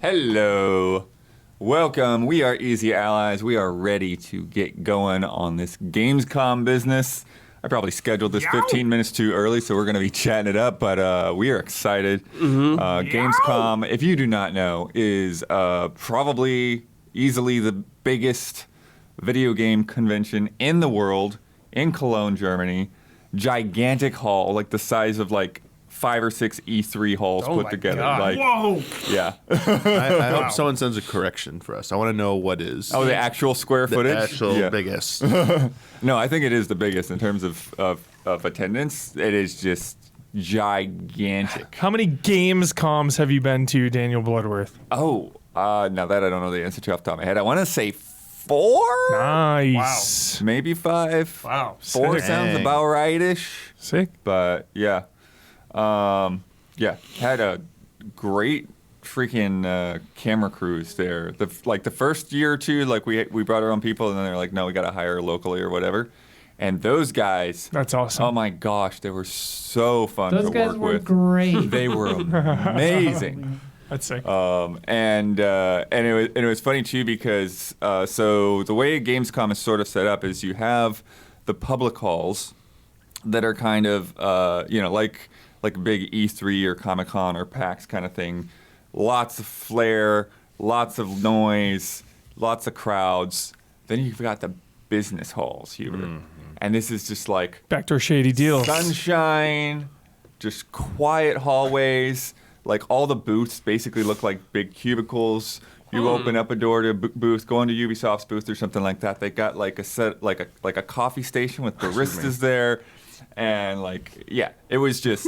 Hello. Welcome. We are Easy Allies. We are ready to get going on this Gamescom business. I probably scheduled this 15 minutes too early, so we're going to be chatting it up, but we are excited. Gamescom, if you do not know, is probably easily the biggest video game convention in the world, in Cologne, Germany. Gigantic hall, like the size of like 5 or 6 E3 halls put together. God. Like, whoa! Yeah. I hope someone sends a correction for us. I want to know what is. Oh, the actual square footage? The actual biggest. No, I think it is the biggest in terms of attendance. It is just gigantic. How many Gamescoms have you been to, Daniel Bloodworth? Oh, now that I don't know the answer to off the top of my head, I want to say 4? Nice. Maybe 5. Wow. 4 Sick. sounds about right-ish. Sick. But yeah. Had a great freaking camera crews there. The first year or two, like we brought our own people, and then they're like, no, we got to hire locally or whatever. And those guys, that's awesome. Oh my gosh, they were so fun to work with. Those guys were great. They were amazing. That's sick. And it was funny too because so the way Gamescom is sort of set up is you have the public halls that are kind of like a big E3 or Comic-Con or PAX kind of thing. Lots of flair, lots of noise, lots of crowds. Then you've got the business halls, Hubert. And this is just like backdoor shady deals. Sunshine, just quiet hallways. Like all the booths basically look like big cubicles. You open up a door to a booth, go into Ubisoft's booth or something like that. They got like a coffee station with baristas there. And it was just,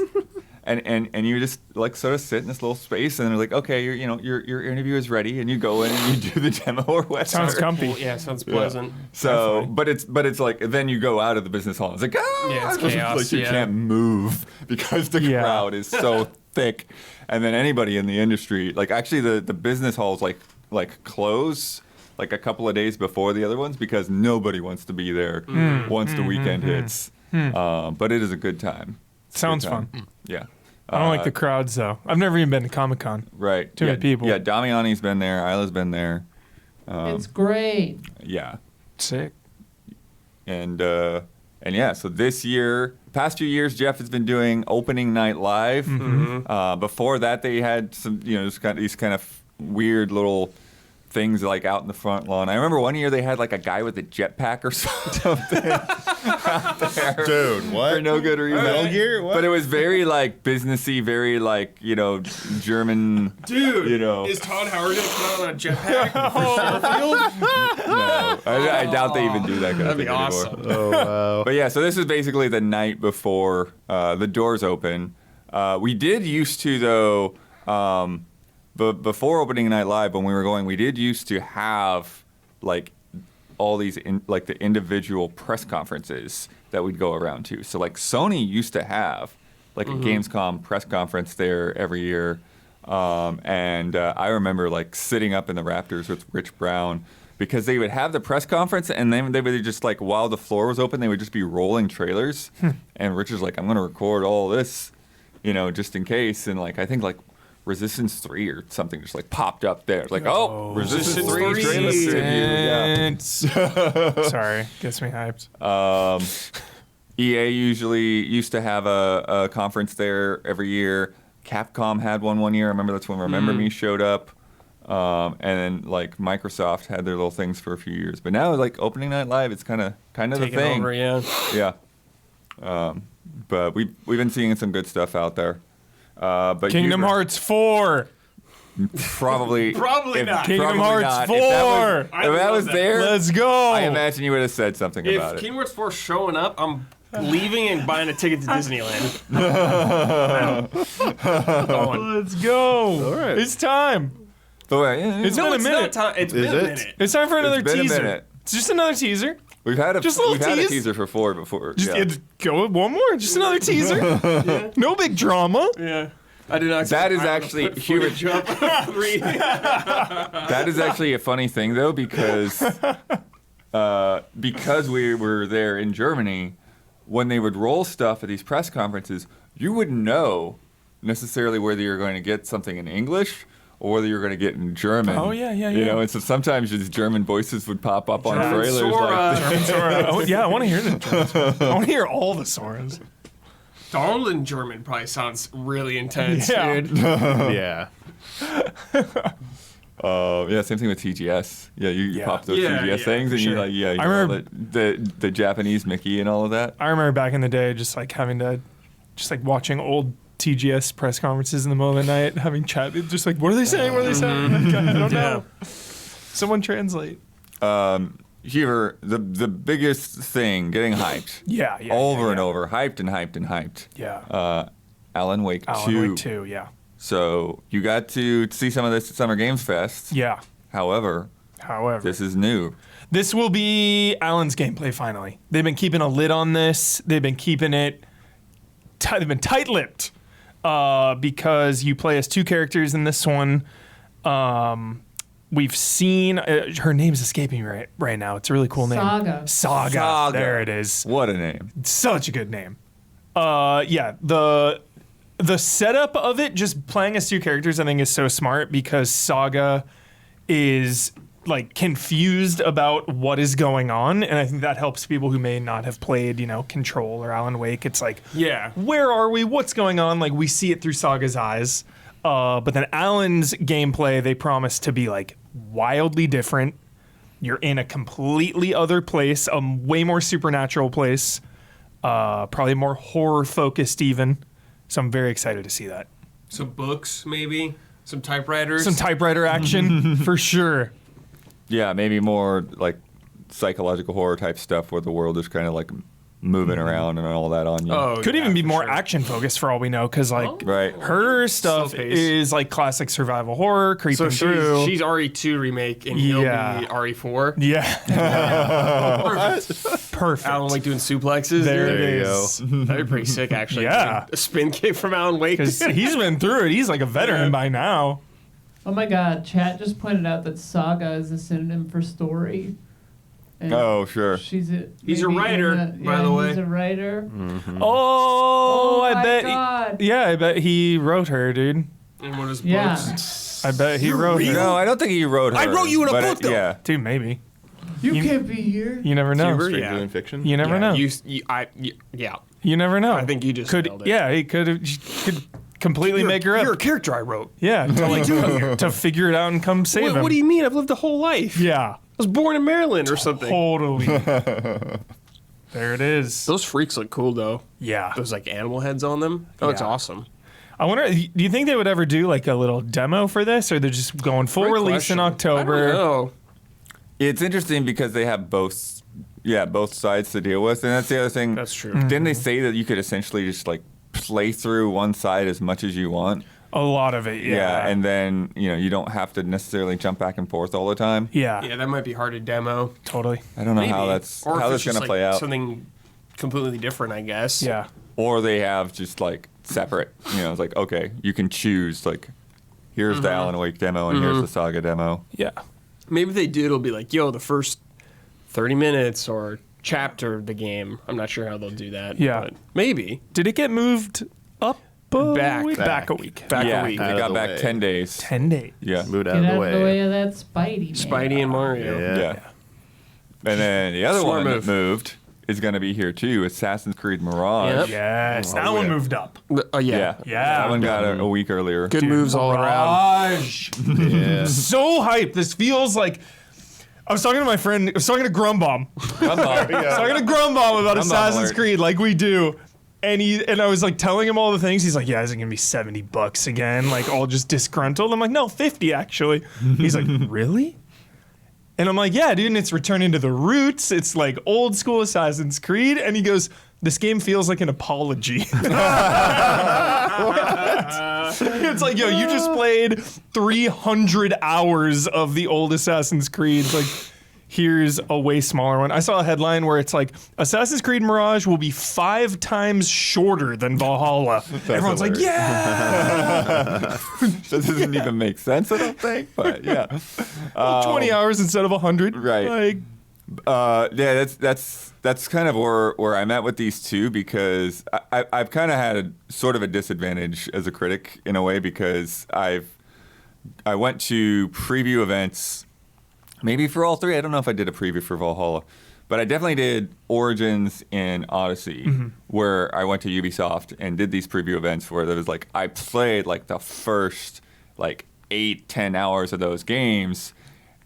and you just like sort of sit in this little space, and they're like, okay, your interview is ready, and you go in and you do the demo or whatever. Sounds comfy. Yeah, sounds pleasant. Yeah. So, but it's like then you go out of the business hall, and it's like it's chaos. Like you can't move because the crowd is so thick, and then anybody in the industry, like actually the business halls like close like a couple of days before the other ones because nobody wants to be there once the weekend hits. But it is a good time. Sounds fun. Yeah. I don't like the crowds, though. I've never even been to Comic-Con. Right. Too many people. Yeah, Damiani's been there. Isla's been there. It's great. Yeah. Sick. And yeah, so this year, past few years, Geoff has been doing opening night live. Before that, they had some, these kind of weird little things like out in the front lawn. I remember one year they had like a guy with a jetpack or something out there. Dude, what? For no good reason. Metal Gear? What? But it was very like businessy, very like, German. Dude, is Todd Howard going to put on a jetpack for Starfield? No, I doubt they even do that kind of That'd be thing awesome. anymore. Oh, wow. But yeah, so this is basically the night before the doors open. We did used to, though, but before opening night live, when we were going, we did used to have like all these the individual press conferences that we'd go around to. So like Sony used to have like a Gamescom press conference there every year, and I remember like sitting up in the Raptors with Rich Brown because they would have the press conference and then they would just like while the floor was open, they would just be rolling trailers, and Rich was like, I'm gonna record all this, just in case, and like I think like Resistance 3 or something just like popped up there. Like, Resistance 3 trailer preview. Yeah. Sorry, gets me hyped. EA usually used to have a conference there every year. Capcom had one year. I remember that's when Remember Me showed up. And then like Microsoft had their little things for a few years. But now like opening night live, it's kind of the thing. Over, yeah. Yeah. But we've been seeing some good stuff out there. But Kingdom Hearts 4. Probably not. Kingdom Hearts 4. If that was there, let's go. I imagine you would have said something about If it. Kingdom Hearts 4 showing up, I'm leaving and buying a ticket to Disneyland. Let's go. All right. It's time. But wait, It's been a it's minute. not time. It's Is been a it? minute. It's time for another It's been a teaser. minute. It's just another teaser. We've had a Just a little we've had a tease. teaser for 4 before. Just Yeah. go with one more. Just another teaser. No big drama. Yeah. I did not. That is I'm gonna actually put Hubert. footage up of 3. That is actually a funny thing though because we were there in Germany, when they would roll stuff at these press conferences, you wouldn't know necessarily whether you're going to get something in English or whether you're going to get in German. Oh, yeah. You know, and so sometimes just German voices would pop up on trailers. German Sora. Oh, yeah, I want to hear the German. I want to hear all the Soras. Donald in German probably sounds really intense, Yeah. dude. Yeah. Yeah, same thing with TGS. Yeah, you pop those Yeah, TGS yeah, things, and sure. you you I know, remember- the Japanese Mickey and all of that. I remember back in the day just like having to, just like watching old TGS press conferences in the middle of the night, having chat, just like, what are they saying? What are they saying? Like, I don't know. Someone translate. Here, the biggest thing, getting hyped. Yeah. Over and over, hyped and hyped and hyped. Yeah. Alan Wake 2. Alan Wake 2, yeah. So you got to see some of this at Summer Games Fest. Yeah. However, this is new. This will be Alan's gameplay finally. They've been keeping a lid on this. They've been keeping it, they've been tight-lipped because you play as two characters in this one. We've seen, her name's escaping me right now. It's a really cool name. Saga. There it is. What a name. Such a good name. Yeah, the setup of it, just playing as two characters, I think is so smart because Saga is like confused about what is going on, and I think that helps people who may not have played, Control or Alan Wake. It's like, where are we? What's going on? Like we see it through Saga's eyes. But then Alan's gameplay, they promise to be like wildly different. You're in a completely other place, a way more supernatural place, probably more horror focused even. So I'm very excited to see that. Some books, maybe. Some typewriters. Some typewriter action for sure. Yeah, maybe more like psychological horror type stuff where the world is kind of like moving around and all that on you. Oh, Could even be more sure. action focused for all we know, because like Right. her stuff Slow pace. is like classic survival horror, creeping So through. she's RE2 remake and he'll Yeah. be RE4. Yeah. Perfect. Alan Wake doing suplexes. There dude. it you go. is. That'd be pretty sick, actually. Yeah. A spin kick from Alan Wake. Because he's been through it. He's like a veteran by now. Oh my god, chat just pointed out that saga is a synonym for story. And Oh, sure. He's a He's a maybe writer, in by the way. He's a writer. Oh, I my bet. God. Yeah, I bet he wrote her, dude. in one of his Yeah. books. I bet he wrote her. No, I don't think he wrote her. I wrote you in a but book, though. Yeah. Dude, maybe. You You- can't be here. You never know. Huber? Straight Yeah. doing fiction. You never know. Yeah. You never know. I think you just could. nailed it. Yeah, he could completely make her up. You're a character I wrote. Yeah, to like to figure it out and come save him. What do you mean? I've lived a whole life. Yeah, I was born in Maryland or something. totally. There it is. Those freaks look cool, though. Yeah. Those like animal heads on them. That looks Yeah. awesome. I wonder, do you think they would ever do like a little demo for this, or they're just going full Great release question. in I October? don't know. It's interesting because they have both sides to deal with, and that's the other thing. That's true. Didn't they say that you could essentially just like play through one side as much as you want? A lot of it, yeah. And then you don't have to necessarily jump back and forth all the time. yeah, Yeah, that might be hard to demo. totally. I don't know Maybe. how that's Or if how it's that's gonna just, play like, out. Something completely different, I guess. Yeah, Or they have just like separate. It's like, okay, you can choose like here's the Alan Wake demo and here's the Saga demo. yeah. Maybe if they do, it'll be like, yo, the first 30 minutes or chapter of the game. I'm not sure how they'll do that. Yeah. But maybe. Did it get moved up a Back. week? Back. a week. Back yeah, a week. they Out of got the back way. 10 days. 10 days. Yeah. Moved out Get of out the of the way. way of that Spidey. Man. Spidey and Mario. Yeah. And then the other Smart one move. that moved is going to be here too, Assassin's Creed Mirage. Yep. Yes, Oh, that one yeah. moved up. Oh, yeah. Yeah. That one got a week earlier. Good moves all around. Mirage. Yeah. So hyped. This feels like. I was talking to my friend. I was talking to Grumbomb. I was talking to Grumbomb about Assassin's alert. Creed, like we do. And I was like telling him all the things. He's like, "Yeah, is it gonna be $70 again?" Like all just disgruntled. I'm like, "No, 50 actually." He's like, "Really?" And I'm like, "Yeah, dude. And it's returning to the roots. It's like old school Assassin's Creed." And he goes, "This game feels like an apology." It's like, yo, you just played 300 hours of the old Assassin's Creed. It's like, here's a way smaller one. I saw a headline where it's like, Assassin's Creed Mirage will be 5 times shorter than Valhalla. Everyone's like, yeah! That doesn't even make sense, I don't think. But yeah. 20 hours instead of 100. Right. Like, Yeah, that's kind of where I'm at with these two, because I've kind of had a sort of a disadvantage as a critic in a way, because I've I went to preview events, maybe for all three. I don't know if I did a preview for Valhalla, but I definitely did Origins and Odyssey, where I went to Ubisoft and did these preview events where there was like I played like the first like 8-10 hours of those games,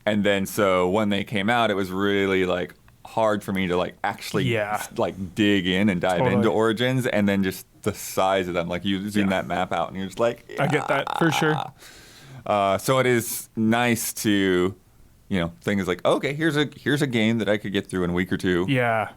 and then so when they came out, it was really like hard for me to like actually like dig in and dive into Origins, and then just the size of them, like you zoom that map out and you're just like, I get that for sure. So it is nice to, you know, things like, okay, here's a game that I could get through in a week or two. Yeah.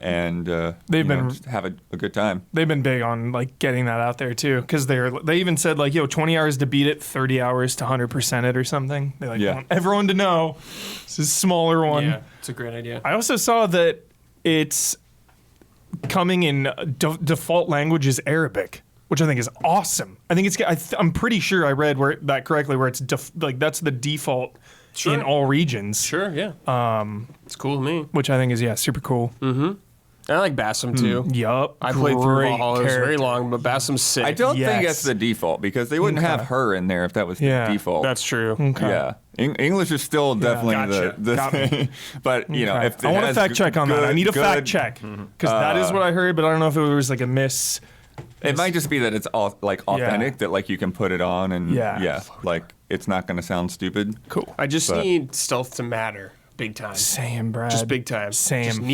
And they've been just have a good time. They've been big on like getting that out there too, because they even said like, 20 hours to beat it, 30 hours to 100% it or something. They want everyone to know this is a smaller one. Yeah, it's a great idea. I also saw that it's coming in default language is Arabic, which I think is awesome. I think I'm pretty sure I read that correctly, where it's like that's the default in all regions. Sure, yeah. It's cool to me. Which I think is super cool. I like Bassam too. Yup. I played through Valhalla. It was very long, but Bassam's sick. I don't think that's the default, because they wouldn't have her in there if that was the default. That's true. Okay. Yeah. English is still definitely Gotcha. the thing. But, you know, if it I want a has fact check on that. I need a fact good- check. Because that is what I heard, but I don't know if it was like a miss. It might just be that it's all like authentic, that like you can put it on and like it's not going to sound stupid. Cool. I just need stealth to matter big time. Same, Brad. Just big time. Same.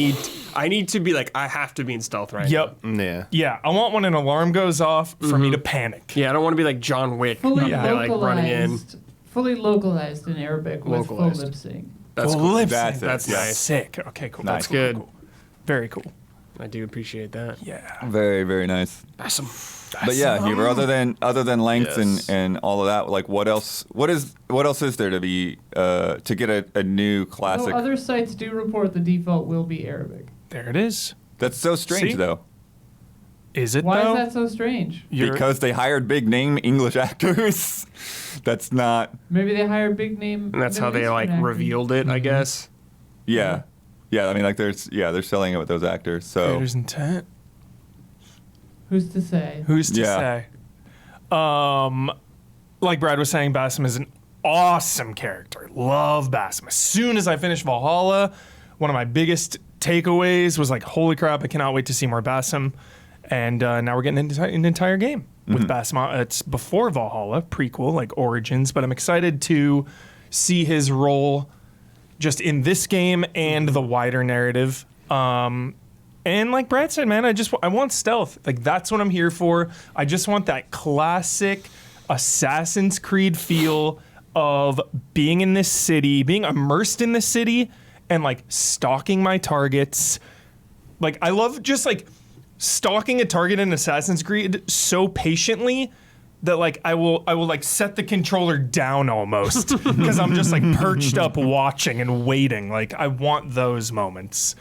I need to be like, I have to be in stealth right Yep. now. Yeah. Yeah, I want when an alarm goes off for me to panic. Yeah, I don't want to be like John Wick. Fully up there, like running in. localized in Arabic with full Localized. lip sync. That's Full cool. lip That's sync. it. That's Yeah. nice. Sick. Okay, cool. Nice. That's cool, Good. cool. Very cool. I do appreciate that. Yeah. Very, very nice. Awesome. But yeah, Huber, other than length Yes. and all of that, like what else is there to be to get a new classic? No, other sites do report the default will be Arabic. There it is. That's so strange See? though. Is it Why though? is that so strange? Because they hired big name English actors. That's not. Maybe they hired big name. And that's how Middle they like Eastern actors. revealed it, I guess. Yeah. Yeah, I mean, like they're selling it with those actors. So Creator's intent. Who's to say? Who's to Yeah. say? Like Brad was saying, Bassam is an awesome character. Love Bassam. As soon as I finished Valhalla, one of my biggest takeaways was like, holy crap, I cannot wait to see more Bassam. And now we're getting an entire game with Bassam. It's before Valhalla, prequel, like Origins, but I'm excited to see his role just in this game and the wider narrative. And like Brad said, man, I want stealth. Like that's what I'm here for. I just want that classic Assassin's Creed feel of being in this city, being immersed in this city, and like stalking my targets. Like I love just like stalking a target in Assassin's Creed so patiently that like I will like set the controller down almost because I'm just like perched up watching and waiting. Like I want those moments.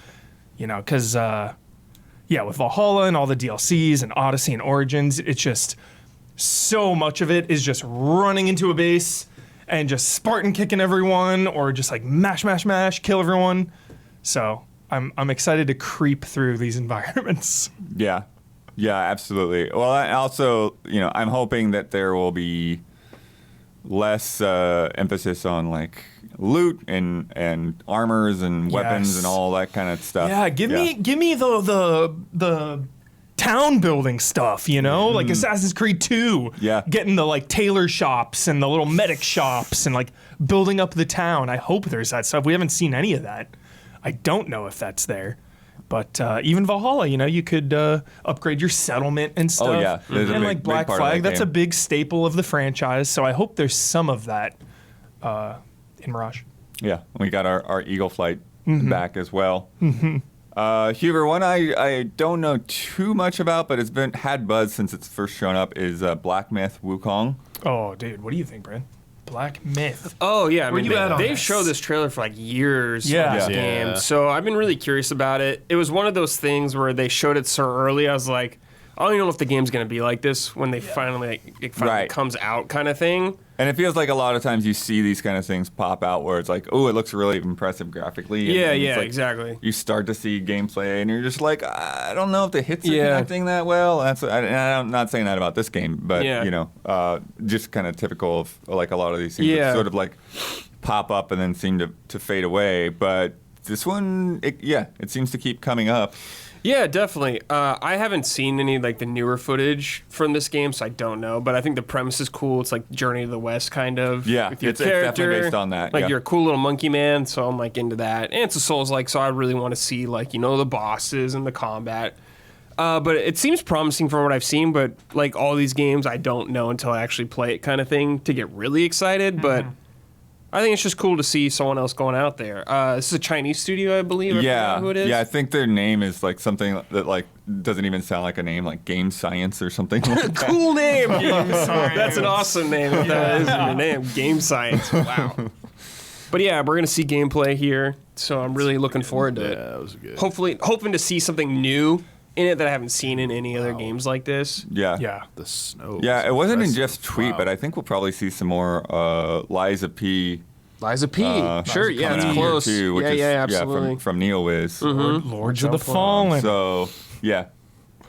You know, because, with Valhalla and all the DLCs and Odyssey and Origins, it's just so much of it is just running into a base and just Spartan kicking everyone or just like mash, kill everyone. So I'm excited to creep through these environments. yeah, absolutely. Well, I also, I'm hoping that there will be less emphasis on like loot and armors and weapons and all that kind of stuff. Yeah, give me the town building stuff, like Assassin's Creed 2. Yeah. Getting the like tailor shops and the little medic shops and like building up the town. I hope there's that stuff. We haven't seen any of that. I don't know if that's there. But even Valhalla, you could upgrade your settlement and stuff. Oh, yeah. There's a and big- like big Black part of Flag, that that's a game. big staple of the franchise. So I hope there's some of that in Mirage. Yeah, we got our Eagle Flight back as well. Huber, one I don't know too much about, but it's had buzz since it's first shown up, is Black Myth Wukong. Oh, dude, what do you think, Brad? Black Myth. Oh, yeah. I mean, you at on they've this? showed this trailer for like years Yeah. of this Yeah. game. So I've been really curious about it. It was one of those things where they showed it so early. I was like, I don't even know if the game's gonna be like this when they finally it finally Right. comes out, kind of thing. And it feels like a lot of times you see these kind of things pop out where it's like, oh, it looks really impressive graphically. And Yeah, then it's yeah, like exactly. You start to see gameplay, and you're just like, I don't know if the hits are Yeah. connecting that well. I'm not saying that about this game, but Yeah. just kind of typical of like a lot of these things Yeah. that sort of like pop up and then seem to fade away. But this one, it seems to keep coming up. Yeah, definitely. I haven't seen any like the newer footage from this game, so I don't know. But I think the premise is cool. It's like Journey to the West, kind of. Yeah, with your it's definitely character. based on that, Like yeah. you're a cool little monkey man, so I'm like into that. And it's a Souls-like, so I really want to see like the bosses and the combat. But it seems promising from what I've seen. But like all these games, I don't know until I actually play it, kind of thing, to get really excited. But I think it's just cool to see someone else going out there. This is a Chinese studio, I believe. I forgot who it is. Yeah, I think their name is like something that like doesn't even sound like a name, like Game Science or something like that. Cool name. That's an awesome name. If that is your name. Game Science. Wow. But yeah, we're gonna see gameplay here, so I'm really looking forward to it. Yeah, that was good. Hoping to see something new in it that I haven't seen in any other games like this. Yeah. Yeah. The snow. Yeah, it wasn't in impressive. Jeff's tweet, Wow. but I think we'll probably see some more Liza P. Liza P. Sure, yeah, coming it's out here close. too, which Yeah, is absolutely. from NeoWiz. Lords of the Fallen. So yeah,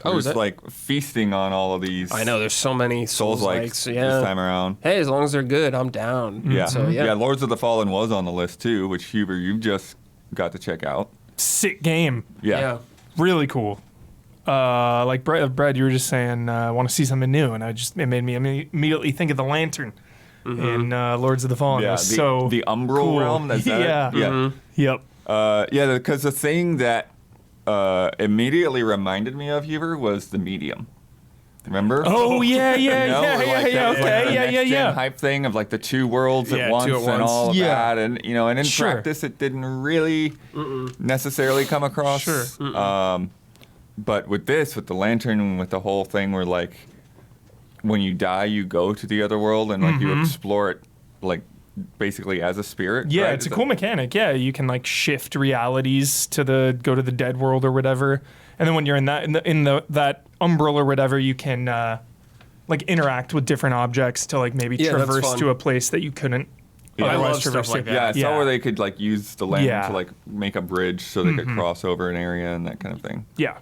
Oh, we're is just that- like feasting on all of these. I know there's so many Souls like Souls-likes. this Yeah. time around. Hey, as long as they're good, I'm down. Yeah. So yeah. Lords of the Fallen was on the list too, which Huber you've just got to check out. Sick game. Yeah. Really cool. Like Brad, you were just saying, I want to see something new, and it made me immediately think of the Lantern in Lords of the Fallen. It Yeah, was so the Umbral cool. realm. That's that. Yeah. Yeah. Yep. Because the thing that immediately reminded me of Huber was the Medium. Remember? Oh yeah, yeah, You know, yeah, where, yeah, like, yeah. that was, like, Okay, the yeah, yeah, next-gen yeah. hype thing of like the two worlds Yeah, at once two at and once. all of Yeah. that, and in Sure. practice it didn't really necessarily come across. Sure. But with the Lantern and with the whole thing where like when you die you go to the other world and like you explore it like basically as a spirit. Yeah, right? it's a Is cool mechanic. Yeah, you can like shift realities to go to the dead world or whatever, and then when you're in that umbral or whatever, you can like interact with different objects to like maybe Yeah, that's traverse fun. to a place that you couldn't Yeah. I otherwise love stuff traverse like to. that. Yeah, I saw Yeah. where they could like use the lantern Yeah. to like make a bridge so they could cross over an area and that kind of thing. Yeah.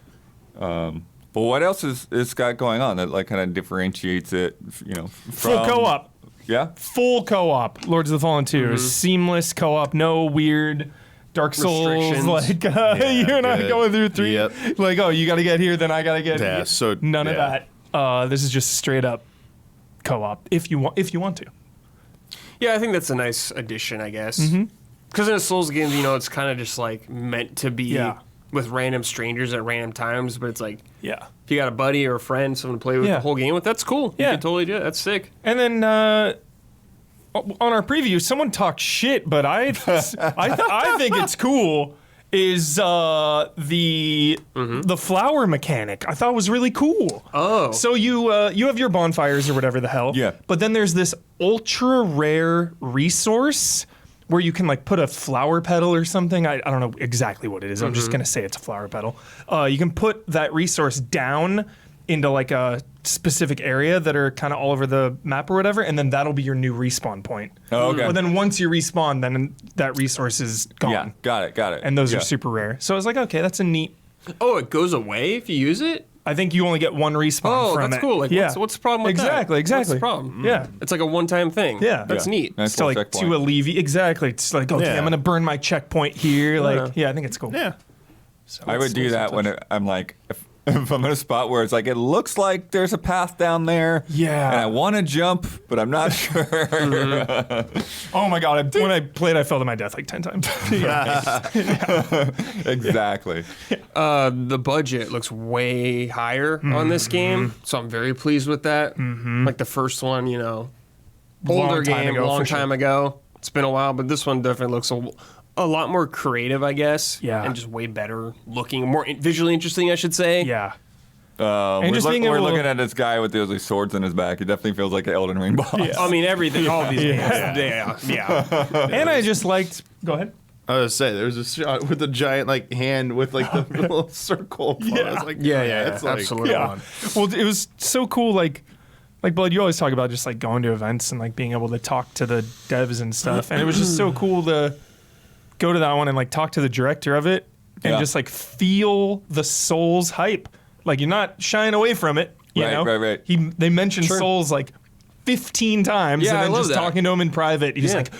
But what else is it's got going on that like kind of differentiates it? Full from, co-op. Yeah. Full co-op. Lords of the Fallen 2. Seamless co-op. No weird Dark Souls. Restrictions. Like you're not good. going through 3. Yep. Like, oh, you got to get here, then I got to get Yeah, here. so None of yeah. that. This is just straight up co-op if you want to. Yeah, I think that's a nice addition, I guess. Because in a Souls game, it's kind of just like meant to be Yeah. with random strangers at random times. But it's like Yeah. if you got a buddy or a friend, someone to play with Yeah. the whole game with, that's cool. Yeah. You can totally do it. That's sick. And then on our preview, someone talked shit, but I think it's cool. Is the flower mechanic? I thought was really cool. Oh. So you have your bonfires or whatever the hell. Yeah. But then there's this ultra rare resource where you can like put a flower petal or something. I don't know exactly what it is. I'm just gonna say it's a flower petal. You can put that resource down into like a specific area that are kind of all over the map or whatever, and then that'll be your new respawn point. Oh, okay. But then once you respawn, then that resource is gone. Yeah. Got it. And those Yeah. are super rare. So I was like, okay, that's a neat. Oh, it goes away if you use it? I think you only get one respawn Oh, from that's it. cool. Like, yeah. what's the problem with that? Exactly. What's the problem? Yeah. It's like a one-time thing. Yeah. That's Yeah. neat. Nice It's to little like checkpoint. to alleviate. Exactly. It's like, okay, Yeah. I'm gonna burn my checkpoint here. Like, yeah, I think it's cool. Yeah. So I it's- would do it's that a when touch. I'm like, if I'm in a spot where it's like, it looks like there's a path down there. Yeah. And I want to jump, but I'm not sure. Oh my god! When I played, I fell to my death like 10 times. Exactly. The budget looks way higher on this game, so I'm very pleased with that. Like the first one, older Long time game, ago, long for sure. time ago. It's been a while, but this one definitely looks a lot more creative, I guess. Yeah. And just way better looking, more visually interesting, I should say. Yeah. We're, just being we're able to- looking at this guy with those swords in his back. He definitely feels like an Elden Ring boss. I mean, everything, all these games. Yeah. And I just liked. Go ahead. I was say there's a shot with a giant like hand with like the little circle. Yeah. I was like, Yeah, it's like, absolutely. Yeah. Well, it was so cool. Like Blood, you always talk about just like going to events and like being able to talk to the devs and stuff. And it was just so cool to go to that one and like talk to the director of it and just like feel the Souls hype. Like you're not shying away from it. You know? Right. They mentioned Souls like 15 times, Yeah, and I then love just that. talking to him in private, he's like,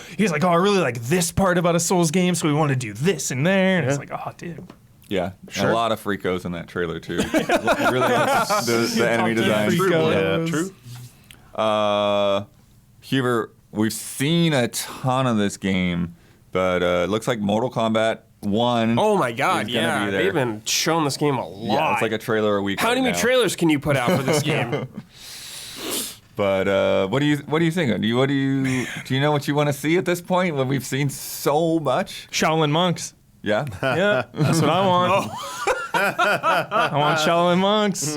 oh, I really like this part about a Souls game, so we want to do this and there, and it's like, oh, dude. Yeah, and a lot of freakos in that trailer too. Really likes the enemy design. Freakos. True. Hubert, we've seen a ton of this game, but it looks like Mortal Kombat 1. Oh my God! is gonna Yeah, be there. they've been showing this game a lot. Yeah, it's like a trailer a week. How many right now. trailers can you put out for this game? But what do you think? Do you know what you want to see at this point when we've seen so much? Shaolin monks. Yeah. Yeah, that's what I want. I want Shaolin monks.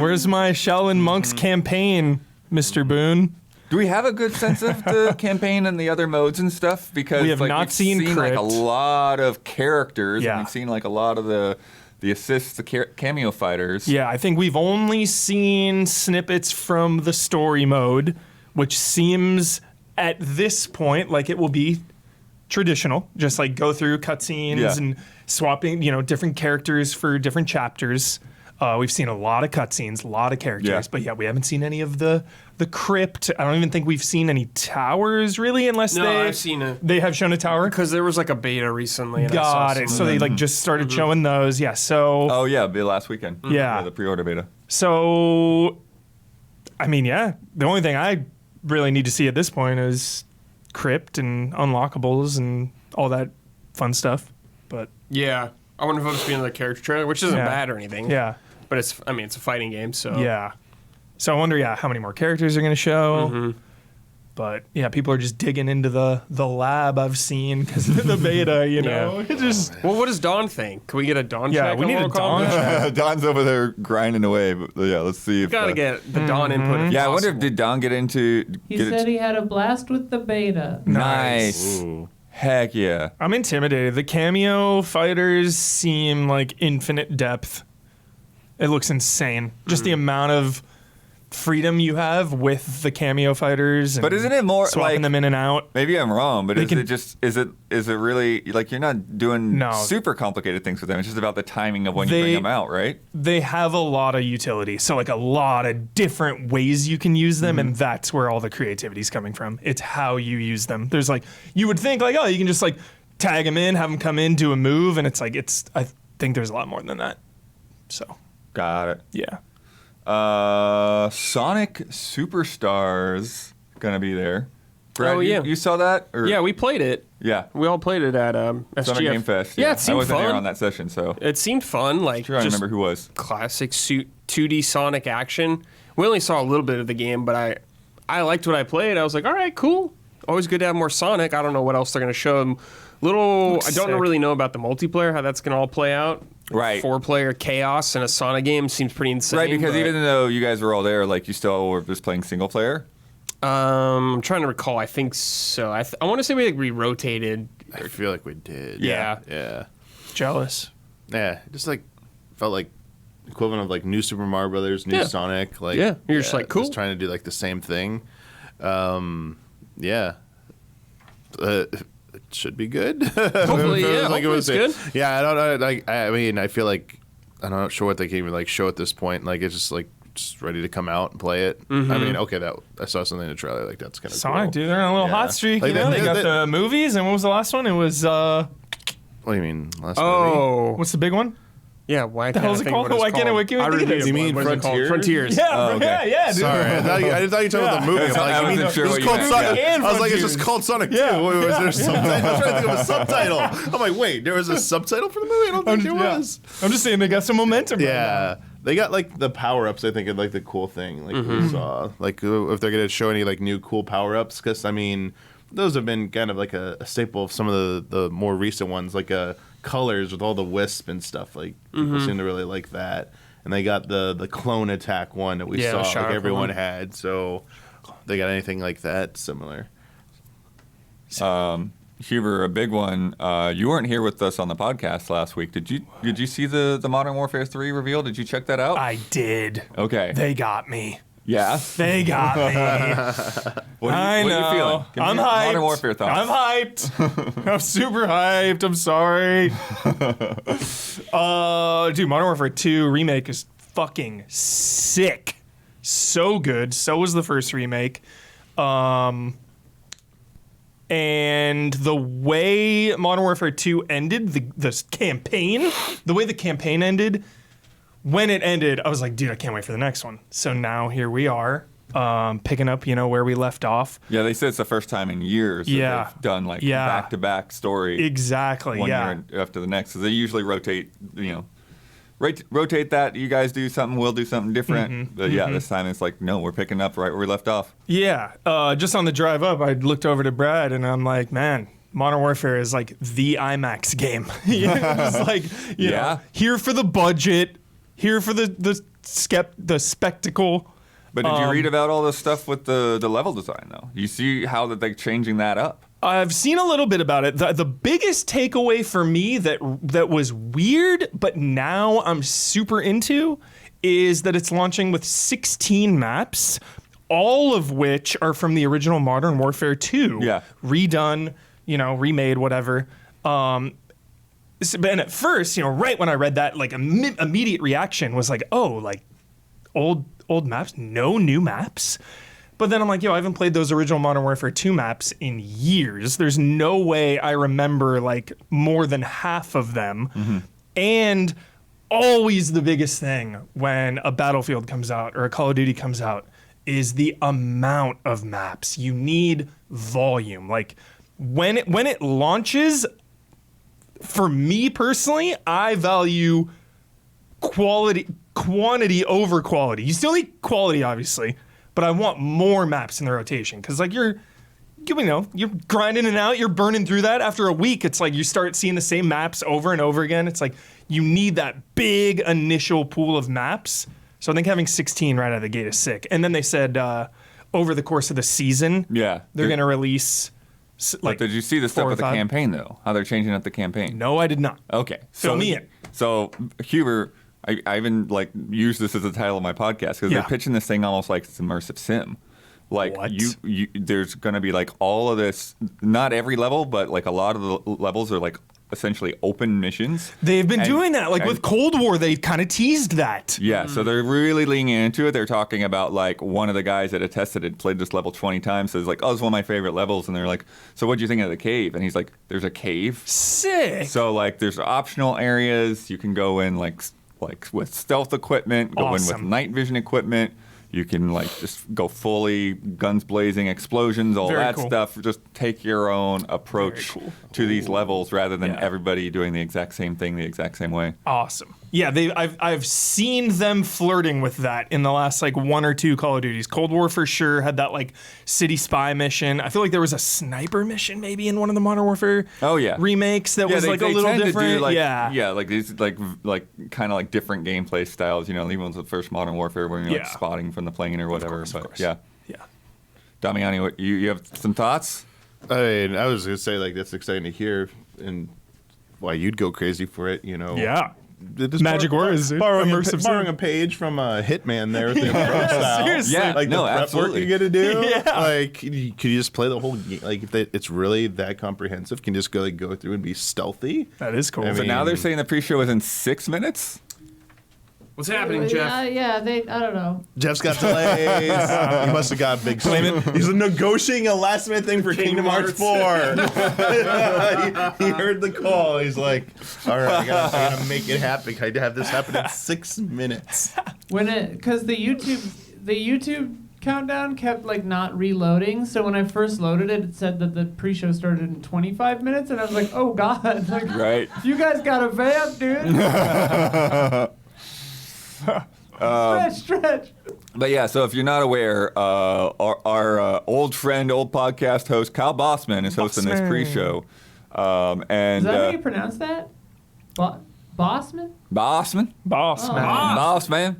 Where's my Shaolin monks campaign, Mr. Boon? Do we have a good sense of the campaign and the other modes and stuff? Because We have not we've seen like a Crypt. lot of characters. Yeah. And we've seen like a lot of the assists, the cameo fighters. Yeah, I think we've only seen snippets from the story mode, which seems at this point like it will be traditional, just like go through cutscenes and swapping, different characters for different chapters. We've seen a lot of cutscenes, a lot of characters, but we haven't seen any of the crypt. I don't even think we've seen any towers really, unless No, I've seen it. they have shown a tower. Because there was like a beta recently. And I saw Got some it. of So them. they like just started showing those. Yeah. So Oh yeah, the last weekend. Yeah. The pre-order beta. So, I mean, the only thing I really need to see at this point is crypt and unlockables and all that fun stuff. But Yeah, I wonder if it'll just be another character trailer, which isn't Yeah. bad or anything. yeah, But it's a fighting game, so yeah. So I wonder, how many more characters are going to show. But yeah, people are just digging into the lab I've seen because of the beta, It's just Well, what does Dawn think? Can we get a Dawn Yeah, check? we on need a Mortal Dawn Kombat? check. Don's over there grinding away, but yeah, let's see if. Gotta get the Dawn input. If Yeah, I wonder if possible. did Don get into? He get said he had a blast with the beta. Nice. Ooh. Heck yeah. I'm intimidated. The cameo fighters seem like infinite depth. It looks insane. Just the amount of freedom you have with the cameo fighters. And But isn't it more swapping like them in and out? maybe I'm wrong, but They is can- it just is it really like you're not doing No. super complicated things with them? It's just about the timing of when you bring They- them out, right? They have a lot of utility. So like a lot of different ways you can use them, and that's where all the creativity is coming from. It's how you use them. There's like you would think like, oh, you can just like tag them in, have them come in, do a move, and it's like I think there's a lot more than that. So Got it. yeah. Sonic Superstars gonna be there. Brad, Oh, you- yeah. you saw that? Or, Yeah, we played it. yeah. We all played it at SGF. Sonic Game Fest. Yeah, it I seemed wasn't there fun. on that session, so It seemed fun. Like sure I just remember who was. classic suit 2D Sonic action. We only saw a little bit of the game, but I liked what I played. I was like, all right, cool. Always good to have more Sonic. I don't know what else they're gonna show. Looks I don't sick. really know about the multiplayer, how that's gonna all play out. Right. 4-player chaos in a Sonic game seems pretty insane. Right, because but, even though you guys were all there, like you still were just playing single player. I'm trying to recall. I think so. I want to say we rotated. I feel like we did. Yeah. Yeah. Jealous. Yeah. Just like felt like equivalent of like new Super Mario Brothers, new Yeah. Sonic. Like Yeah. You're just like, cool. Just trying to do like the same thing. Yeah. It should be good. Hopefully, yeah. Like it Hopefully was it's good. Yeah, I don't know. Like I mean, I feel like I'm not sure what they can even like show at this point. Like it's just like just ready to come out and play it. Mm-hmm. I mean, okay, that I saw something in the trailer. Like that's kind of Sonic, cool. dude, they're on a little Yeah. hot streak. Like, They got they- the movies, and what was the last one? It was What do you mean? Last movie? Oh. what's the big one? Yeah, why The hell's it called? Why can't I wiki I wiki this? You mean What is it called? Frontiers? Frontiers. Yeah, Oh, okay. yeah, dude. Sorry, I thought you were talking about the movie. I'm I like, wasn't sure it's what you called meant, Sonic. yeah. I was like, it's Frontiers. just called Sonic 2. Yeah. Wait, was there Yeah. a subtitle? I was trying to think of a subtitle. I'm like, wait, there was a subtitle for the movie? I don't think there Yeah. was. I'm just saying they got some momentum. right Yeah. They got like the power ups. I think are like the cool thing. Like we saw, like if they're gonna show any like new cool power ups, because I mean, those have been kind of like a staple of some of the more recent ones, like colors with all the wisp and stuff. Like people seem to really like that. And they got the clone attack one that we Yeah, the saw, shower like everyone clone. had. So they got anything like that similar. Huber, a big one. You weren't here with us on the podcast last week. Did you see the Modern Warfare 3 reveal? Did you check that out? I did. Okay. They got me. Yeah. They got me. What are you feeling? Give me I'm your hyped. Modern Warfare thoughts. I'm hyped. I'm super hyped. I'm sorry. Dude, Modern Warfare 2 remake is fucking sick. So good. So was the first remake. And the way Modern Warfare 2 ended, the campaign, the way the campaign ended, when it ended, I was like, dude, I can't wait for the next one. So now here we are, picking up, where we left off. Yeah, they said it's the first time in years that they've done back-to-back story. Exactly, one year after the next. So they usually rotate, rotate that. You guys do something, we'll do something different. But this time it's like, no, we're picking up right where we left off. Yeah. Just on the drive up, I looked over to Brad and I'm like, man, Modern Warfare is like the IMAX game. It's like, you know, here for the budget, here for the spectacle. But did you read about all the stuff with the level design, though? You see how that they're changing that up? I've seen a little bit about it. The biggest takeaway for me that was weird, but now I'm super into, is that it's launching with 16 maps, all of which are from the original Modern Warfare 2. Yeah. Redone, remade, whatever. And at first, right when I read that, like immediate reaction was like, oh, like old maps, no new maps. But then I'm like, I haven't played those original Modern Warfare 2 maps in years. There's no way I remember like more than half of them. Mm-hmm. And always the biggest thing when a Battlefield comes out or a Call of Duty comes out is the amount of maps. You need volume. Like when it launches, for me personally, I value quantity over quality. You still need quality, obviously, but I want more maps in the rotation because, like, you're grinding it out, you're burning through that. After a week, it's like you start seeing the same maps over and over again. It's like you need that big initial pool of maps. So I think having 16 right out of the gate is sick. And then they said over the course of the season, they're going to release. But did you see the stuff with the campaign, though? How they're changing up the campaign? No, I did not. Okay. Fill me in. So, Huber, I even use this as the title of my podcast because they're pitching this thing almost like it's immersive sim. Like what? you there's going to be like all of this, not every level, but like a lot of the levels are like essentially open missions. They've been doing that. Like with Cold War, they kind of teased that. Yeah, so they're really leaning into it. They're talking about like one of the guys that attested had played this level 20 times. Says like, oh, it's one of my favorite levels. And they're like, so what'd you think of the cave? And he's like, there's a cave. Sick. So like there's optional areas. You can go in like with stealth equipment, go in with night vision equipment. You can like just go fully guns blazing, explosions, all that stuff. Just take your own approach to these levels rather than everybody doing the exact same thing the exact same way. Awesome. Yeah, I've seen them flirting with that in the last like one or two Call of Duties. Cold War for sure had that like city spy mission. I feel like there was a sniper mission maybe in one of the Modern Warfare remakes that was like a little different. Like these like kind of like different gameplay styles. Even with the first Modern Warfare where you're like spotting from the plane or whatever. Of course. Yeah. Damiani, you have some thoughts? I was gonna say like that's exciting to hear and why you'd go crazy for it. Yeah. Mandragora is borrowing a page from Hitman there with the approach style. Seriously. Yeah, like no, the prep absolutely. work you got to do. Like, could you just play the whole game? Like, if it's really that comprehensive, can you just go through and be stealthy? That is cool. So now they're saying the pre-show is in 6 minutes? What's happening, Geoff? I don't know. Jeff's got delays. He must have got big. He's negotiating a last minute thing for Kingdom Hearts 4. he heard the call. He's like, all right, I gotta make it happen. I have this happen in 6 minutes. Because the YouTube countdown kept like not reloading. So when I first loaded it, it said that the pre-show started in 25 minutes, and I was like, oh god, like, right? You guys got a vamp, dude. Stretch. But yeah, so if you're not aware, our old friend, old podcast host, Kyle Bossman is hosting this pre-show. And is that how you pronounce that? Bossman? Bossman. Bossman.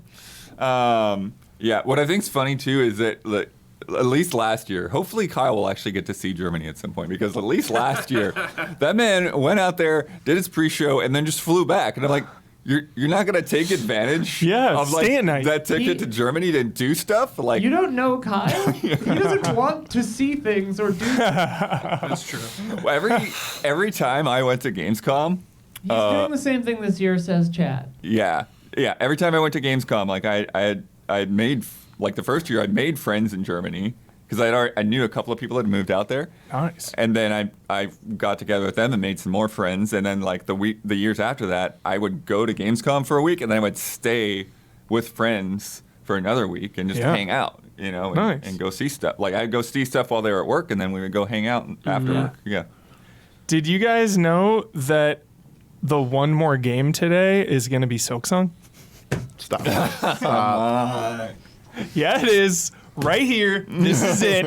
Yeah, what I think's funny too is that at least last year. Hopefully Kyle will actually get to see Germany at some point, because at least last year, that man went out there, did his pre-show, and then just flew back. And I'm like, you're not gonna take advantage of like stay at night. that ticket to Germany to do stuff? Like, You don't know Kyle? He doesn't want to see things or do. That's true. every time I went to Gamescom, He's doing the same thing this year, says Chad. yeah. Every time I went to Gamescom, like I had made, like the first year, I made friends in Germany because I knew a couple of people that had moved out there. Nice. And then I got together with them and made some more friends. And then like the years after that, I would go to Gamescom for a week, and then I would stay with friends for another week and just hang out, Nice. and go see stuff. Like I'd go see stuff while they were at work, and then we would go hang out after work. Yeah. Did you guys know that the one more game today is going to be Silksong? Stop. Yeah, it is. Right here. This is it.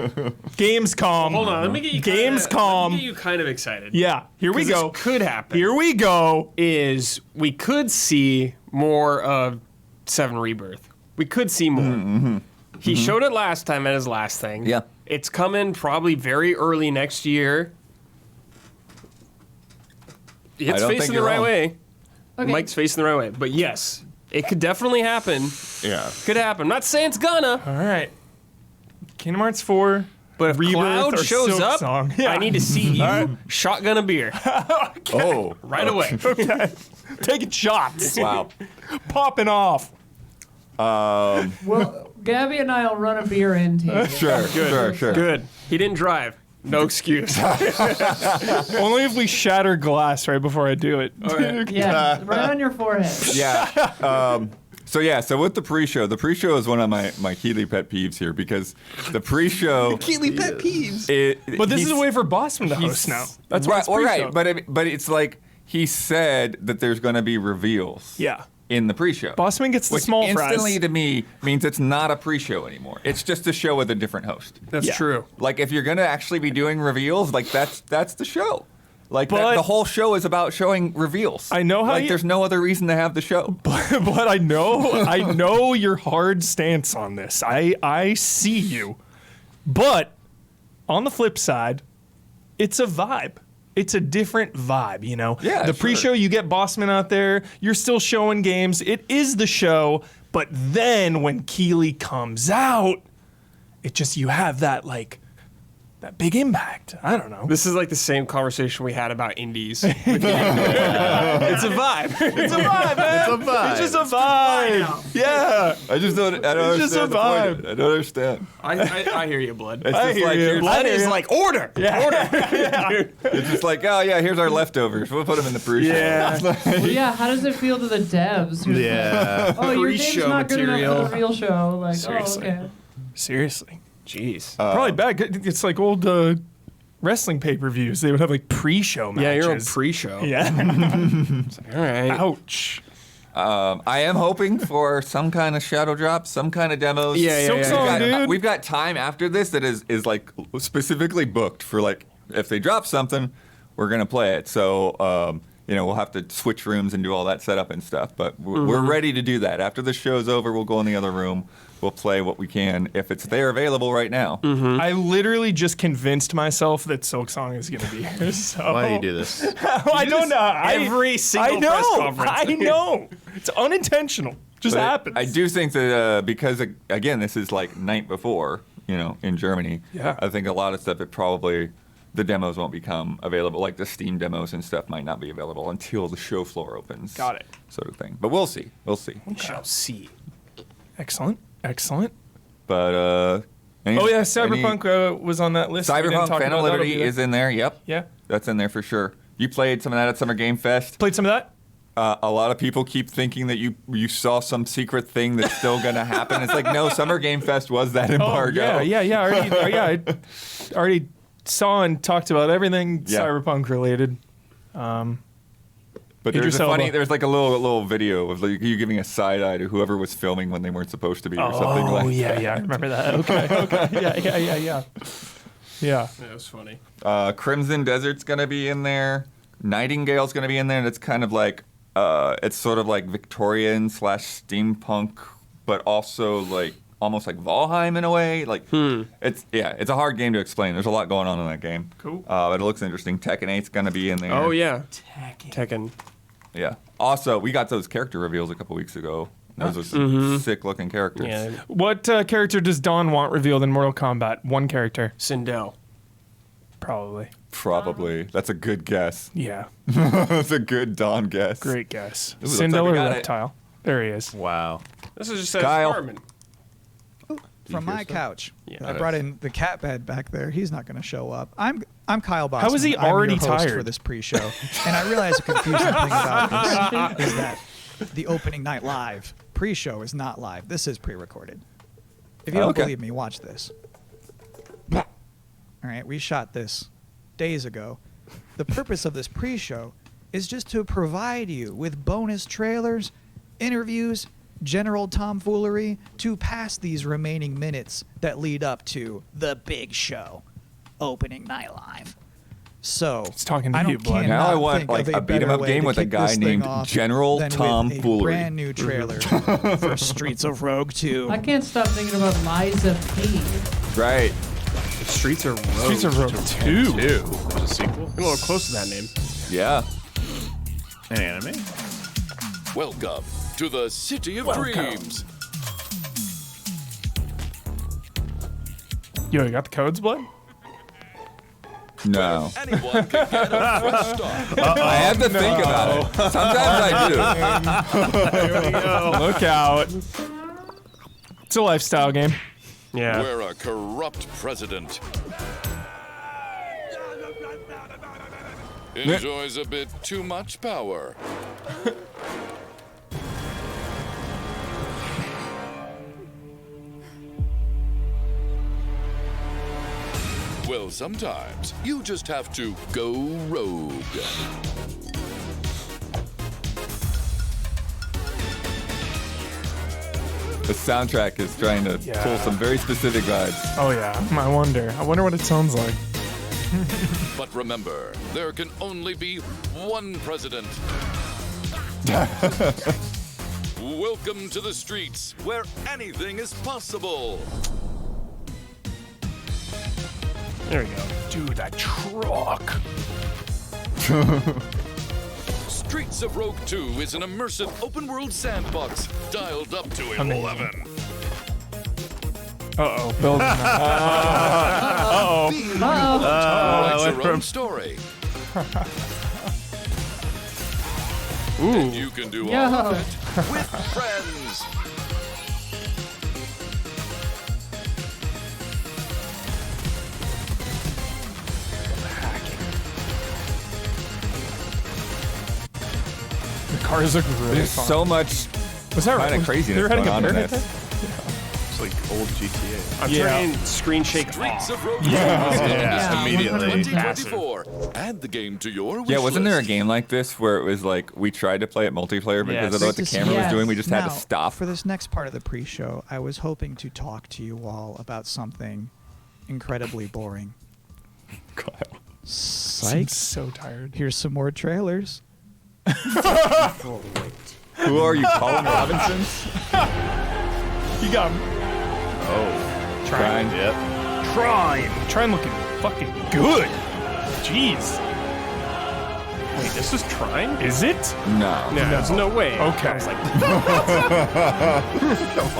Gamescom. Hold on, let me get you Gamescom. kind of excited. Yeah, here we 'Cause go. This could happen. Here we go. Is we could see more of 7 Rebirth. We could see more. He showed it last time at his last thing. Yeah. It's coming probably very early next year. It's don't think facing the you're right wrong. way. Okay. Mike's facing the right way. But yes, it could definitely happen. Yeah. Could happen. I'm not saying it's gonna, All right. Kingdom Hearts 4. but if Rebirth Cloud or shows up, Silksong. Yeah. I need to see you shotgun a beer Oh. right away. Okay. Taking shots. Wow. Popping off. Well, Gabby and I will run a beer in team. Sure. Good. He didn't drive. No excuse. Only if we shatter glass right before I do it. Yeah, right on your forehead. Yeah. So with the pre-show is one of my Keighley pet peeves here, because the pre-show. Keighley pet peeves. But this is a way for Bossman to host now. That's why right. it's Well, pre-show. right, but it's like he said that there's going to be reveals. Yeah. In the pre-show. Bossman gets the Which small instantly fries. to me means it's not a pre-show anymore. It's just a show with a different host. That's Yeah. true. Like if you're gonna actually be doing reveals, like that's the show. Like But- the whole show is about showing reveals. I know how like you- there's no other reason to have the show. But I know your hard stance on this. I see you. But on the flip side, it's a vibe. It's a different vibe, Yeah, the sure. pre-show, you get Bossman out there. You're still showing games. It is the show. But then when Keighley comes out, you have that that big impact. I don't know. This is like the same conversation we had about indies. It's a vibe. It's a vibe, man. It's a vibe. It's just a vibe. Yeah. I just don't. I don't It's just understand a the point. vibe. I don't understand. I hear you, Blood. It's I just hear like you. here's- Blood is like order. it's just like, oh yeah, here's our leftovers. We'll put them in the pre-show. Yeah. Well, yeah, how does it feel to the devs? Who's Yeah. Like, oh, your game's Pre-show not good enough material. for the real show. Like, Seriously. oh, okay. Seriously. Jeez. Probably bad. It's like old wrestling pay-per-views. They would have pre-show matches. Yeah, your own pre-show. Yeah. All right. Ouch. I am hoping for some kind of shadow drop, some kind of demos. Yeah, Silksong, We've got, dude. we've got time after this that is like specifically booked for like if they drop something, we're gonna play it. So we'll have to switch rooms and do all that setup and stuff. But we're ready to do that. After the show's over, we'll go in the other room. We'll play what we can if it's there available right now. I literally just convinced myself that Silksong is going to be here. So. Why do you do this? I don't know. every single press conference. I know. It's unintentional. Just But happens. I do think that because again, this is like night before, in Germany. Yeah. I think a lot of stuff the demos won't become available. Like the Steam demos and stuff might not be available until the show floor opens. Got it. Sort of thing. But we'll see. We'll see. We shall see. Excellent. But Oh, yeah. Cyberpunk was on that list. We didn't Cyberpunk talk Phantom about that. Liberty It'll be there. is in there. Yep. Yeah. That's in there for sure. You played some of that at Summer Game Fest. Played some of that? A lot of people keep thinking that you saw some secret thing that's still going to happen. It's like, no, Summer Game Fest was that embargo. I already saw and talked about everything Yeah. Cyberpunk related. But there's Idris Elba. there's like a little video of like you giving a side eye to whoever was filming when they weren't supposed to be or something like that. I remember that. Okay. Yeah. That was funny. Crimson Desert's gonna be in there. Nightingale's gonna be in there, and it's kind of like it's sort of like Victorian / steampunk, but also like almost like Valheim in a way. Like it's a hard game to explain. There's a lot going on in that game. Cool. But it looks interesting. Tekken 8's gonna be in there. Oh yeah, Tekken. Tekken. Yeah. Also, we got those character reveals a couple weeks ago. Those are some sick-looking characters. Yeah, What character does Dawn want revealed in Mortal Kombat? One character. Sindel. Probably. Probably. That's a good guess. Yeah. That's a good Dawn guess. Great guess. Ooh, looks like Sindel we or got it. Reptile? There he is. Wow. This is just says Kyle. Harmon. From my couch. Yeah. I brought in the cat bed back there. He's not going to show up. I'm Kyle Bossman. How is he I'm already your host for tired? this pre-show? And I realize a confusing thing about this is that the opening night live pre-show is not live. This is pre-recorded. If you don't Okay. believe me, watch this. All right, we shot this days ago. The purpose of this pre-show is just to provide you with bonus trailers, interviews, general tomfoolery to pass these remaining minutes that lead up to the big show, opening night live. So He's talking to I don't you, Blood. cannot Now I want, think like, of a beat 'em better up way game to with a kick guy this thing named off General than with Tomfoolery. a brand new trailer for Streets of Rogue 2. I can't stop thinking about Liza P. Right. Streets are Rogue. Streets of Rogue 2. There's a sequel. A little close to that name. Yeah. An anime? Welcome to the City of Dreams. Yo, you got the codes, Blood? No. Anyone can get a fresh start. I have to think about it. Sometimes I do. Look out. It's a lifestyle game. Yeah. We're a corrupt president. Enjoys a bit too much power. Well, sometimes you just have to go rogue. The soundtrack is trying to pull some very specific vibes. Oh, yeah. I wonder what it sounds like. But remember, there can only be one president. Welcome to the streets where anything is possible. There we go. Dude, that truck. Streets of Rogue 2 is an immersive open-world sandbox dialed up to 11. Uh-oh. Building that. Write your own story. And you can do all of it with friends. The cars look really There's fun. so much Was that kind of craziness They're heading going on in a this. It's like old GTA. I'm trying screen shake Streets off. of Rogue 2 Yeah, immediately. 2024. Add the game to your wish Yeah, wasn't there a list. game like this where it was like we tried to play it multiplayer because of Yes. what the Great to see camera you. was doing? We just had to Now, stop. For this next part of the pre-show, I was hoping to talk to you all about something incredibly boring. I'm Psych. so tired. Here's some more trailers. Who are you, Colin Robinson? You got him. Trying. Yep. Trine looking fucking good. Jeez. Wait, this is Trine? Is it? No. No, there's no way. Okay. I was like,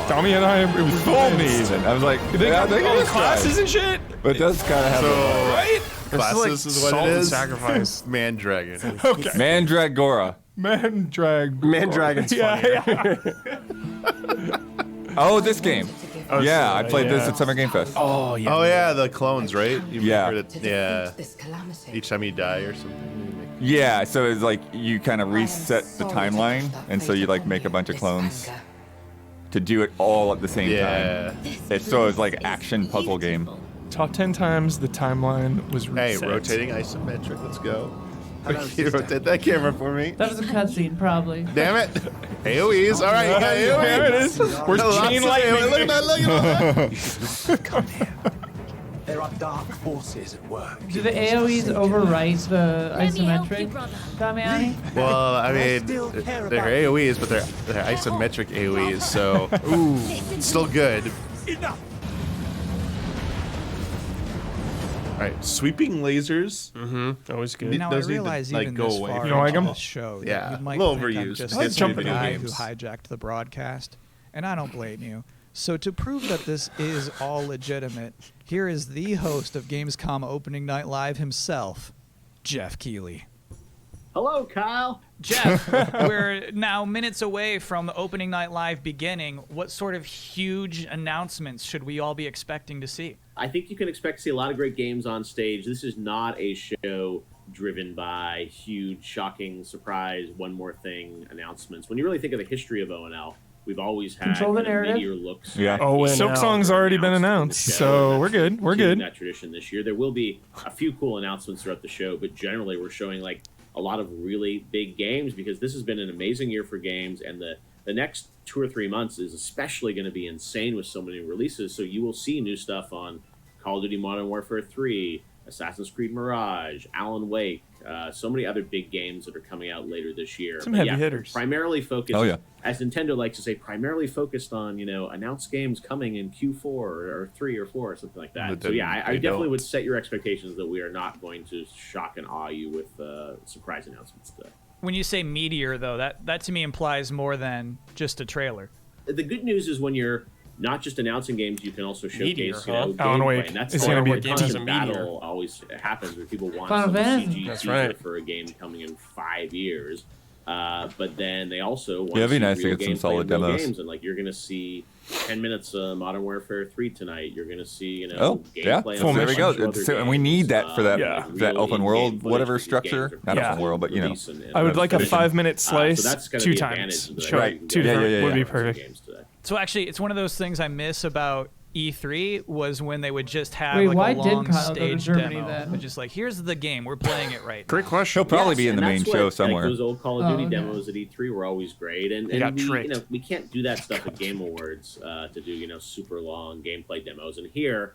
Tommy and I, it was Told me convinced. even. I was like, They got they all the got classes and shit? But it does kind of have a Right? Classes is what salt it and is. sacrifice. Mandragon. Okay. Mandragora. Mandragon's funnier. Oh, this game. Yeah, I played this yeah. at Summer Game Fest. Oh, yeah. Oh yeah, the clones, right? You Yeah. heard it- yeah. Each time you die or something. you make- Yeah, so it's like you kind of reset the timeline, and so you like make a bunch of clones to do it all at the same Yeah. time. So it's like action puzzle game. Top 10 times the timeline was Hey, reset. rotating isometric. Let's go. You rotate that camera for me. That was a cutscene, probably. Damn it. AoEs. All right, you got AoEs. There it is. Where's Lots chain of lightning? AoE. Look at that. Look at that. There are dark forces at work. Do the AoEs overwrite the isometric, Damiani? Well, I mean, they're AoEs, but they're isometric AoEs, so it's still good. Enough! All right, sweeping lasers. Always good. Now I Those need to, realize like, even go this away far You don't like into 'em? this show, that Yeah, you might a little think I'm overused. just Let's jump the into guy games. who hijacked the broadcast, and I don't blame you. So to prove that this is all legitimate, here is the host of Gamescom Opening Night Live himself, Geoff Keighley. Hello, Kyle. Geoff, we're now minutes away from Opening Night Live beginning. What sort of huge announcements should we all be expecting to see? I think you can expect to see a lot of great games on stage. This is not a show driven by huge, shocking, surprise, one more thing announcements. When you really think of the history of ONL, we've always had Control the kind of narrative. meteor looks. Yeah. Oh, and Silk Song's already been announced, so we're good. We're Continuing good. that tradition this year. There will be a few cool announcements throughout the show, but generally we're showing like a lot of really big games because this has been an amazing year for games, and the next 2 or 3 months is especially going to be insane with so many releases. So you will see new stuff on Call of Duty Modern Warfare 3, Assassin's Creed Mirage, Alan Wake, so many other big games that are coming out later this year. Some But heavy hitters. Primarily focused, Oh, yeah. as Nintendo likes to say, primarily focused on, announced games coming in Q4 or 3 or 4 or something like that. But So yeah, then I they definitely don't. would set your expectations that we are not going to shock and awe you with surprise announcements today. When you say meteor, though, that to me implies more than just a trailer. The good news is when you're not just announcing games, you can also Meteor, showcase, huh? Alan gameplay. Wake And that's is where gonna be where a game constant as a meteor. battle always happens, where people want Final some Fantasy. CG That's teaser right. for a game coming in 5 years. But then they also want Yeah, it'd be see nice to real get some gameplay solid in real demos. games. And like you're gonna see 10 minutes of Modern Warfare 3 tonight. You're gonna see Oh, yeah. gameplay. So on a there we bunch go. of other So- and we need that for that Yeah. that real open in-game world, footage whatever because these structure. games are Not Yeah. open world, but release and I would like a Finish it. 5-minute slice so that's gonna 2 be times. advantage that Show I it. think you 2 can get different yeah, would be yeah. perfect. games today. So actually, it's one of those things I miss about E3 was when they would just have Wait, like why a did long Kyle go to stage Germany demo. then? But just like, here's the game, we're playing it right now. Great question. He'll probably be in the and main that's show what, somewhere. Like, those old Call of Duty okay. demos at E3 were always great, and got we, tricked. we can't do that stuff at Game Awards to do super long gameplay demos. And here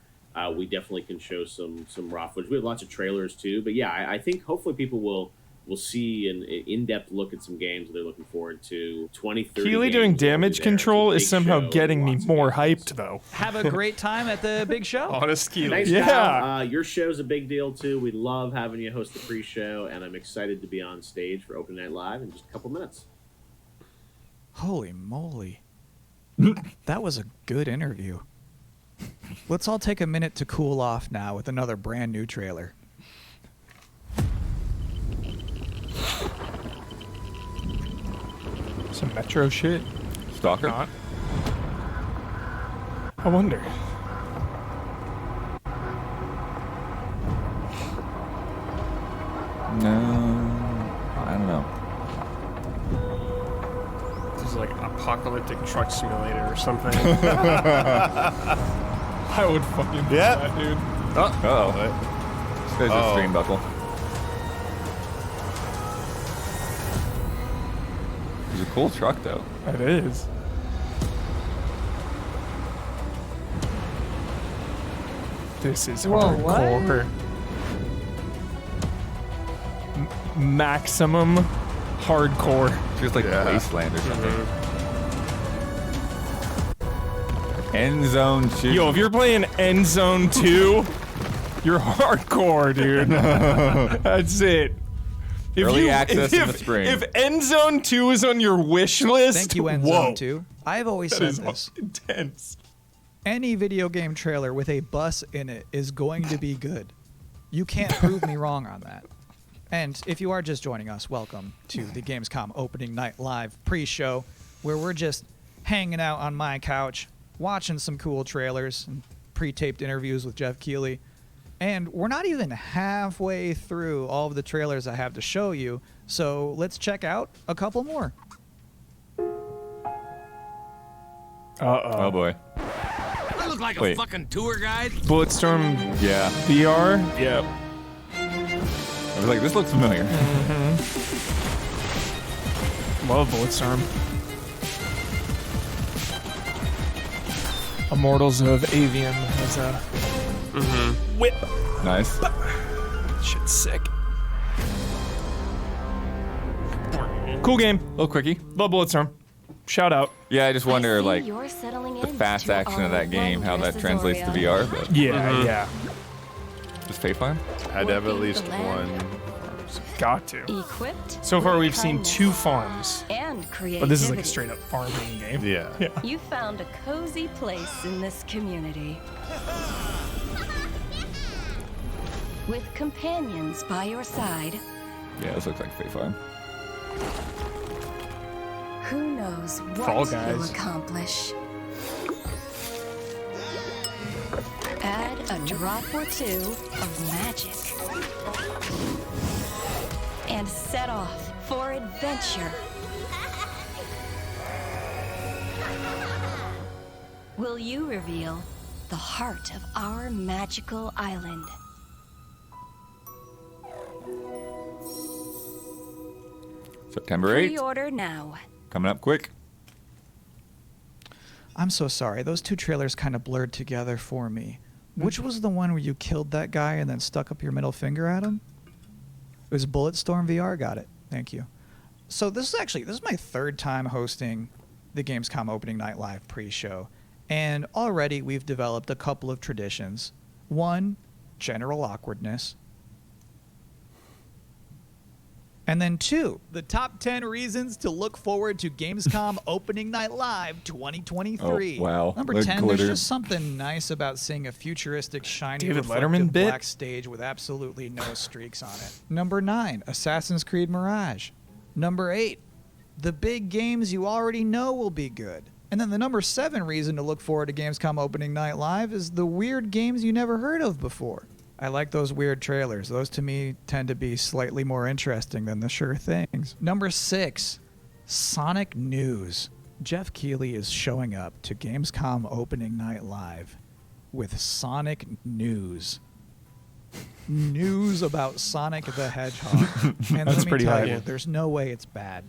we definitely can show some raw footage. We have lots of trailers too, but yeah, I think hopefully people will see an in-depth look at some games that they're looking forward to. 2030 Keighley games doing will be damage there. control It's a is big somehow show, getting me lots of more games. hyped, though. Have a great time at the big show. Honest Keighley. Thanks, Yeah. Kyle. Your show's a big deal too. We love having you host the pre-show, and I'm excited to be on stage for Open Night Live in just a couple minutes. Holy moly. That was a good interview. Let's all take a minute to cool off now with another brand new trailer. Some Metro shit. Stalker. Not. I wonder. No, I don't know. This is like apocalyptic truck simulator or something. I would fucking do Yeah. that, dude. Uh-oh. There's a Oh. stream buckle. It's a cool truck, though. It is. This is Whoa, what? hardcore. Maximum hardcore. It's just like Wasteland or something. Endzone 2. Yo, if you're playing Endzone 2, you're hardcore, dude. That's it. If Early access in the spring. If Endzone 2 is on your wish list, Thank you, Endzone whoa, 2. I've always that said is this. intense. Any video game trailer with a bus in it is going to be good. You can't prove me wrong on that. And if you are just joining us, welcome to the Gamescom Opening Night Live pre-show, where we're just hanging out on my couch, watching some cool trailers and pre-taped interviews with Geoff Keighley. And we're not even halfway through all of the trailers I have to show you, so let's check out a couple more. Oh, boy. I look like Wait. a fucking tour guide. Bulletstorm Yeah. VR. Yep. I was like, this looks familiar. Love Bulletstorm. Immortals of Aveum has a whip. Nice. Shit's sick. Cool game. Little quickie. Love Bulletstorm. shout out. Yeah, I just wonder, like, you're settling the in fast to action of our that game, how that wondrous translates to Azoria. VR. But Yeah. is Fae Farm? I'd have at Working least the land. one. Got to. Equipped So far, with we've seen kindness 2 farms. and creativity. But this is like a straight up farming game. Yeah. You found a cozy place in this community. With companions by your side, Yeah, this looks like Fae Farm. who knows what Fall you'll Guys. accomplish. Add a drop or 2 of magic. And set off for adventure. Will you reveal the heart of our magical island? September 8th, Pre-order now. coming up quick. I'm so sorry. Those 2 trailers kind of blurred together for me. Which was the one where you killed that guy and then stuck up your middle finger at him? It was Bulletstorm VR. Got it. Thank you. So this is my 3rd time hosting the Gamescom opening night live pre-show, and already we've developed a couple of traditions. One, general awkwardness. And then 2, the top 10 reasons to look forward to Gamescom Opening Night Live 2023. Oh, wow. Number The 10, glitter. there's just something nice about seeing a futuristic, shiny, David reflective Letterman bit? black stage with absolutely no streaks on it. Number 9, Assassin's Creed Mirage. Number 8, the big games you already know will be good. And then the number 7 reason to look forward to Gamescom Opening Night Live is the weird games you never heard of before. I like those weird trailers. Those to me tend to be slightly more interesting than the sure things. Number 6, Sonic news. Geoff Keighley is showing up to Gamescom Opening Night Live with Sonic news. News about Sonic the Hedgehog. And That's let me pretty tell hype. you, there's no way it's bad.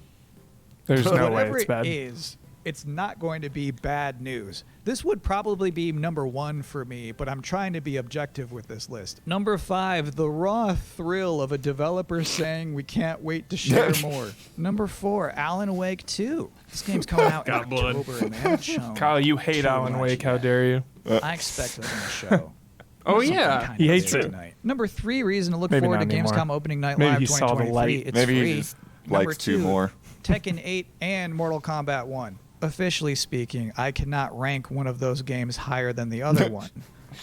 There's no way Whatever it's bad. it is, it's not going to be bad news. This would probably be number 1 for me, but I'm trying to be objective with this list. Number 5, the raw thrill of a developer saying we can't wait to share more. Number 4, Alan Wake 2. This game's coming out in Got blood. October, and they haven't shown Kyle, you hate too Alan much Wake. How yet. dare you? I expect they're going to show. Oh, something yeah. kind He of hates big it. tonight. Number 3 reason to look Maybe forward to not anymore. Gamescom Opening Night Maybe Live he saw the 2023. light. It's Maybe free. he just Number likes 2 2, more. Tekken 8 and Mortal Kombat 1. Officially speaking, I cannot rank one of those games higher than the other one.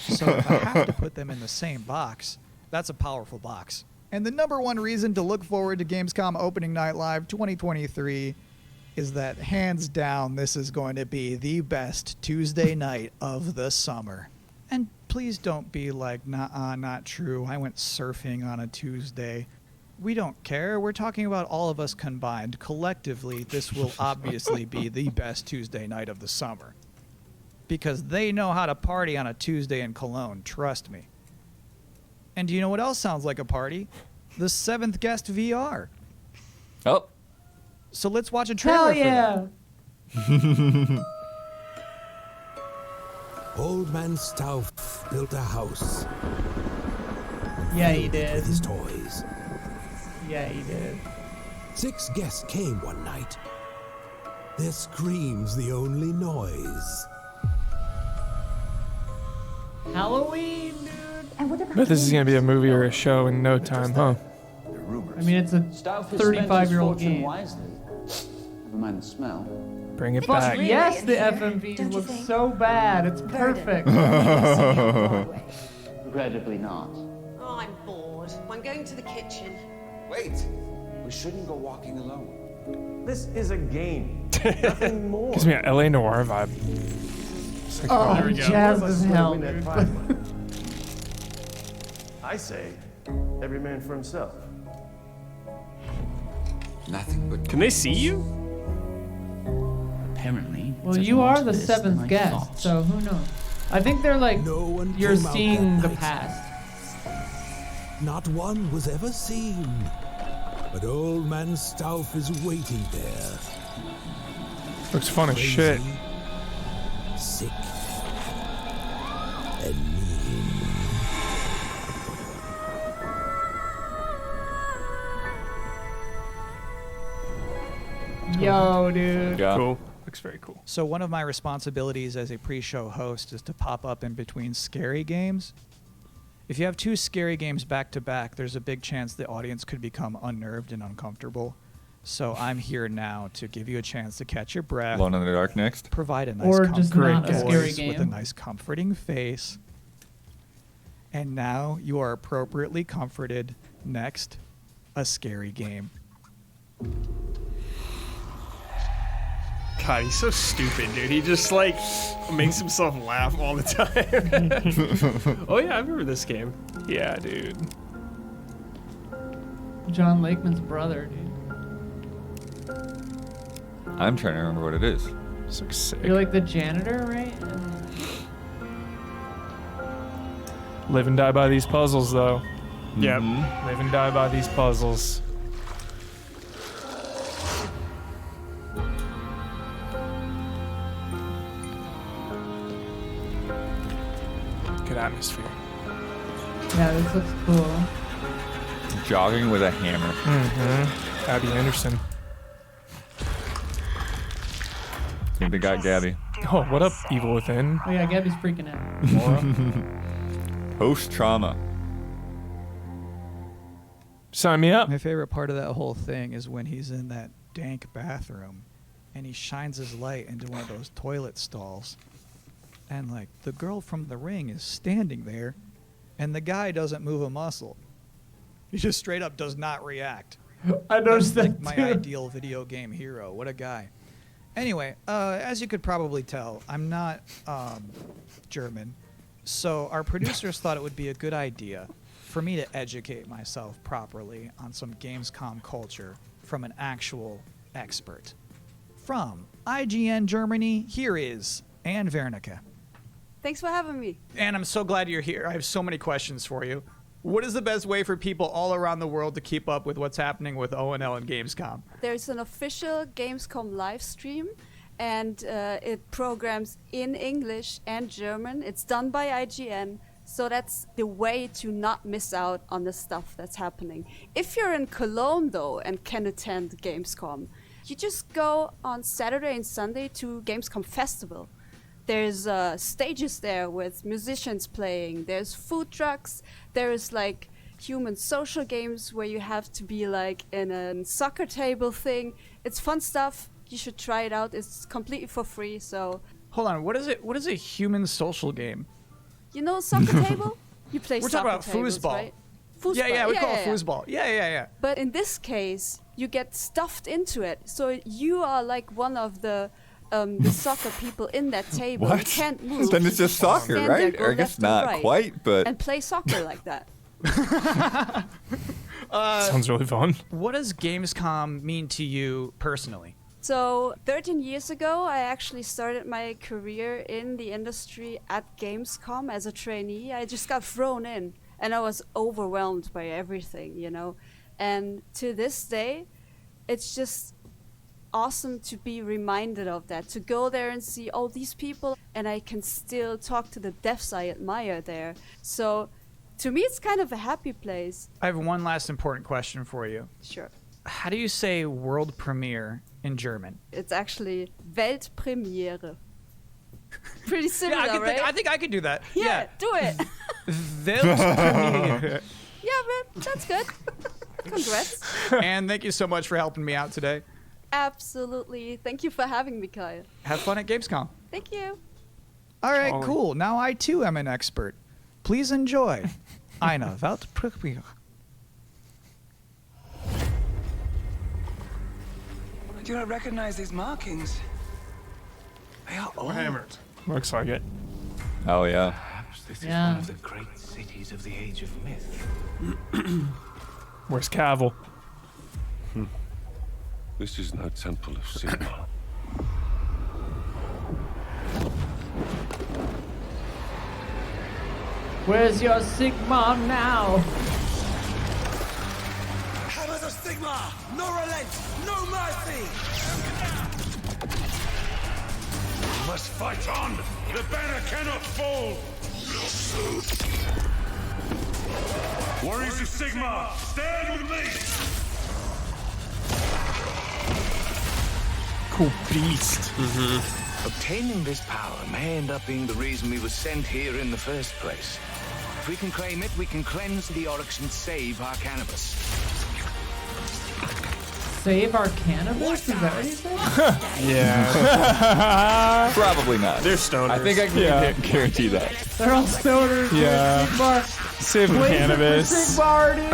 So if I have to put them in the same box, that's a powerful box. And the number 1 reason to look forward to Gamescom Opening Night Live 2023 is that hands down this is going to be the best Tuesday night of the summer. And please don't be like, nah, not true. I went surfing on a Tuesday. We don't care. We're talking about all of us combined. Collectively, this will obviously be the best Tuesday night of the summer. Because they know how to party on a Tuesday in Cologne, trust me. And do you know what else sounds like a party? The 7th Guest VR. Oh, So let's watch a trailer Hell for that. yeah! Old man Stauff built a house Yeah, he did. with his toys. Yeah, he did. 6 guests came one night. Their screams the only noise. Halloween, dude. But this is gonna be a movie or a show in no time, huh? I mean, it's a 35-year-old game. Never mind the smell. Bring it Fuck back. yes, the Don't FMVs you look think? so bad. It's perfect. Regrettably not. Oh, I'm bored. I'm going to the kitchen. Wait! We shouldn't go walking alone. This is a game. Nothing more. Gives me an LA Noir vibe. It's like, Oh, there we go. jazz Let's as win hell, that dude. prize money. I say, every man for himself. Nothing but. Can they see you? Apparently. Well, you are the 7th guest, so who knows? I think they're like, No one you're came out seeing that the night. past. Not one was ever seen. But old man Stauff is waiting there. Looks fun as Crazy, shit. Sick. And mean. Yo, dude. yeah. Cool. looks very cool. So one of my responsibilities as a pre-show host is to pop up in between scary games. If you have 2 scary games back to back, there's a big chance the audience could become unnerved and uncomfortable. So I'm here now to give you a chance to catch your breath. Alone in the Dark next. Provide a nice Or just not a voice scary game. with a nice comforting face. And now you are appropriately comforted. Next, a scary game. God, he's so stupid, dude. He just like makes himself laugh all the time. Oh yeah, I remember this game. Yeah, dude. John Lakeman's brother, dude. I'm trying to remember what it is. This looks sick. You're like the janitor, right? Live and die by these puzzles, though. Yep. Live and die by these puzzles. Good atmosphere. Yeah, this looks cool. Jogging with a hammer. Mm-hmm. Abby Anderson. I think they got Gabby. Oh, what up, Evil Within? Oh yeah, Gabby's freaking out. Post trauma. Sign me up. My favorite part of that whole thing is when he's in that dank bathroom and he shines his light into one of those toilet stalls. And like the girl from The Ring is standing there and the guy doesn't move a muscle. He just straight up does not react. I noticed that Like my too. ideal video game hero. What a guy. Anyway, as you could probably tell, I'm not German. So our producers thought it would be a good idea for me to educate myself properly on some Gamescom culture from an actual expert. From IGN Germany, here is Anne Wernicke. Thanks for having me. Anne, I'm so glad you're here. I have so many questions for you. What is the best way for people all around the world to keep up with what's happening with ONL and Gamescom? There's an official Gamescom live stream, and it programs in English and German. It's done by IGN, so that's the way to not miss out on the stuff that's happening. If you're in Cologne, though, and can attend Gamescom, you just go on Saturday and Sunday to Gamescom Festival. There's stages there with musicians playing. There's food trucks. There's like human social games where you have to be like in a soccer table thing. It's fun stuff. You should try it out. It's completely for free. So Hold on, what is it? What is a human social game? you know soccer table? You play We're soccer talking about tables, foosball. right? Yeah, we call it foosball. Yeah. But in this case, you get stuffed into it. So you are like one of the soccer people in that table. What? You can't move. Then it's just soccer, Stand right? there, go Or I guess left and not right, quite, but and play soccer like that. Sounds really fun. What does Gamescom mean to you personally? So 13 years ago, I actually started my career in the industry at Gamescom as a trainee. I just got thrown in, and I was overwhelmed by everything, you know. And to this day, it's just awesome to be reminded of that, to go there and see all these people, and I can still talk to the devs I admire there. So to me, it's kind of a happy place. I have one last important question for you. Sure. How do you say world premiere in German? It's actually Weltpremiere. Pretty similar, right? I think I could do that. Yeah, do it. Weltpremiere. Yeah, man, that's good. Congrats. And thank you so much for helping me out today. Absolutely. Thank you for having me, Kyle. Have fun at Gamescom. Thank you. All right, Jolly. cool. Now I too am an expert. Please enjoy Eine Weltpremiere. I do not recognize these markings. They are Warhammer. Looks like it. oh yeah. Perhaps this Yeah. is one of the great cities of the Age of Myth. Where's Cavill? This is no temple of Sigmar. Where's your Sigmar now? Hammers of Sigmar! No relent! No mercy! We must fight on! The banner cannot fall! Warriors of Sigmar, stand with me! cool beast. Obtaining this power may end up being the reason we were sent here in the first place. If we can claim it, we can cleanse the Oryx and save our cannabis. Save our cannabis? Is that what you said? Yeah. Probably not. They're stoners. I think I can guarantee that. They're all stoners. Yeah. Sigmar. Save the cannabis. Sigmar, dude.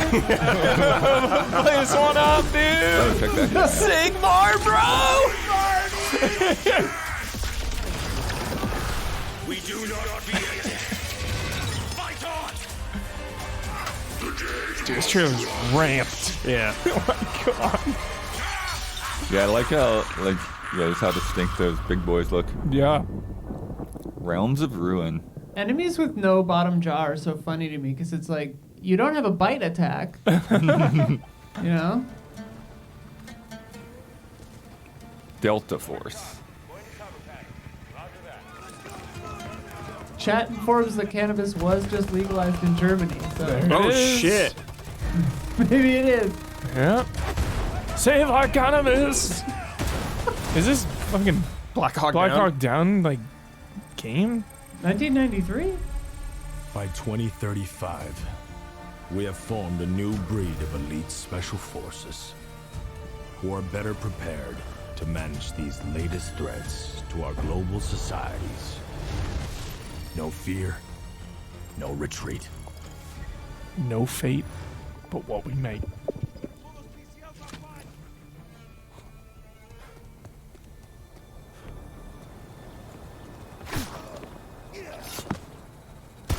Play this one up, dude. Oh, check that. Sigmar, bro. We do not be fight on. Dude, this trailer's ramped. Yeah. Oh my god. Yeah, I like how just how distinct those big boys look. Yeah. Realms of Ruin. Enemies with no bottom jaw are so funny to me because it's like you don't have a bite attack. You know? Delta Force. Chat informs that cannabis was just legalized in Germany. So Oh shit. maybe it is. Yeah. Save our cannabis. Is this fucking Black Hawk Down like game? 1993? By 2035, we have formed a new breed of elite special forces who are better prepared to manage these latest threats to our global societies. No fear, no retreat. No fate, but what we make.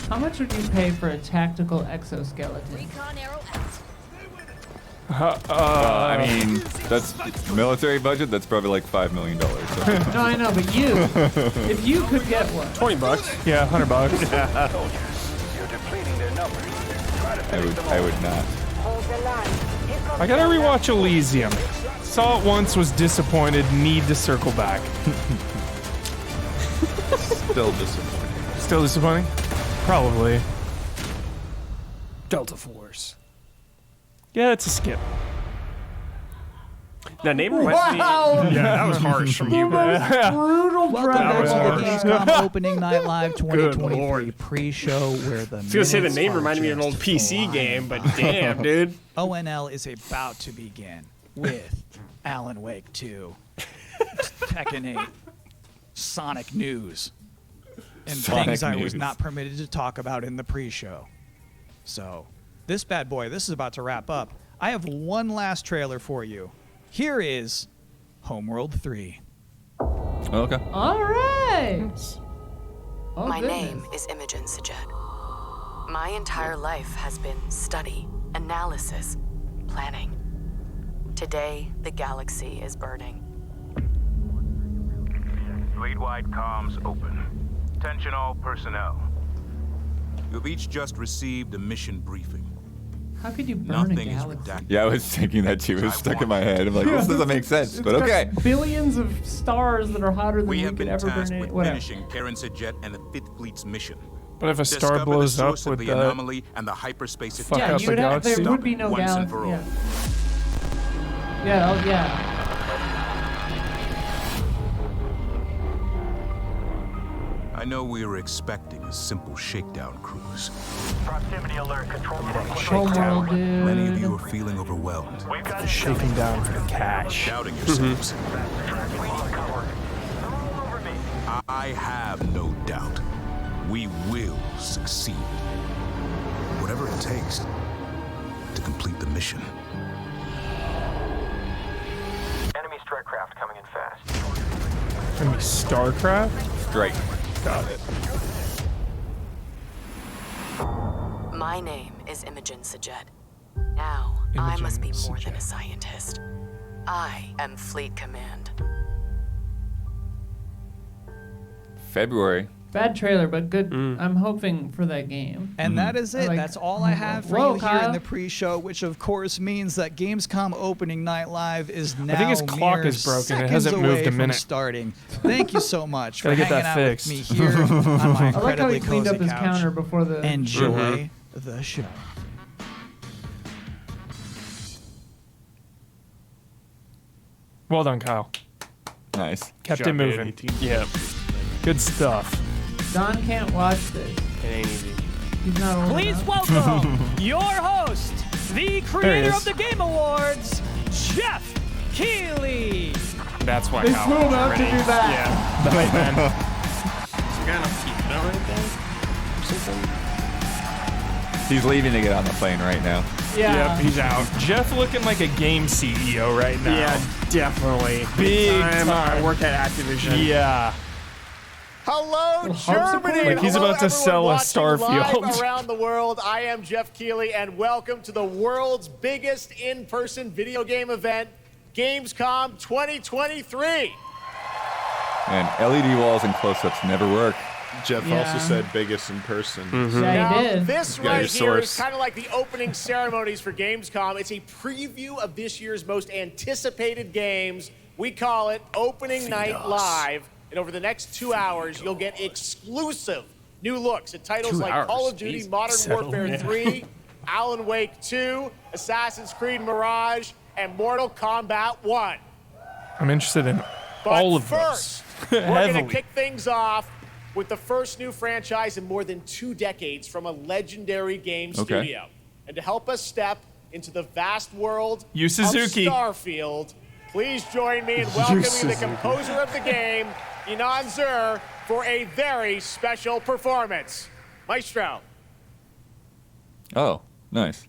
How much would you pay for a tactical exoskeleton? I mean, that's military budget. That's probably like $5 million. So. No, I know, but you, if you could get one. $20. Yeah, $100. I would not. I gotta rewatch Elysium. Saw it once, was disappointed, need to circle back. Still disappointing. Still disappointing? Probably. Delta Force. Yeah, it's a skip. That name reminds me. Wow! Yeah, that was harsh from you. Brutal Welcome back to drama. the Gamescom Opening Night Live 2023 pre-show where the I was gonna say the minutes name are reminded me of an old just PC flying. game, but damn, dude. ONL is about to begin with Alan Wake 2, Tekken 8, Sonic news, and Sonic things I was news. not permitted to talk about in the pre-show. So, this bad boy, this is about to wrap up. I have one last trailer for you. Here is Homeworld 3. Okay. All right. Oh, My goodness. name is Imogen Sajet. My entire life has been study, analysis, planning. Today, the galaxy is burning. Fleet-wide comms open. Attention all personnel. You've each just received a mission briefing. How could you burn Nothing a is galaxy? redacted. Yeah, I was thinking that too. It was stuck in my head. I'm like, this doesn't make sense, but It's okay. got billions of stars that are hotter than We we have could been ever burn tasked it. with Whatever. finishing Karen Sajet and the Fifth Fleet's mission. But if a star Discover blows the up, source of would the that anomaly and the hyperspace fuck Yeah, up you the would have, galaxy? there would be no Once and galaxy. for all. Yeah. Yeah, oh, yeah. I know we were expecting a simple shakedown cruise. Proximity alert, control Homeworld, dude. Many of you are feeling overwhelmed, Shaking down for the cash. doubting yourselves. I have no doubt. We will succeed. Whatever it takes to complete the mission. Enemy strike craft coming in fast. Enemy StarCraft? Strike. Got it. My name is Imogen Sajet. Now, I must be more than a scientist. I am Fleet Command. February. Bad trailer, but good. I'm hoping for that game. And that is it. Like- That's all I have for Whoa, you here in Kyle. the pre-show, which of course means that Gamescom Opening Night Live is now I think his clock mere is broken. It seconds hasn't moved away a from minute. starting. Thank you so much for Gotta get hanging that out fixed. with me here on my I like how incredibly he cleaned cozy up his couch. counter before the. Enjoy the show. Well done, Kyle. Nice. Kept Shot it moving. it. Yeah. Good stuff. Don can't watch this. It ain't easy. He's not old Please enough. welcome your host, the creator is. of the Game Awards, Geoff Keighley. That's why They Hal flew him was out to ready. do that. Yeah. The hype man. You got enough people right there? Something. He's leaving to get on the plane right now. Yeah. Yep, he's out. Jeff looking like a game CEO right now. Yeah, definitely. Big time. I time. work at Activision. Yeah. Hello, harpsichord. Germany! Like he's Hello, about to everyone sell a watching Starfield. live around the world. I am Geoff Keighley, and welcome to the world's biggest in-person video game event, Gamescom 2023. And LED walls and close-ups never work. Jeff Yeah. also said biggest in person. Yeah, Now, he did. this got right your here is source. kind of like the opening ceremonies for Gamescom. It's a preview of this year's most anticipated games. We call it Opening Night Live. And over the next 2 hours, you'll get exclusive new looks at titles 2 like hours, Call of Duty jeez. Modern Settle Warfare in. 3, Alan Wake 2, Assassin's Creed Mirage, and Mortal Kombat 1. I'm interested in But all of first, those. we're going to Heavily. kick things off with the first new franchise in more than 2 decades from a legendary game studio. And to help us step into the vast world Yu of Suzuki. Starfield, please join me in welcoming the Suzuki. composer of the game, Inan Zur, for a very special performance. Maestro. Oh, nice.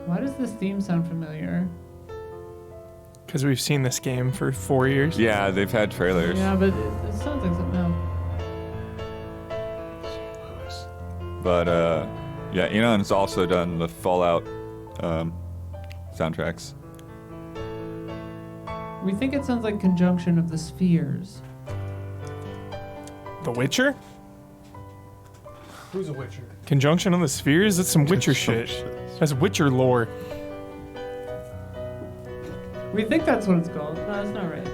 Why does this theme sound familiar? Because we've seen this game for 4 years. Yeah, they've had trailers. Yeah, but it sounds like something else. But yeah, Enon's also done the Fallout soundtracks. We think it sounds like conjunction of the spheres. The Witcher? Who's a Witcher? Conjunction of the Spheres? That's some Witcher shit. That's Witcher lore. We think that's what it's called. No, that's not right.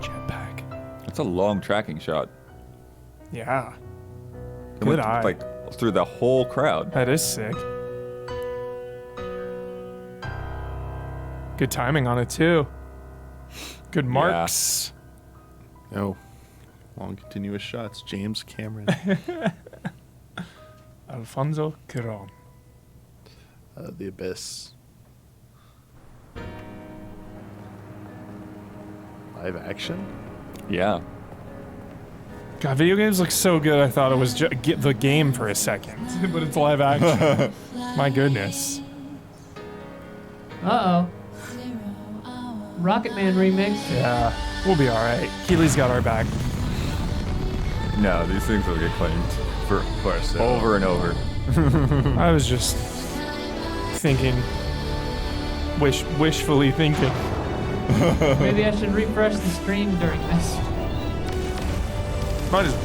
Jetpack. It's a long tracking shot. Yeah. It Good went, eye. like through the whole crowd. That is sick. Good timing on it, too. Good marks. Oh, long continuous shots. James Cameron. Alfonso Cuarón. The Abyss. Live action? Yeah. God, video games look so good. I thought it was the game for a second, but it's live action. My goodness. Uh-oh. Rocket Man remix. Yeah, we'll be all right. Keighley's got our back. No, these things will get claimed for over and over. I was just thinking, wishfully thinking. Maybe I should refresh the stream during this. Might as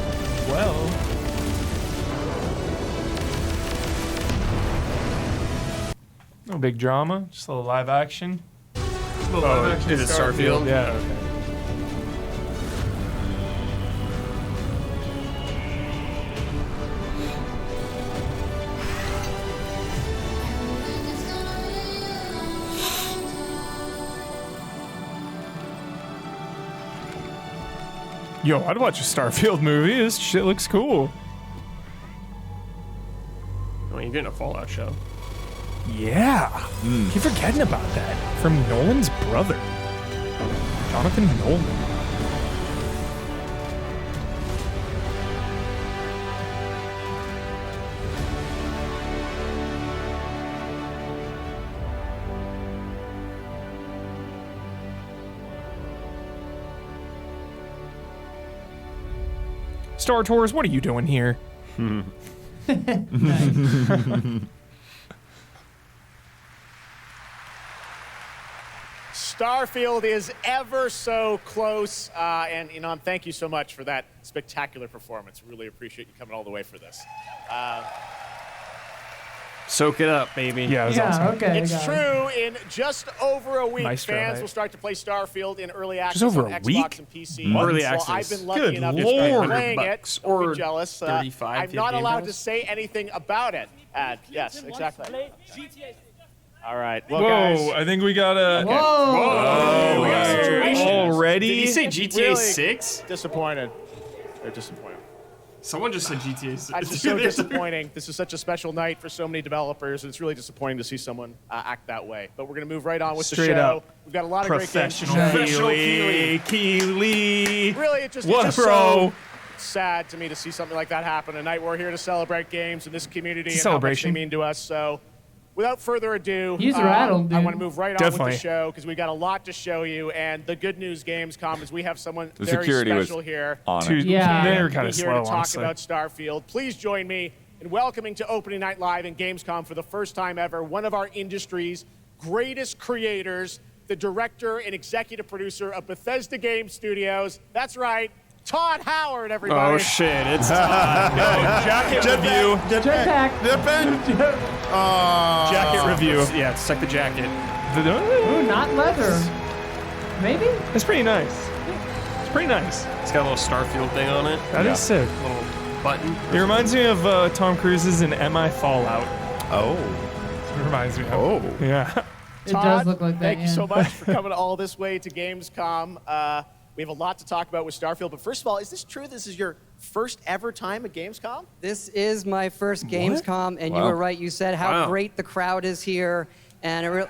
well. No big drama, just a little live action. Is it Starfield? Yeah, okay. Yo, I'd watch a Starfield movie. This shit looks cool. Oh, you're getting a Fallout show. Yeah. Keep forgetting about that. From Nolan's brother, Jonathan Nolan. Star Tours, what are you doing here? Starfield is ever so close, and thank you so much for that spectacular performance. Really appreciate you coming all the way for this. Soak it up, baby. Yeah, it was awesome. Okay. It's true. In just over a week, Nice fans try. will start to play Starfield in early access over on a Xbox week? and PC. Early so access. I've been lucky Good enough to Lord. start playing it. $100 Don't or be jealous. 35 I'm if you not have Game allowed Pass? to say anything about it. Yes, exactly. All right. Well, Whoa, guys. I think we got a... Whoa. Oh, We got a situation. already? Did he say GTA Really 6? Disappointed. They're disappointed. Someone just said GTA 6. It's so disappointing. This is such a special night for so many developers, and it's really disappointing to see someone act that way. But we're going to move right on with the Straight show. up. We've got a lot of great games to Professional show. Keighley. Really, it's just What, so bro? sad to me to see something like that happen. Tonight, we're here to celebrate games in this community and celebration. how much they mean to us. So, without further ado, He's rattled, dude. I want to move right on Definitely. with the show because we got a lot to show you. And the good news, Gamescom, is we have someone The very security was special here. on it. Dude, Yeah. they're Be kind of here slow, to talk honestly. about Starfield. Please join me in welcoming to Opening Night Live in Gamescom for the first time ever one of our industry's greatest creators, the director and executive producer of Bethesda Game Studios. That's right, Todd Howard, everybody. Oh, shit. It's time. Jacket review. Jetpack. Jacket review. Yeah, let's check the jacket. Ooh, not leather. Maybe? That's pretty nice. It's pretty nice. It's got a little Starfield thing on it. That is sick. Little button. It reminds me of Tom Cruise's in MI Fallout. Oh. It reminds me of. Oh. Yeah. It Todd, does look like that. thank you so much for coming all this way to Gamescom. We have a lot to talk about with Starfield, but first of all, is this true? This is your first ever time at Gamescom? This is my first Gamescom, and you Wow. were right. You said how great the crowd is here, and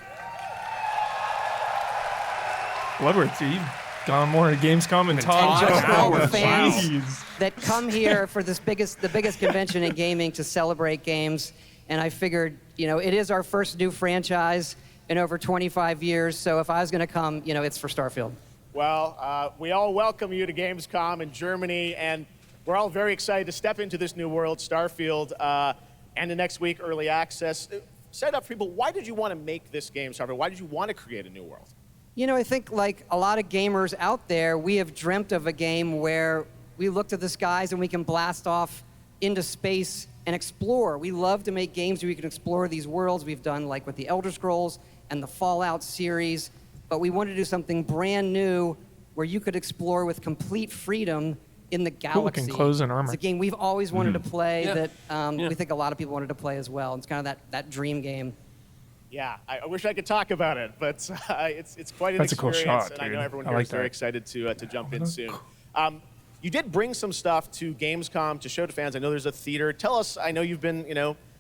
Bloodworth, dude. You've gone more to Gamescom and Todd. just all the Wow. fans Jeez. that come here for the biggest convention in gaming to celebrate games. And I figured, it is our first new franchise in over 25 years. So if I was going to come, it's for Starfield. Well, we all welcome you to Gamescom in Germany, and we're all very excited to step into this new world, Starfield, and the next week, early access. Set up for people, why did you want to make this game, Starfield? Why did you want to create a new world? I think like a lot of gamers out there, we have dreamt of a game where we look to the skies and we can blast off into space and explore. We love to make games where we can explore these worlds. We've done like with the Elder Scrolls and the Fallout series, but we wanted to do something brand new where you could explore with complete freedom in the galaxy. Cool, clothes and armor. It's a game we've always wanted to play Yeah. that we think a lot of people wanted to play as well. It's kind of that dream game. Yeah, I wish I could talk about it, but it's quite an That's a cool experience, shot, and I dude. know everyone I here like is very that. excited to jump in soon. You did bring some stuff to Gamescom to show to fans. I know there's a theater. Tell us, I know you've been,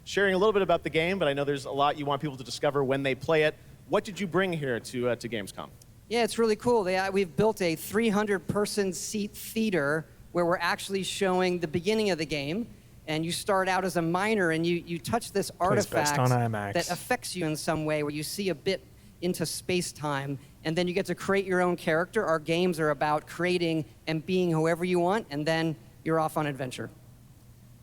sharing a little bit about the game, but I know there's a lot you want people to discover when they play it. What did you bring here to Gamescom? Yeah, it's really cool. We've built a 300-person seat theater where we're actually showing the beginning of the game. And you start out as a miner, and you touch this Plays best artifact on IMAX. that affects you in some way, where you see a bit into space-time, and then you get to create your own character. Our games are about creating and being whoever you want, and then you're off on adventure.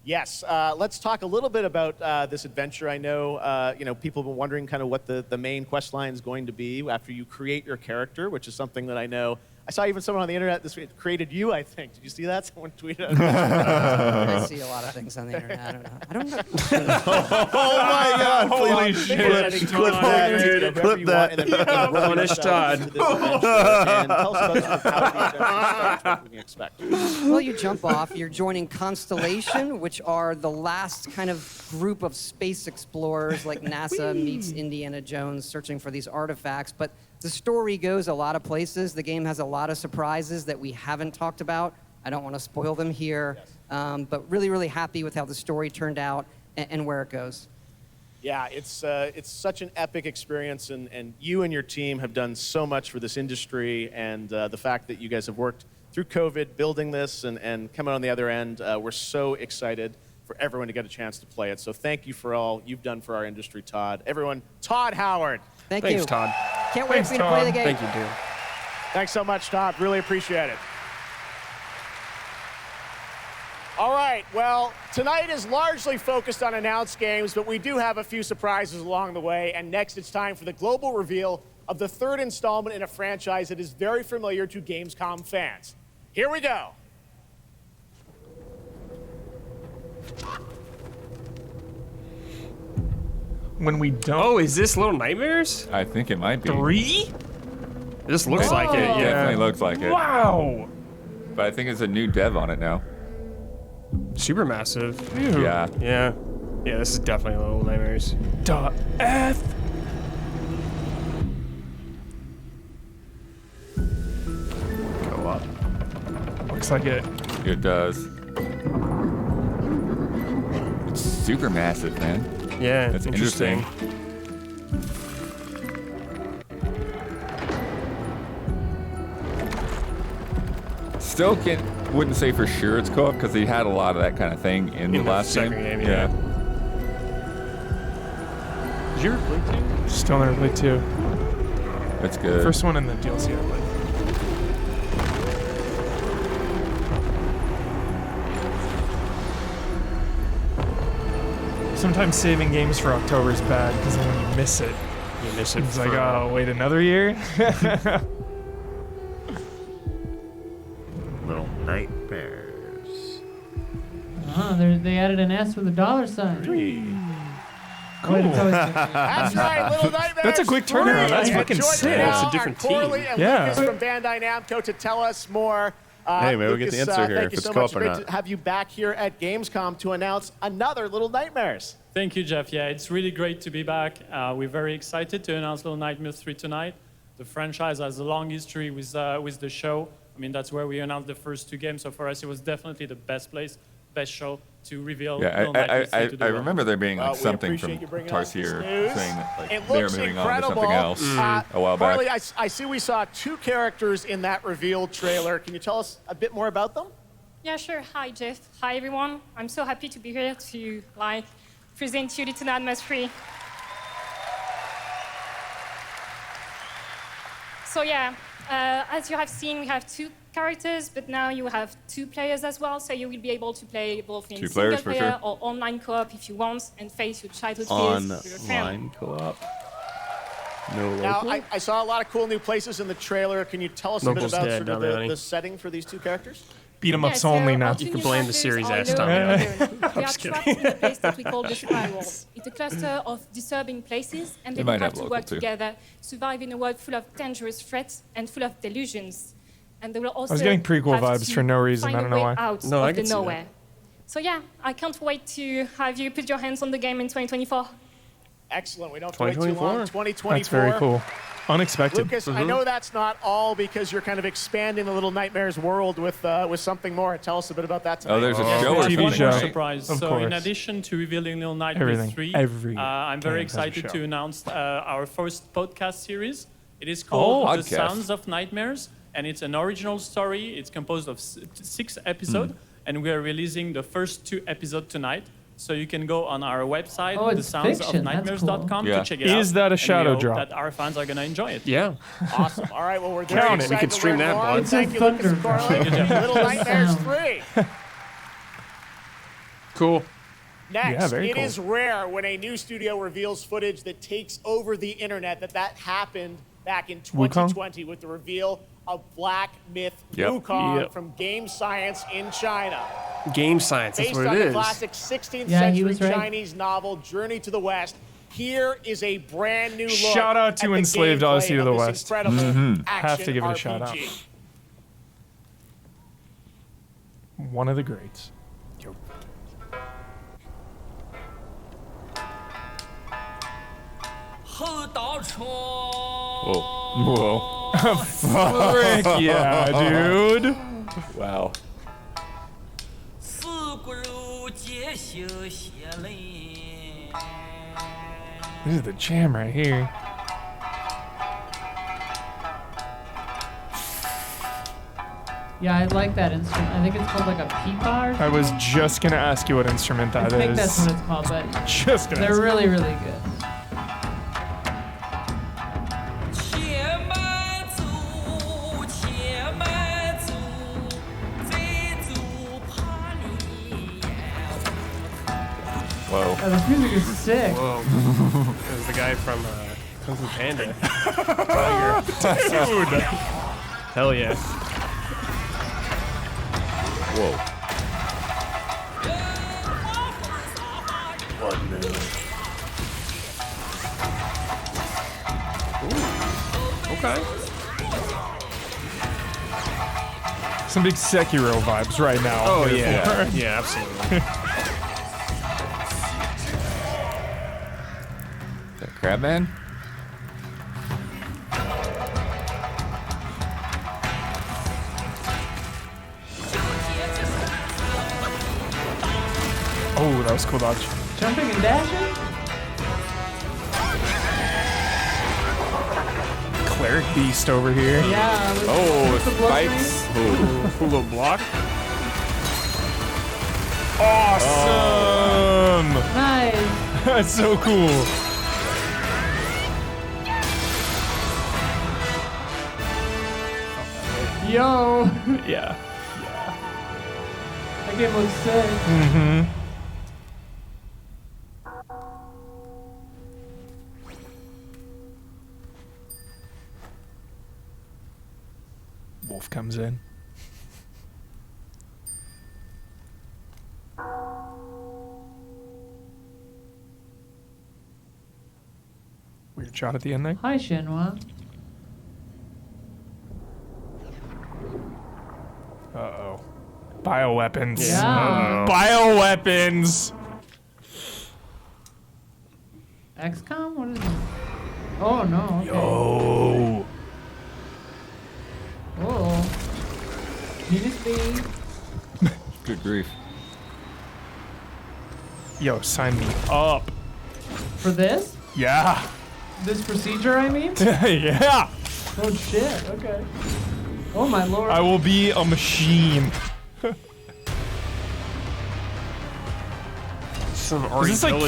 Yes, let's talk a little bit about this adventure. I know, people have been wondering kind of what the main quest line is going to be after you create your character, which is something that I know. I saw even someone on the internet this week created you, I think. Did you see that? Someone tweeted. I see a lot of things on the internet. I don't know. Oh my God! Holy Please shit. clip that, dude. Clip that. Punish Todd. And tell us about how the adventure starts, what we can expect. Well, you jump off. You're joining Constellation, which are the last kind of group of space explorers, like NASA meets Indiana Jones, searching for these artifacts. But the story goes a lot of places. The game has a lot of surprises that we haven't talked about. I don't want to spoil them here, but really, really happy with how the story turned out and where it goes. Yeah, it's such an epic experience, and you and your team have done so much for this industry, and the fact that you guys have worked through COVID building this and coming on the other end, we're so excited for everyone to get a chance to play it. So thank you for all you've done for our industry, Todd. Everyone, Todd Howard. Thanks, Thanks, Todd. Can't wait for you to play the game. Thank you, dude. Thanks so much, Todd. Really appreciate it. All right, well, tonight is largely focused on announced games, but we do have a few surprises along the way. And next, it's time for the global reveal of the third installment in a franchise that is very familiar to Gamescom fans. Here we go. When we don't. Oh, is this Little Nightmares? I think it might be. 3? This looks like it. Yeah. Definitely looks like it. Wow. But I think it's a new dev on it now. Super massive. Ew. Yeah. Yeah. Yeah, this is definitely Little Nightmares. F. Go up. Looks like it. It does. It's super massive, man. Yeah, That's interesting. Still wouldn't say for sure it's co-op because they had a lot of that kind of thing in the last game. Yeah. Did you ever play 2? Still never played 2. That's good. First one in the DLC I played. Sometimes saving games for October is bad because then when you miss it, it's like, oh, wait another year? Little Nightmares. Oh, they added an S with a $sign. Cool. That's right, Little Nightmares. That's a quick turnaround. That's fucking sick. It's a different team. And Yeah. Lucas from Bandai Namco to tell us more. Hey, maybe we get the answer here, Thank if you it's so co-op much. or Great not. to have you back here at Gamescom to announce another Little Nightmares. Thank you, Geoff. Yeah, it's really great to be back. We're very excited to announce Little Nightmares 3 tonight. The franchise has a long history with the show. I mean, that's where we announced the first 2 games. So for us, it was definitely the best place, best show to reveal Little Nightmares 3 to the I world. remember there being like We something from appreciate you bringing us this Tarsier news. saying that like It they were looks moving on to incredible. something else a while back. Harley, I see we saw 2 characters in that reveal trailer. Can you tell us a bit more about them? Yeah, sure. Hi, Geoff. Hi, everyone. I'm so happy to be here to present you Little Nightmares 3. So yeah, as you have seen, we have 2 characters, but now you have 2 players as well. So you will be able to play both in 2 single players, for player sure. or online co-op if you want, and face your childhood fears with your friend. Online co-op. No Now, local. I saw a lot of cool new places in the trailer. Can you tell us a bit Local's about dead, sort of Damiani. the setting for these 2 characters? Beat 'em Yeah, ups so only our now. two You new can blame the characters Series are S, alone Damiani. and alone. They are just trapped kidding. in a place that we call the Spiral. It's a cluster of disturbing places, and they They might have have to local work too. together, survive in a world full of dangerous threats and full of delusions. And they will also I was getting prequel have vibes to for no reason. find I a don't know way why. out No, of I the can see that. nowhere. So yeah, I can't wait to have you put your hands on the game in 2024. Excellent. We don't have to wait too 2024. long. 2024. That's very cool. Unexpected. Lucas, I know that's not all because you're kind of expanding the Little Nightmares world with something more. Tell us a bit about that tonight. Oh, there's a Yes, show we or have TV one something, more show. right? surprise. Of So in course. addition to revealing Little Nightmares Everything. 3, Every I'm game very has a excited show. to announce our first podcast series. It is called The podcast. Sounds of Nightmares, and it's an original story. It's composed of 6 episodes, and we are releasing the first 2 episodes tonight. So you can go on our website, Oh, it's fiction. That's thesoundsofnightmares.com, cool. to check it out. Is that a and we shadow hope drop? that our fans are going to enjoy it. Yeah. Awesome. All right. Well, we're very Count it. excited We can to stream learn that, more. bud. It's a Thank you, Lucas and thunder Carly. drop. Little Nightmares 3. Cool. Next, Yeah, very it cool. is rare when a new studio reveals footage that takes over the internet. That happened back in 2020 with the reveal of Black Myth Yep. Wukong Yep. from Game Science in China. Game science. That's Based what on it the is. classic 16th Yeah, he century was right. Chinese novel Journey to the West, here is a brand new look. Shout out to at the Enslaved gameplay Odyssey to of the this West. incredible Mhm. action Have to give it a shout RPG. out. One of the greats. Whoa. Frick yeah, dude. Wow. This is the jam right here. Yeah, I like that instrument. I think it's called like a pipa or I something. was just gonna ask you what instrument that is. I think that's what it's called, but Just gonna they're ask. really, really good. Oh, this music is sick. Whoa. It was the guy from Kung Fu Panda. Dude. Hell yeah. Whoa. Okay. Some big Sekiro vibes right now. Oh yeah. Yeah, absolutely. Is that Crabman? Oh, that was cool dodge. Jumping and dashing? Cleric beast over here. Yeah. Oh, with the blood spikes. Cool little block. Awesome! Nice. That's so cool. Yo. Yeah. That game looks sick. Mm-hmm. Wolf comes in. Weird shot at the end there. Hi, Shenhua. Uh-oh. Bioweapons. Yeah. Bioweapons! XCOM? What is it? Oh, no. Okay. Yo. Oh. Penis B. Good grief. Yo, sign me up. For this? Yeah. This procedure, I mean? Yeah. Oh, shit. Okay. Oh, my lord. I will be a machine. Some Is this like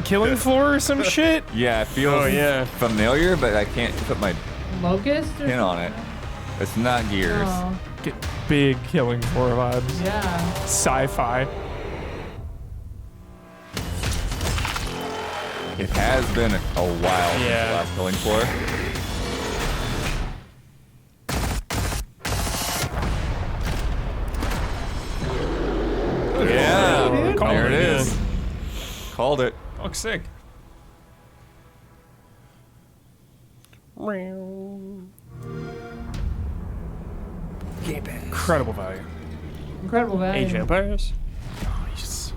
killing floor or some shit? Yeah, it feels familiar, but I can't put my Locust? Or pin on it. It's not Gears. Oh. Get big killing floor vibes. Yeah. Sci-fi. It has been a while since the last killing floor. Yeah, there it is. Called it. Looks sick. Incredible value. Incredible value. Age of Empires. Nice.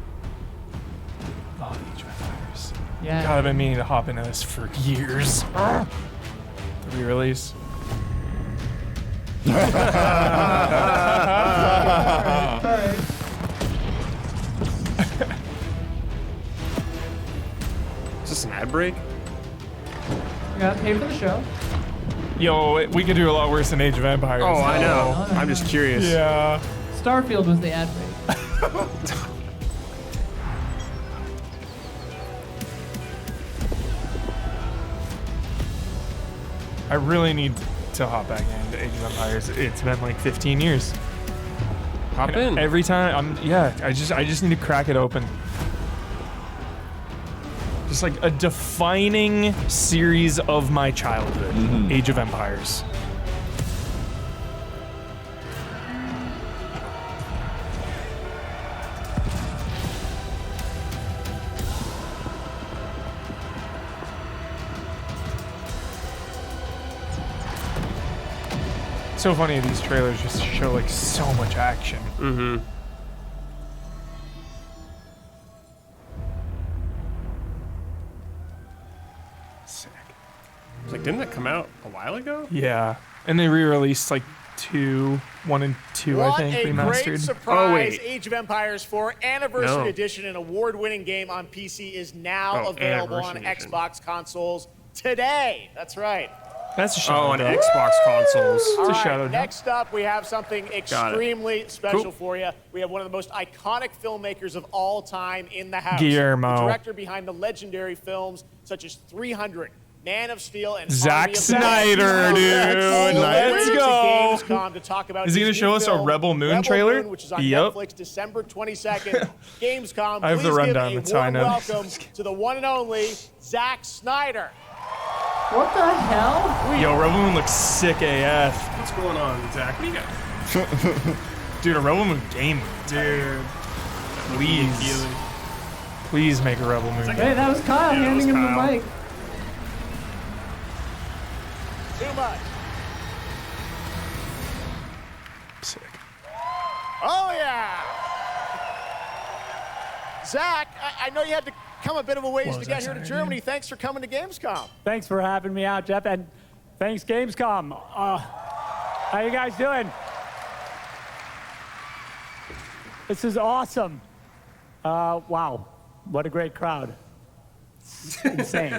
Oh, Age of Empires. Yeah. God, I've been meaning to hop into this for years. The re-release. Alright. Is this an ad break? You gotta pay for the show. Yo, we could do a lot worse than Age of Empires. Oh, I know. No. I'm just curious. Yeah. Starfield was the ad break. I really need to hop back into Age of Empires. It's been like 15 years. Hop in. Every time I just need to crack it open. Just like a defining series of my childhood. Age of Empires. So funny, these trailers just show like so much action. Mm-hmm. Sick. Like, didn't that come out a while ago? Yeah, and they re-released like 1 and 2, I think, What a remastered. great surprise. Oh wait, Age of Empires 4 Anniversary No. Edition, an award-winning game on PC, is now Oh, available on Anniversary Edition. Xbox consoles today. That's right. that's a Oh, shout on out. Xbox consoles. All a right, shout out. next up, we have something extremely special Cool. for you. We have one of the most iconic filmmakers of all time in the house. Guillermo. The director behind the legendary films such as 300, Man of Steel, and Zack Army of Snyder, Men. dude. All the way Let's to go. Gamescom to talk about. Is he going to show us a Rebel Moon trailer? Moon, which is on Yep. Netflix, December 22nd. Gamescom. I have the Please rundown, give that's a how I warm know. welcome to the one and only Zack Snyder. What the hell? Yo, Rebel Moon looks sick AF. What's going on, Zach? What do you got? Dude, a Rebel Moon game. Dude. Please make a Rebel Moon game. Hey, that was Kyle handing him the mic. Too much. Sick. Oh, yeah. Zach, I know you had to come a bit of a ways to get here to Germany. Thanks for coming to Gamescom. Thanks for having me out, Jeff, and thanks, Gamescom. How you guys doing? This is awesome. Wow, what a great crowd. It's insane.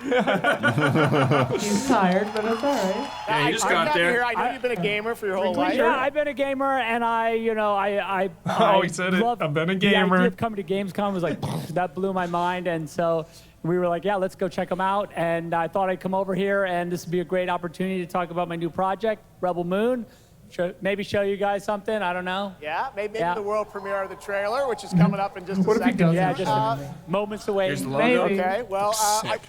He's tired, but it's all right. Yeah, you just got there. Here. I know you've been a gamer for your whole life. Yeah, I've been a gamer, and I he said it. I've been a gamer. The idea of coming to Gamescom was like, that blew my mind, and so we were like, yeah, let's go check them out. And I thought I'd come over here, and this would be a great opportunity to talk about my new project, Rebel Moon. Maybe show you guys something. I don't know. Yeah, maybe the world premiere of the trailer, which is coming up in just a second. Yeah, just moments away. Here's the logo. Okay, well,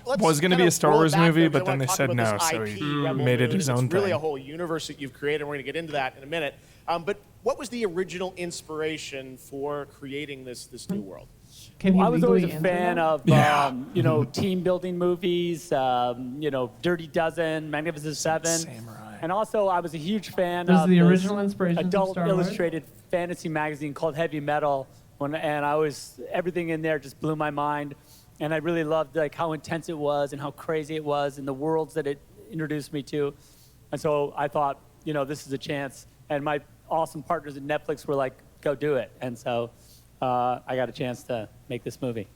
let's Was going to be a Star roll Wars back movie, there, but I then they wanna talk said about no, this so IP, he Rebel made it Moon. his own It's really thing. a whole universe that you've created, and we're going to get into that in a minute. But what was the original inspiration for creating this new world? Can you I was always a legally fan enter of, team building movies, Dirty Dozen, Magnificent Seven. And also, I was a huge fan This is of the this original inspiration from adult Star Wars? illustrated fantasy magazine called Heavy Metal. Everything in there just blew my mind. And I really loved how intense it was and how crazy it was and the worlds that it introduced me to. And so I thought, this is a chance. And my awesome partners at Netflix were like, go do it. And so I got a chance to make this movie.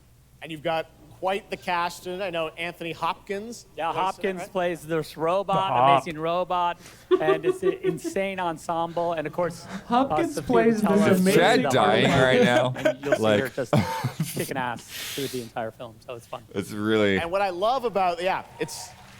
And you've got quite the cast in it. I know Anthony Hopkins. Yeah, Hopkins right? plays this robot, amazing robot, and it's an insane ensemble. And of course, Hopkins Sophia plays Butella this is amazing Chad the dying robot. right now. And you'll see Like- her just kicking ass through the entire film, so it's fun. It's really. And what I love about,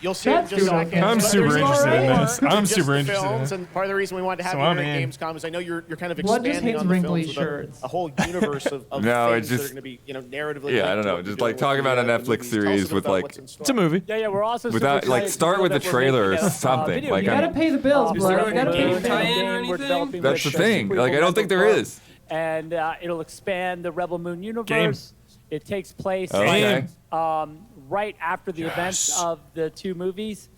you'll see it in That's just a cool. second. I'm but super there's interested in more this. to I'm just super the interested in films, it. and part of the reason we wanted to have So you I'm here at in. Gamescom is I know you're kind of Blood just expanding hates on the wrinkly films with shirts. a whole universe of No, things it that are just- going to be narratively. Yeah, I linked don't know. to what Just you're like doing talking with about a the Netflix movies. Tell us series about with like. what's in store. It's a movie. Yeah, we're also Without, super like, excited start to know with that the we're trailer making or a, something, video like, game. You gotta pay the bills, Is bro. there You gotta any pay the tie-in bills. or anything? We're developing That's the with thing. Prequel Like, I don't think there Rebel is. And it'll expand the Rebel Moon universe. Game. It takes place Okay. right after the events of the two movies.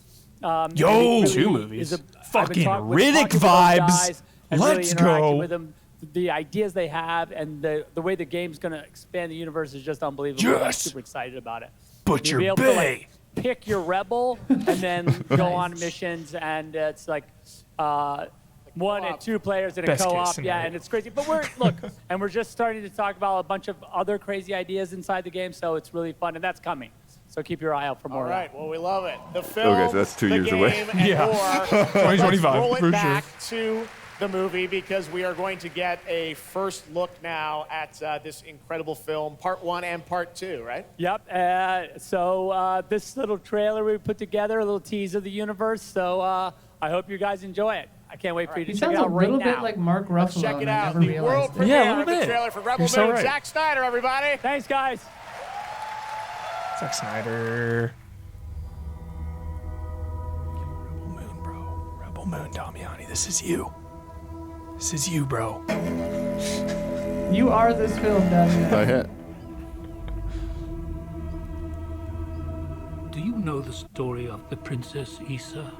And Yo! it really Two movies. is I've been Fucking talking with Riddick those vibes. guys and really Let's interacting go. with them. The ideas they have and the way the game's going to expand the universe is just unbelievable. I'm Yes. super excited about it. Butcher You'll be able to Bay. pick your rebel and then go on missions, and it's like one and two players in a Best case co-op. scenario. Yeah, and it's crazy. But we're just starting to talk about a bunch of other crazy ideas inside the game, so it's really fun, and that's coming. So keep your eye out for more. All of that. right, well, we love it. The film, Okay, so that's 2 the years game, away. and Yeah. more. 2025, Let's roll it for sure. back to the movie because we are going to get a first look now at this incredible film, part 1 and part 2, right? Yep. So this little trailer we put together, a little tease of the universe. So I hope you guys enjoy it. I can't wait for you to He check sounds it a out right little now. bit like Mark Let's Ruffalo. check it and I out. never The realized world it. premiere Yeah, a little of the bit. trailer for Rebel You're so Moon. right. Zack Snyder, everybody. Thanks, guys. Zack Snyder. Rebel Moon, bro. Rebel Moon, Damiani. This is you. This is you, bro. You are this film, Damian. I hit. Do you know the story of the Princess EZA?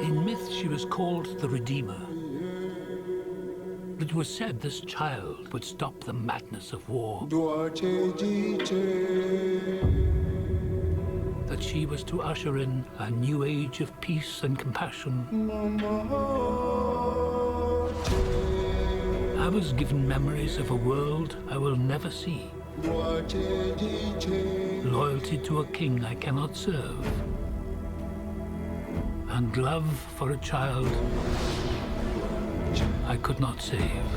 In myth, she was called the Redeemer. It was said this child would stop the madness of war. That she was to usher in a new age of peace and compassion. I was given memories of a world I will never see. Loyalty to a king I cannot serve. And love for a child I could not save.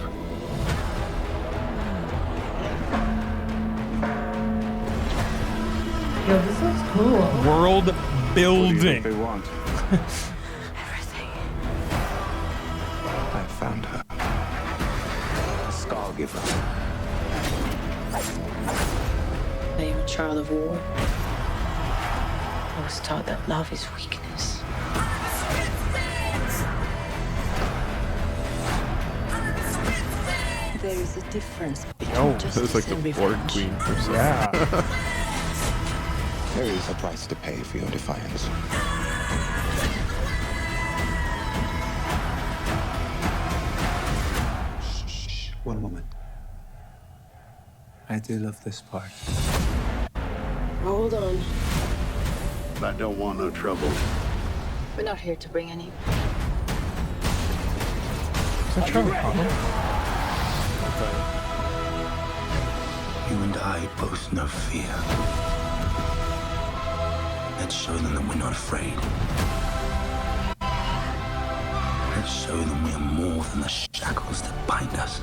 Yo, this looks cool. World building. They want. I found her. A Scargiver. I am a child of war. I was taught that love is weakness. There is a difference between justice That's like and the Borg revenge. Queen person. Yeah. There is a price to pay for your defiance. Shh. One moment. I do love this part. Hold on. I don't want no trouble. We're not here to bring any. Is that Charlie Connell? You and I boast no fear. Let's show them that we're not afraid. Let's show them we are more than the shackles that bind us.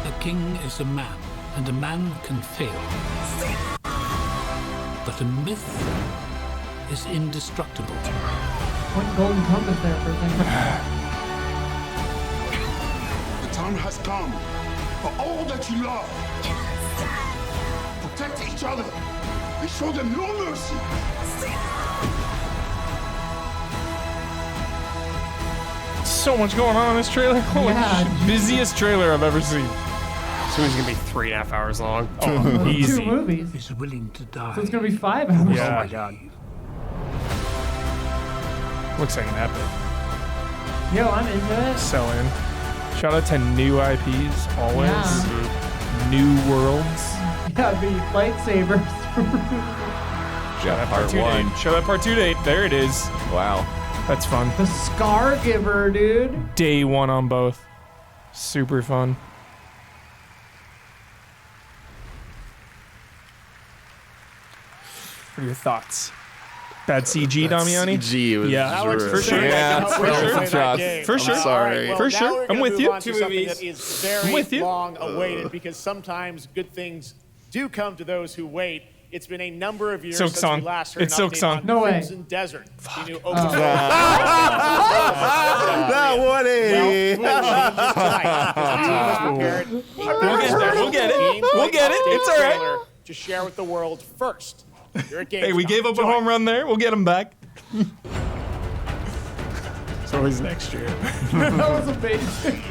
A king is a man, and a man can fail. But a myth is indestructible. Point golden compass there for a second. The time has come for all that you love. Protect each other and show them no mercy. So much going on in this trailer. Holy shit. Busiest trailer I've ever seen. This movie's gonna be 3.5 hours long. Oh, easy. 2 movies. Is willing to die. So it's gonna be 5 hours. Yeah. Oh my god. Looks like an epic. Yo, I'm into it. So in. Shout out to new IPs, always. Yeah. New worlds. Yeah, it'd be lightsabers. Show that part 2 one. date. Show that part 2 date. There it is. Wow. That's fun. The Scargiver, dude. Day 1 on both. Super fun. What are your thoughts? Bad CG, Damiani? CG was Yeah, rough. for sure. Yeah, for sure. For sure. I'm sorry. For sure. I'm with you. To something that is very I'm with you. long awaited because sometimes good things do come to those who wait. It's been a number of years Silk since Song. we last heard It's an Silk update Song. on No way. Crimson Desert. The new open That 180. We'll get there. We'll get it. We'll get it. It's all right. To share with the world first. You're at Hey, we Gamescom. gave up a Enjoy. home run there. We'll get him back. It's always next year. That was amazing.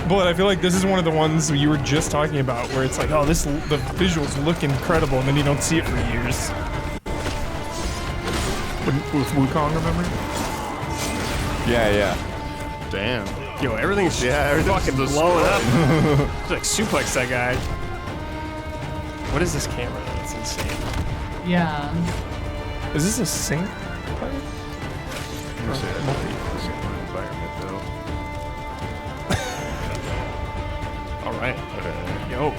But I feel like this is one of the ones you were just talking about, where it's like, oh, the visuals look incredible, and then you don't see it for years. With Wukong, remember? Yeah. Damn. Yo, everything's everything's fucking just blowing up. It's like suplex that guy. What is this camera? That's insane. Yeah. Is this a sync? All right. Yo.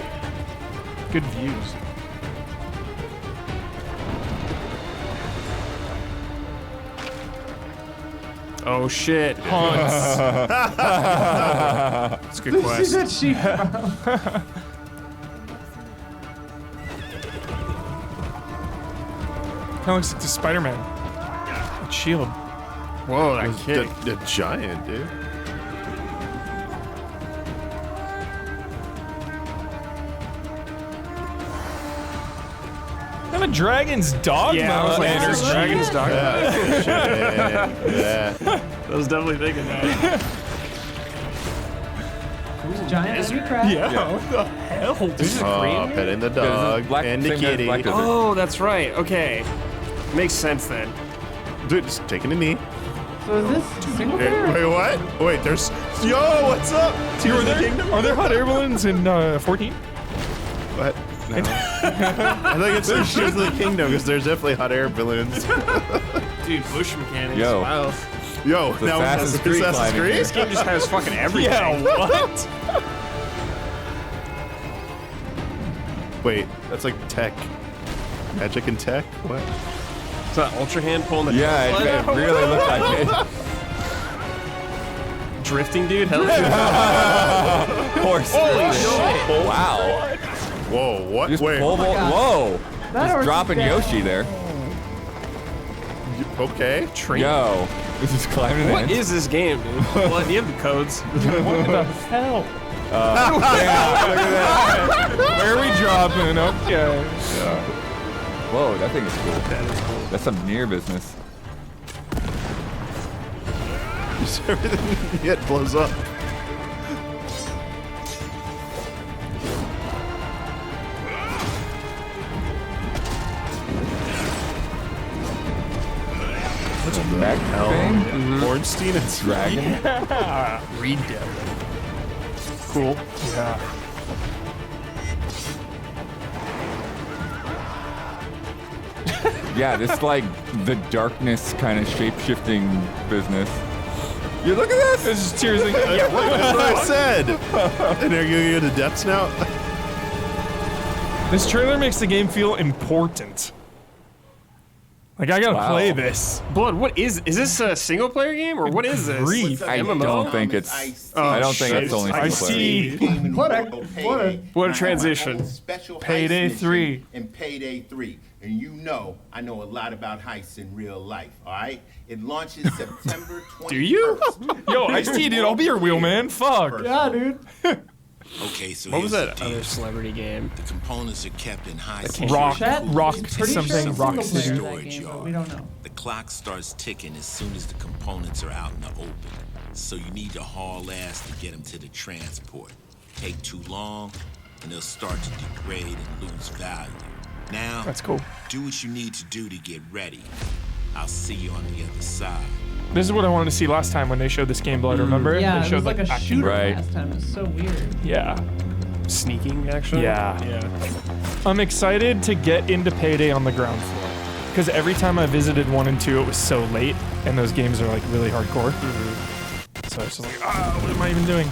Good views. Oh shit. Haunts. That's a good Did you see quest. that sheep? Kind of looks like the Spider-Man. That shield. Whoa, that kick. The giant, dude. And a dragon's dog Yeah, I was mode. like, is this Dragon's Dog? Yeah. I was definitely thinking that. Giant enemy crab. Yeah. What the hell? This is Oh, green? petting the dog black- and the same as kitty. Black Desert. Oh, that's right. Okay. Makes sense then. Dude, just taking a knee. So is this single player? Wait, what? Wait, there's. Yo, what's up? Are there hot air balloons in 14? What? No. I think it's Tears of the Kingdom because there's definitely hot air balloons. Dude, bush mechanics. Yo. Wow. Yo, The now Assassin's Creed climbing. This game just has fucking everything. Yeah, what? Wait, that's like tech. Magic and tech? What? Is that Ultra Hand pulling the Yeah, it really looked like it. Drifting, dude? Hell yeah. Horse. Holy shit. shit. Wow. Whoa, what? Just Wait. pole vault. Whoa. That horse Just is dropping dead. Yoshi there. Okay. Yo. This is climbing What in. is this game, dude? Well, you have the codes. What the hell? Yeah, look at that. Where are we dropping? Okay. Whoa, that thing is cool. That is cool. That's some near business. Just everything it blows up. What's a mech thing? Ornstein and Dragon? Read Dead. Cool. Yeah. Yeah, this like the darkness kind of shape-shifting business. You look at this. This is seriously. Yeah, what I said. And they're going into depths now. This trailer makes the game feel important. Like I gotta play this. Blood, what is this a single player game or what is this? Grief. I MMO? don't think it's. I don't think it's only I single player. see. What a transition. Payday 3. And Payday 3. And you know, I know a lot about heists in real life, all right? It launches September 21st. Do you? Yo, Ice-T, dude, I'll be your wheelman. Fuck. Yeah, dude. Okay, so What was here's that the deal. other celebrity game? The components are kept in high Rock, That- rock, it's pretty something, sure it's rock single player, city. that storage game, but yard. we don't know. The clock starts ticking as soon as the components are out in the open. So you need to haul ass to get them to the transport. Take too long, and they'll start to degrade and lose value. Now, That's cool. do what you need to do to get ready. I'll see you on the other side. This is what I wanted to see last time when they showed this game, Blood. Remember? Yeah, they it showed was like a action. shooter Right. last time. It was so weird. Yeah. Sneaking, actually? Yeah. I'm excited to get into Payday on the ground floor. Because every time I visited 1 and 2, it was so late, and those games are like really hardcore. So it's just like, what am I even doing?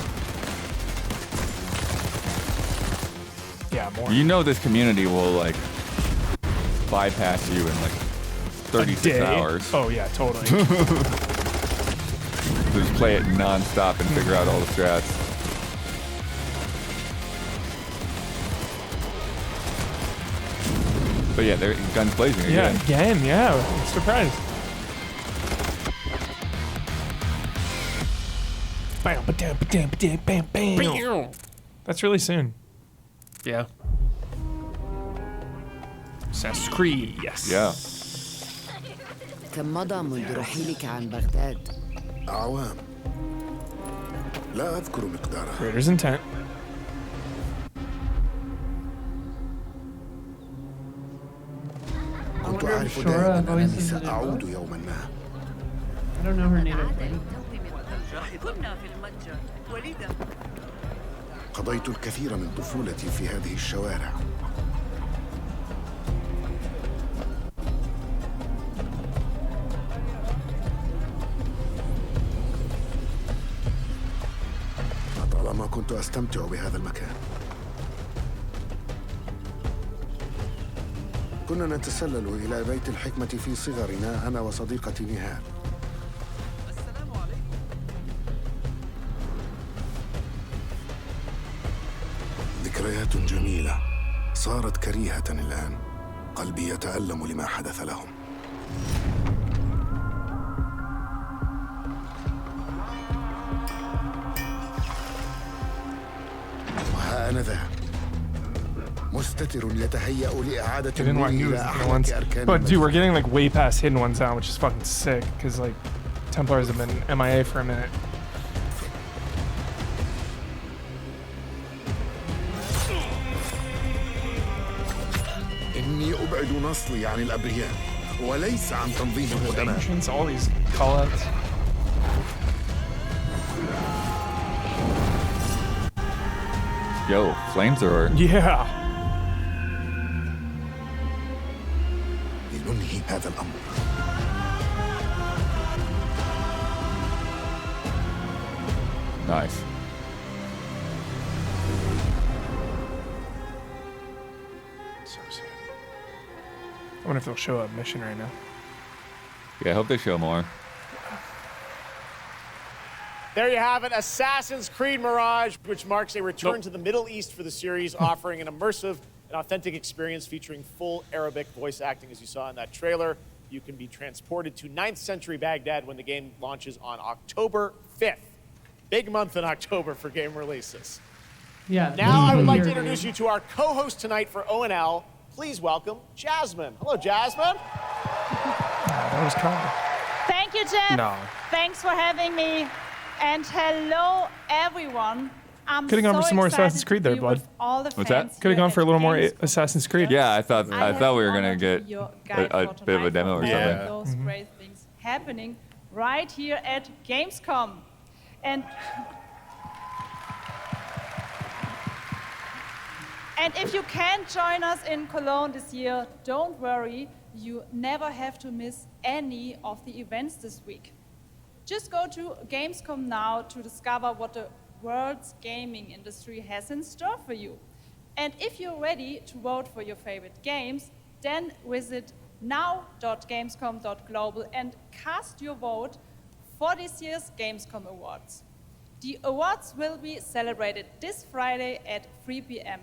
Yeah, more. You know this community will like bypass you in like 36 day? hours. Oh yeah, totally. Just play it non-stop and figure out all the strats. But yeah, they're guns blazing Yeah, again. again, yeah. I'm surprised. Bam, ba-dam, ba-dam, ba-dam, bam, bam. That's really soon. Yeah. Assassin's Creed, yes. Yeah. كم مضى منذ رحيلك عن بغداد؟ أعوام لا أذكر مقدارها. Creator's intent. كنت wonder if أعرف Shura دائما أنني voices it in سأعود both. يوما ما. I don't know her native language. قضيت الكثير من طفولتي في هذه الشوارع. لطالما كنت أستمتع بهذا المكان. كنا نتسلل إلى بيت الحكمة في صغرنا أنا وصديقتي نهال. ذكريات جميلة صارت كريهة الآن. قلبي يتألم لما حدث لهم. وها أنا ذا مستتر يتهيأ لإعادة I didn't النور want to use إلى hidden أحرك ones. أركان But dude, we're getting like way past hidden ones now, which is fucking sick. Because like Templars have been MIA for a minute. إني أبعد نصلي عن الأبرياء وليس عن تنظيم القدماء. Ancients, all these callouts. Yo, flamethrower. Yeah. لننهي هذا الأمر. Nice. wonder if they'll show a mission right now. Yeah, I hope they show more. There you have it, Assassin's Creed Mirage, which marks a return to the Middle East for the series, offering an immersive and authentic experience featuring full Arabic voice acting, as you saw in that trailer. You can be transported to 9th century Baghdad when the game launches on October 5th. Big month in October for game releases. Yeah. Now I would like to introduce you to our co-host tonight for ONL. Please welcome Jasmine. Hello, Jasmine. That was Carl. Thank you, Geoff. No. Thanks for having me. And hello, everyone. I'm Could have gone so for some more excited Assassin's Creed to there, be bud. with all the What's fans that? Could have here gone for a at little more Gamescom. Assassin's Creed. Yeah, I thought we were honor gonna to get be your guide a for bit of a tonight demo or for something. all those great things happening right here at Gamescom. And if you can't join us in Cologne this year, don't worry. You never have to miss any of the events this week. Just go to Gamescom now to discover what the world's gaming industry has in store for you. And if you're ready to vote for your favorite games, then visit now.gamescom.global and cast your vote for this year's Gamescom Awards. The awards will be celebrated this Friday at 3 p.m.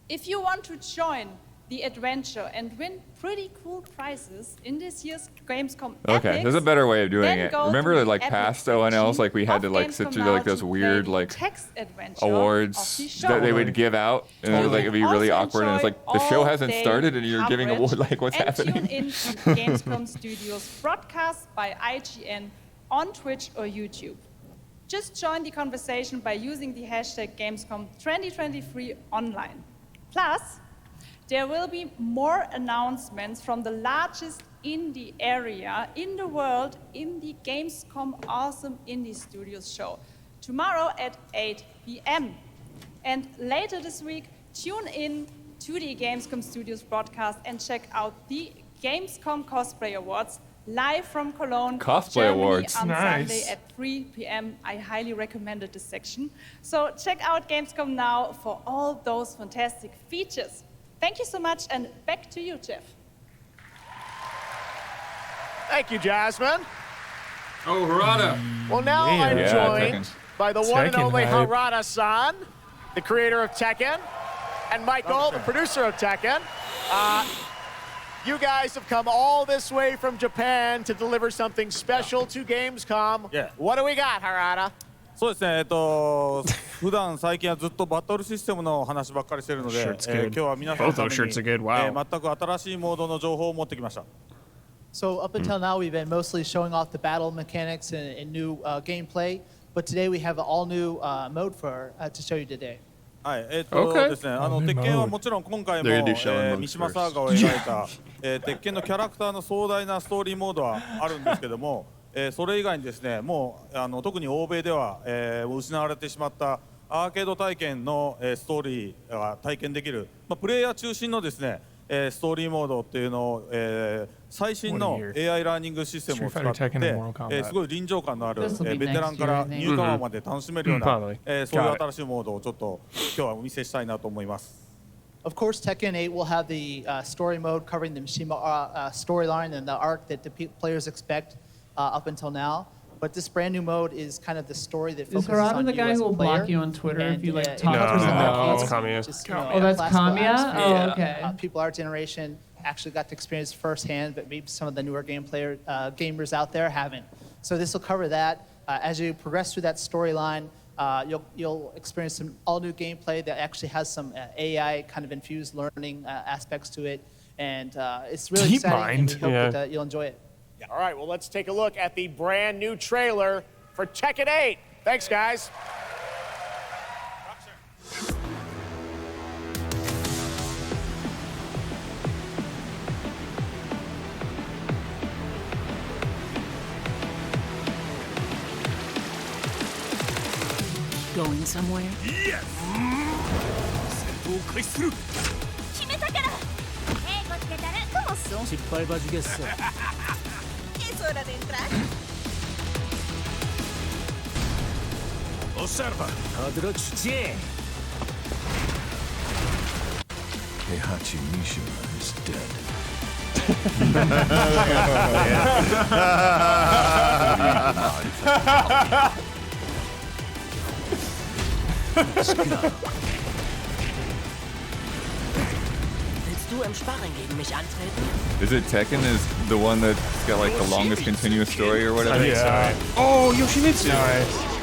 If you want to join the adventure and win pretty cool prizes in this year's Gamescom Okay, Epics, there's a better way of doing then it. go Remember to that, like, the past Epic ONLs, like, we had to, of like, sit Gamescom through, now like, those to weird, play like, text adventure awards of the that they show. would give out, and it would, like, it'd be really Also awkward, and it's like, enjoy the show all hasn't day started, and you're giving coverage award, like, what's and happening? Tune in to Gamescom Studios broadcast by IGN on Twitch or YouTube. Just join the conversation by using the hashtag Gamescom 2023 online. Plus, there will be more announcements from the largest indie area in the world in the Gamescom Awesome Indie Studios show tomorrow at 8 p.m. And later this week, tune in to the Gamescom Studios broadcast and check out the Gamescom Cosplay Awards live from Cologne, Cosplay Germany Awards. on Nice. Sunday at 3 p.m. I highly recommended this section. So check out Gamescom now for all those fantastic features. Thank you so much, and back to you, Geoff. Thank you, Jasmine. Oh, Harada. Well, now I'm Yeah, joined Tekken. by the one and Tekken only hype. Harada-san, the creator of Tekken, and Michael, the producer of Tekken. You guys have come all this way from Japan to deliver something special to Gamescom. Yeah. What do we got, Harada? そうですね、普段最近はずっとバトルシステムの話ばっかりしてるので、 Shirt's good. 今日は皆さんの Both た those めに、 shirts are good. Wow. 全く新しいモードの情報を持ってきました。 So up until now, we've been mostly showing off the battle mechanics and new gameplay, but today we have an all-new mode to show you today. はい、Okay. ですね、鉄拳はもちろん今回も、 They're gonna do show and 三 modes 島サーガを描いた、鉄拳のキャラクターの壮大なストーリーモードはあるんですけども、それ以外にですね、もう特に欧米では、失われてしまったアーケード体験の、ストーリーが体験できる、プレイヤー中心のですね、ストーリーモードっていうのを、最新の AI ラーニングシステムを使って Street Fighter, Tekken, and Mortal Kombat. すごい臨場感のある、 This will be ベテランから next year, I think. ニューカマーまで楽しめるような、 Probably. そういう Got it. 新しいモードをちょっと今日はお見せしたいなと思います。 Of course, Tekken 8 will have the story mode covering the Mishima storyline and the arc that the players expect up until now. But this brand new mode is kind of the story that Is focuses Harada on the you guy as who a will player. block you on Twitter if you like talk No, to someone? that's Kamiya. Just, you know, Oh, that's classical Kamiya? atmosphere. Oh, okay. People our generation actually got to experience firsthand, but maybe some of the newer gamers out there haven't. So this will cover that. As you progress through that storyline, you'll experience some all-new gameplay that actually has some AI kind of infused learning aspects to it, and it's really Deep exciting. And we mind. hope Yeah. that you'll enjoy it. All right, well, let's take a look at the brand new trailer for Tekken 8. Thanks, guys. Going somewhere? Yes! 戦闘を開始する決めたから英語つけたらどうすん失敗バジゲッソ Es hora de entrar Observa! Adroch J Heihachi Mishima is dead. Willst du im Sparring gegen mich antreten? Is it Tekken is the one that's got like the longest continuous story or whatever? Yeah. Oh, Yoshimitsu. Nice.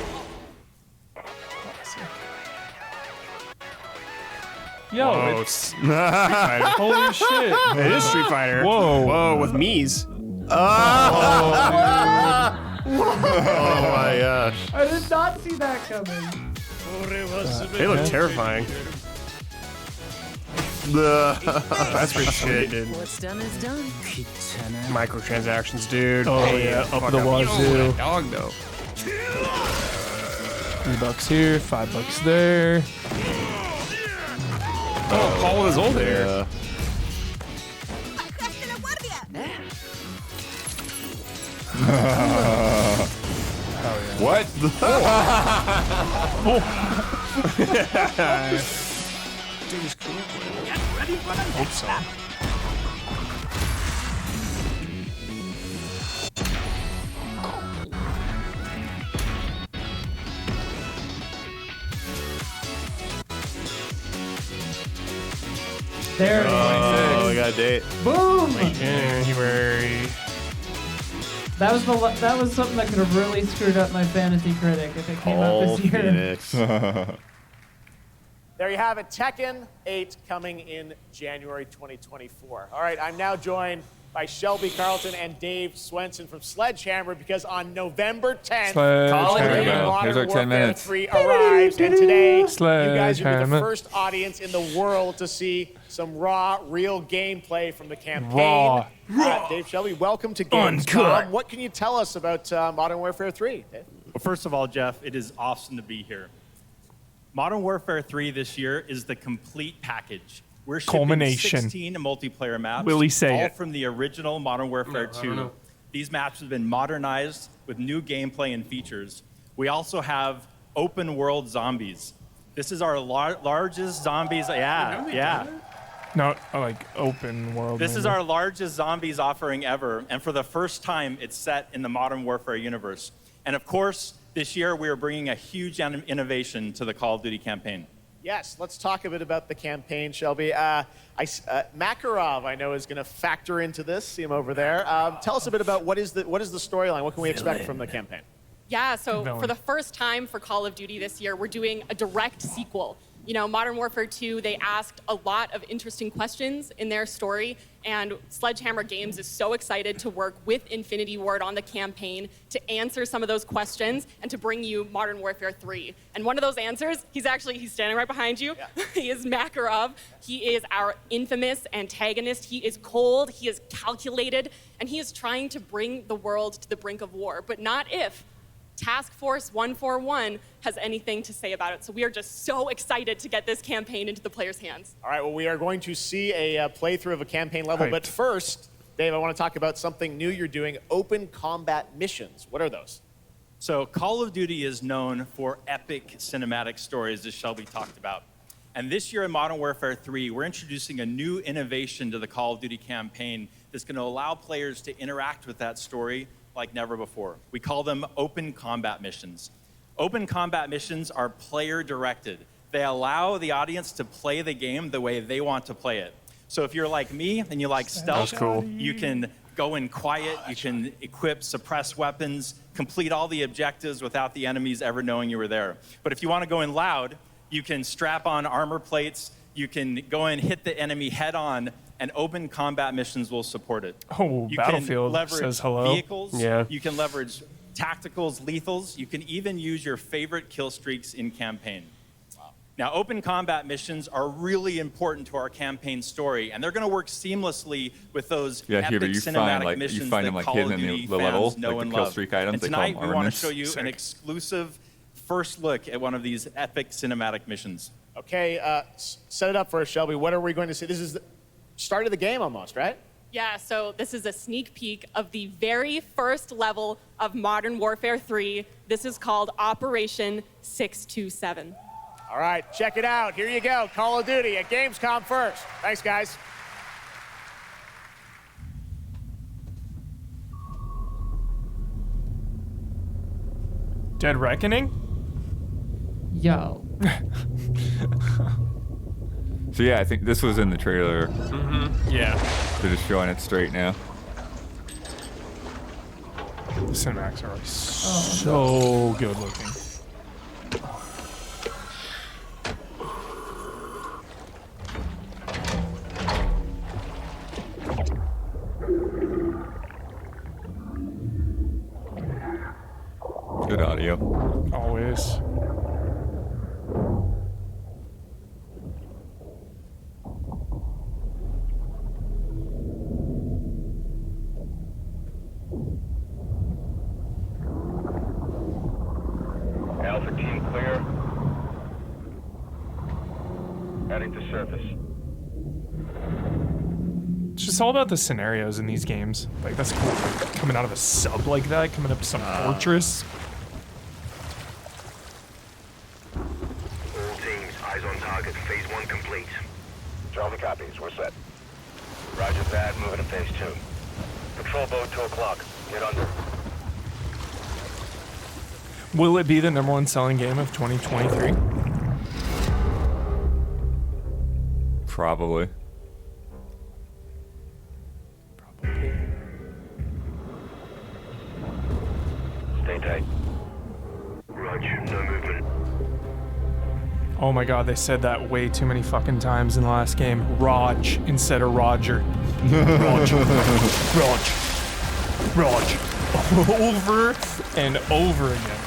Yo, Whoa, it's Street Fighter. Holy shit. It is Street Fighter. Whoa. Whoa, with Mii's. Oh my gosh. I did not see that coming. They look terrifying. That's pretty shit, dude. What's done is done. Microtransactions, dude. Oh, Hey, yeah, up fuck the Yo, wazoo. that dog, though. $3 here, $5 there. Oh, Paul is old there. What? Dude is cool. Hope so. There it is. Oh, I got a date. Boom! January. That was something that could have really screwed up my fantasy critic if it came out this year. Phoenix. There you have it, Tekken 8 coming in January 2024. All right, I'm now joined by Shelby Carlton and Dave Swenson from Sledgehammer because on November 10th, Call of Duty Modern Here's our 10 Warfare minutes. 3 arrives, and today you guys will be the Sledgehammer. first audience in the world to see some raw, real gameplay from the campaign. Raw. Dave, Shelby, welcome to Gamescom. Uncut. What can you tell us about Modern Warfare 3, Dave? Well, first of all, Geoff, it is awesome to be here. Modern Warfare 3 this year is the complete package. We're shipping Culmination. 16 multiplayer maps, Will he say all it? from the original Modern Warfare 2. These maps have been modernized with new gameplay and features. We also have open world zombies. This is our largest zombies. Yeah. Not like open world. This is maybe. our largest zombies offering ever, and for the first time, it's set in the Modern Warfare universe. And of course, this year we are bringing a huge innovation to the Call of Duty campaign. Yes, let's talk a bit about the campaign, Shelby. Makarov, I know, is going to factor into this. See him over there. Tell us a bit about what is the storyline. What can we expect from the campaign? Yeah, so for the first time for Call of Duty this year, we're doing a direct sequel. You know, Modern Warfare 2, they asked a lot of interesting questions in their story, and Sledgehammer Games is so excited to work with Infinity Ward on the campaign to answer some of those questions and to bring you Modern Warfare 3. And one of those answers, he's standing right behind you. Yeah. He is Makarov. He is our infamous antagonist. He is cold, he is calculated, and he is trying to bring the world to the brink of war, but not if Task Force 141 has anything to say about it. So we are just so excited to get this campaign into the players' hands. All right, well, we are going to see a playthrough of a campaign level. Right. But first, Dave, I want to talk about something new you're doing, open combat missions. What are those? So Call of Duty is known for epic cinematic stories, as Shelby talked about. And this year in Modern Warfare 3, we're introducing a new innovation to the Call of Duty campaign that's going to allow players to interact with that story like never before. We call them open combat missions. Open combat missions are player-directed. They allow the audience to play the game the way they want to play it. So if you're like me and you like stealth, you can go in quiet, you can equip, suppress weapons, complete all the objectives without the enemies ever knowing you were there. But if you want to go in loud, you can strap on armor plates, you can go in, hit the enemy head on, and open combat missions will support it. Oh, you Battlefield can leverage says hello. vehicles, Yeah. you can leverage tacticals, lethals, you can even use your favorite kill streaks in campaign. Now, open combat missions are really important to our campaign story, and they're going to work seamlessly with those epic cinematic missions that Call of Duty fans know and love. And tonight, we want to show you an exclusive first look at one of these epic cinematic missions. Okay, set it up for us, Shelby. What are we going to see? This is the start of the game almost, right? Yeah, so this is a sneak peek of the very first level of Modern Warfare 3. This is called Operation 627. All right, check it out. Here you go. Call of Duty at Gamescom first. Thanks, guys. Dead Reckoning? Yo. So yeah, I think this was in the trailer. Yeah. They're just showing it straight now. The cinematics are so good looking. Good audio. Always. Alpha team clear. Heading to surface. It's just all about the scenarios in these games. Like, that's cool. Coming out of a sub like that, coming up some fortress. All teams, eyes on target. Phase 1 complete. Charlie copies. We're set. Roger that. Moving to phase 2. Patrol boat 2 o'clock. Get under. Will it be the #1 selling game of 2023? Probably. Stay tight. Roger. No movement. Oh my god, they said that way too many fucking times in the last game. Raj instead of Roger. Raj. Raj. Raj. Over and over again.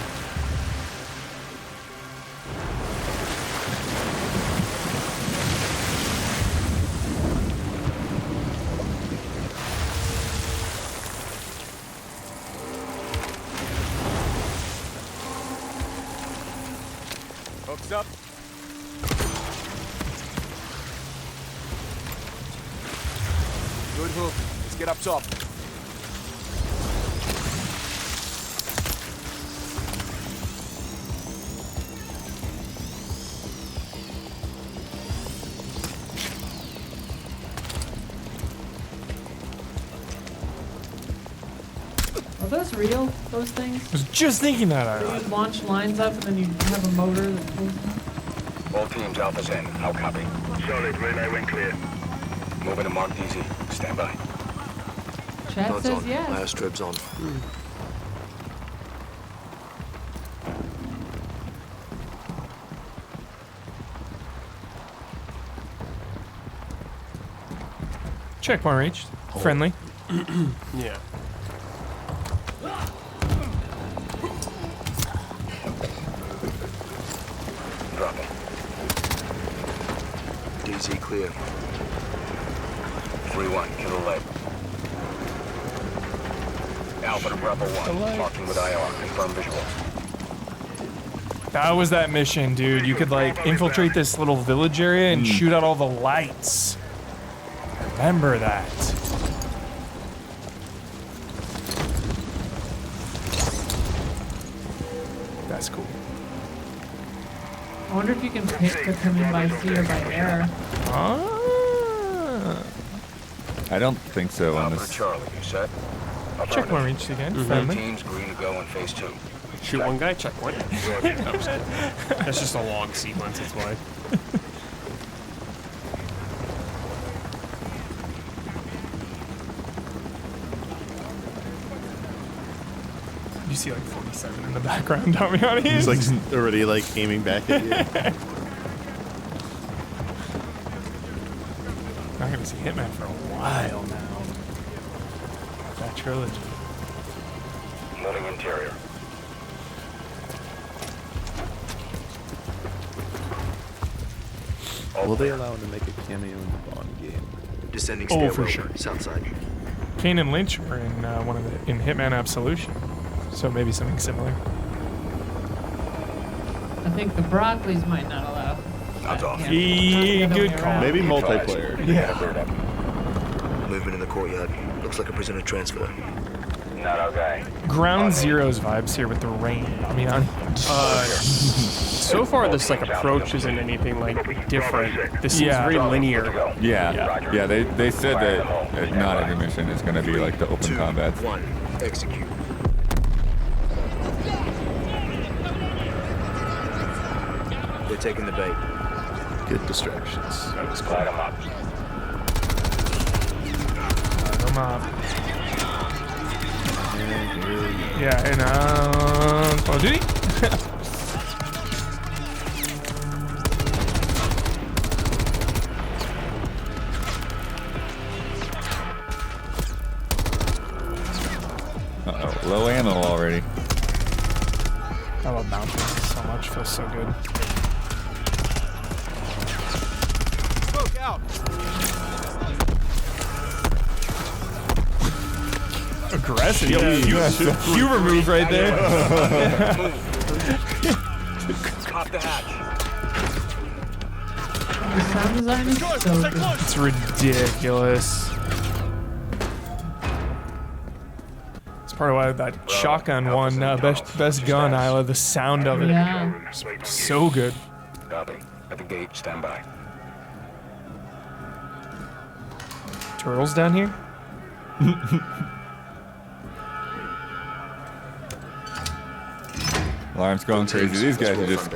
Hooks up. Good hook. Let's get up top. Are those real, those things? I was just thinking that. So you launch lines up and then you have a motor that pulls them? All teams, Alpha's in. How copy? Solid. Relay went clear. Moving to Mark DZ. Stand by. Chat says yes. Airstrip's on. Checkpoint reached. Friendly. Yeah. Dropping. DZ clear. 3-1, kill the leg. Alpha to Bravo 1, talking with IR, confirm visual. That was that mission, dude. You could like infiltrate this little village area and shoot out all the lights. Remember that. That's cool. I wonder if you can pick to come in by sea or by air. I don't think so on this. Charlie, you set? Checkpoint reached again. Friendly. Teams green to go in phase 2. Shoot one guy, checkpoint. That's just a long sequence, that's why. You see like 47 in the background, Tommy Honey. He's like already like aiming back at you. Not gonna see Hitman for a while now. That trilogy. Loading interior. Will they allow him to make a cameo in the Bond game? Descending Oh, stairwell, for sure. south side. Kane and Lynch were in one of the in Hitman Absolution, so maybe something similar. I think the Broccolis might not allow. That's off. Yeah, good call. Maybe multiplayer. Yeah. Movement in the courtyard. Looks like a prisoner transfer. Not okay. Ground Zero's vibes here with the rain. I mean, So far, this like approach isn't anything like different. This seems very linear. Yeah. They said that not every mission is going to be like the open combat. 1, execute. They're taking the bait. Good distractions. Light them up. Come on. Yeah, and Call of Duty. Uh-oh, low ammo already. I love bouncing so much. Feels so good. Smoke out. Aggressive. Humor move right there. Pop the hatch. The sound design is so good. It's ridiculous. It's part of why that shotgun won best gun, Isla. The sound of it. Yeah. So good. Copy. At the gate, stand by. Turtles down here? Alarm's going crazy. These guys are just...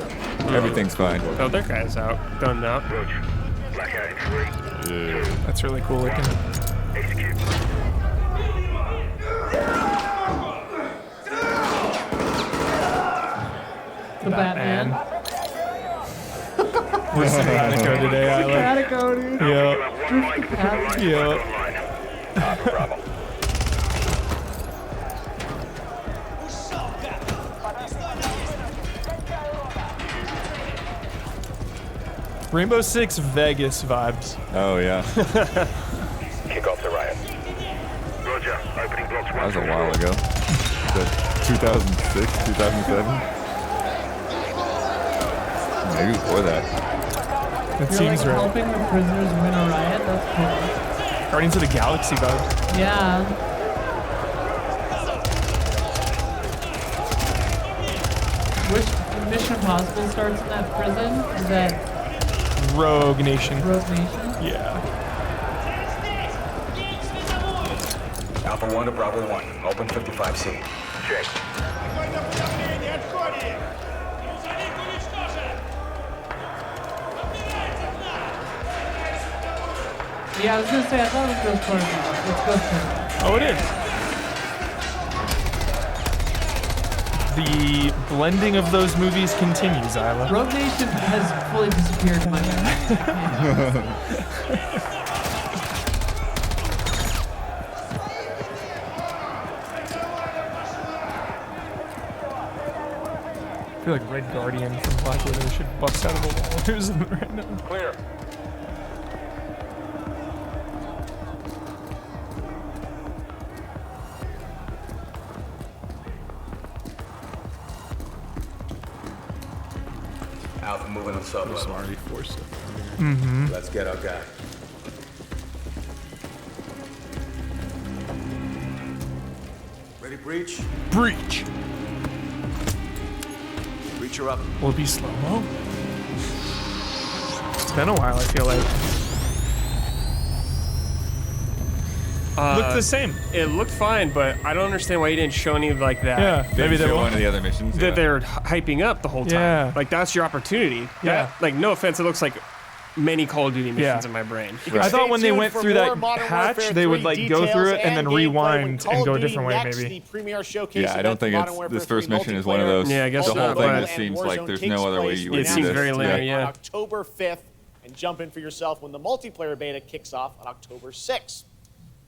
Everything's fine. Oh, their guy's out. Done now. That's really cool looking. The Batman. We're Sympatico today, Isla. Sympatico, dude. Yeah. Rainbow Six Vegas vibes. Oh, yeah. Kick off the riot. Roger. Opening blocks. That was a while ago. 2006, 2007? Maybe before that. That You're seems like right. helping the prisoners win a riot? That's cool. Guardians of the Galaxy vibe. Yeah. Which Mission Impossible starts in that prison? Is that Rogue Nation. Rogue Nation? Yeah. Alpha 1 to Bravo 1. Open 55C. Check. Yeah, I was gonna say, I thought it was Ghost Protocol. It's Ghost Protocol. Oh, it is. The blending of those movies continues, Isla. Rogue Nation has fully disappeared in my mind. I feel like Red Guardian from Black Widow should bust out of the wall or something right now. Clear. Alpha moving on sub-level. Already forced it. Mm-hmm. Let's get our guy. Ready, breach? Breach. Breach her up. Will it be slow-mo? It's been a while, I feel like. Looked the same. It looked fine, but I don't understand why you didn't show any of like that. Yeah, maybe they show won't. one of the other missions. That they're hyping up the whole time. Yeah. Like that's your opportunity. Yeah. That, like no offense, it looks like many Call of Duty missions Yeah. in my brain. I thought when they tuned went for through more that Modern patch, Warfare they would 3 like go through it and then details and gameplay when rewind Call and of go a Duty different way, Next, maybe. the premier showcase Yeah, I don't think event for it's Modern this Warfare first 3 mission is one of multiplayer. those. Yeah, I guess the whole not, thing but- just seems like there's Warzone no other way takes you place would It do seems this. very linear, Yeah. yeah. On October 5th, and jump in for yourself when the multiplayer beta kicks off on October 6th.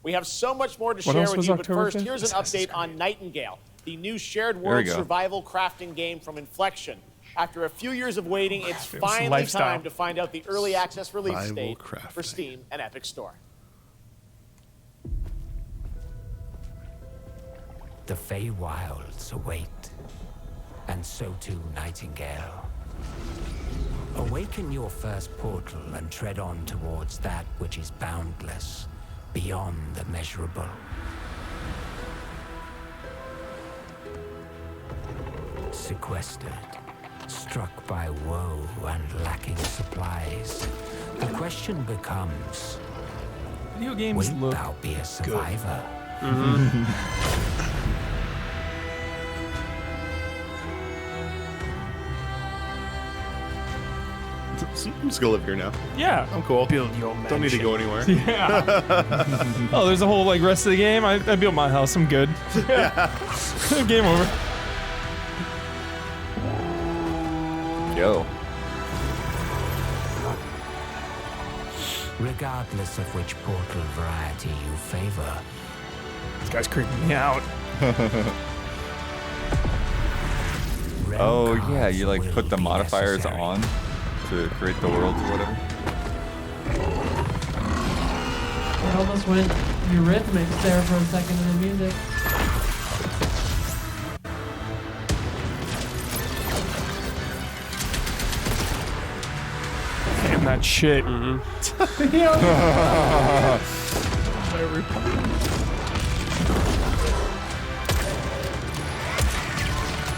We have so much more to What share else with was you, but October first, 5th? here's an update on Nightingale, the new shared we world go. survival crafting game from Inflection. After a few years of waiting, it's finally lifestyle. time to find out the early access release Survival date crafting. for Steam and Epic Store. The Fae Wilds await, and so too Nightingale. Awaken your first portal and tread on towards that which is boundless, beyond the measurable. Sequestered, struck by woe and lacking supplies, the question becomes, Video games will look thou be a survivor? I'm just gonna live here now. Yeah. I'm cool. Build your Don't need to go anywhere. Yeah. Oh, there's a whole like rest of the game. I built my house. I'm good. Game over. Yo. Regardless of which portal variety you favor. This guy's creeping me out. Oh yeah, you like put the modifiers on to create the worlds or whatever. It almost went Eurythmics there for a second in the music. Damn that shit.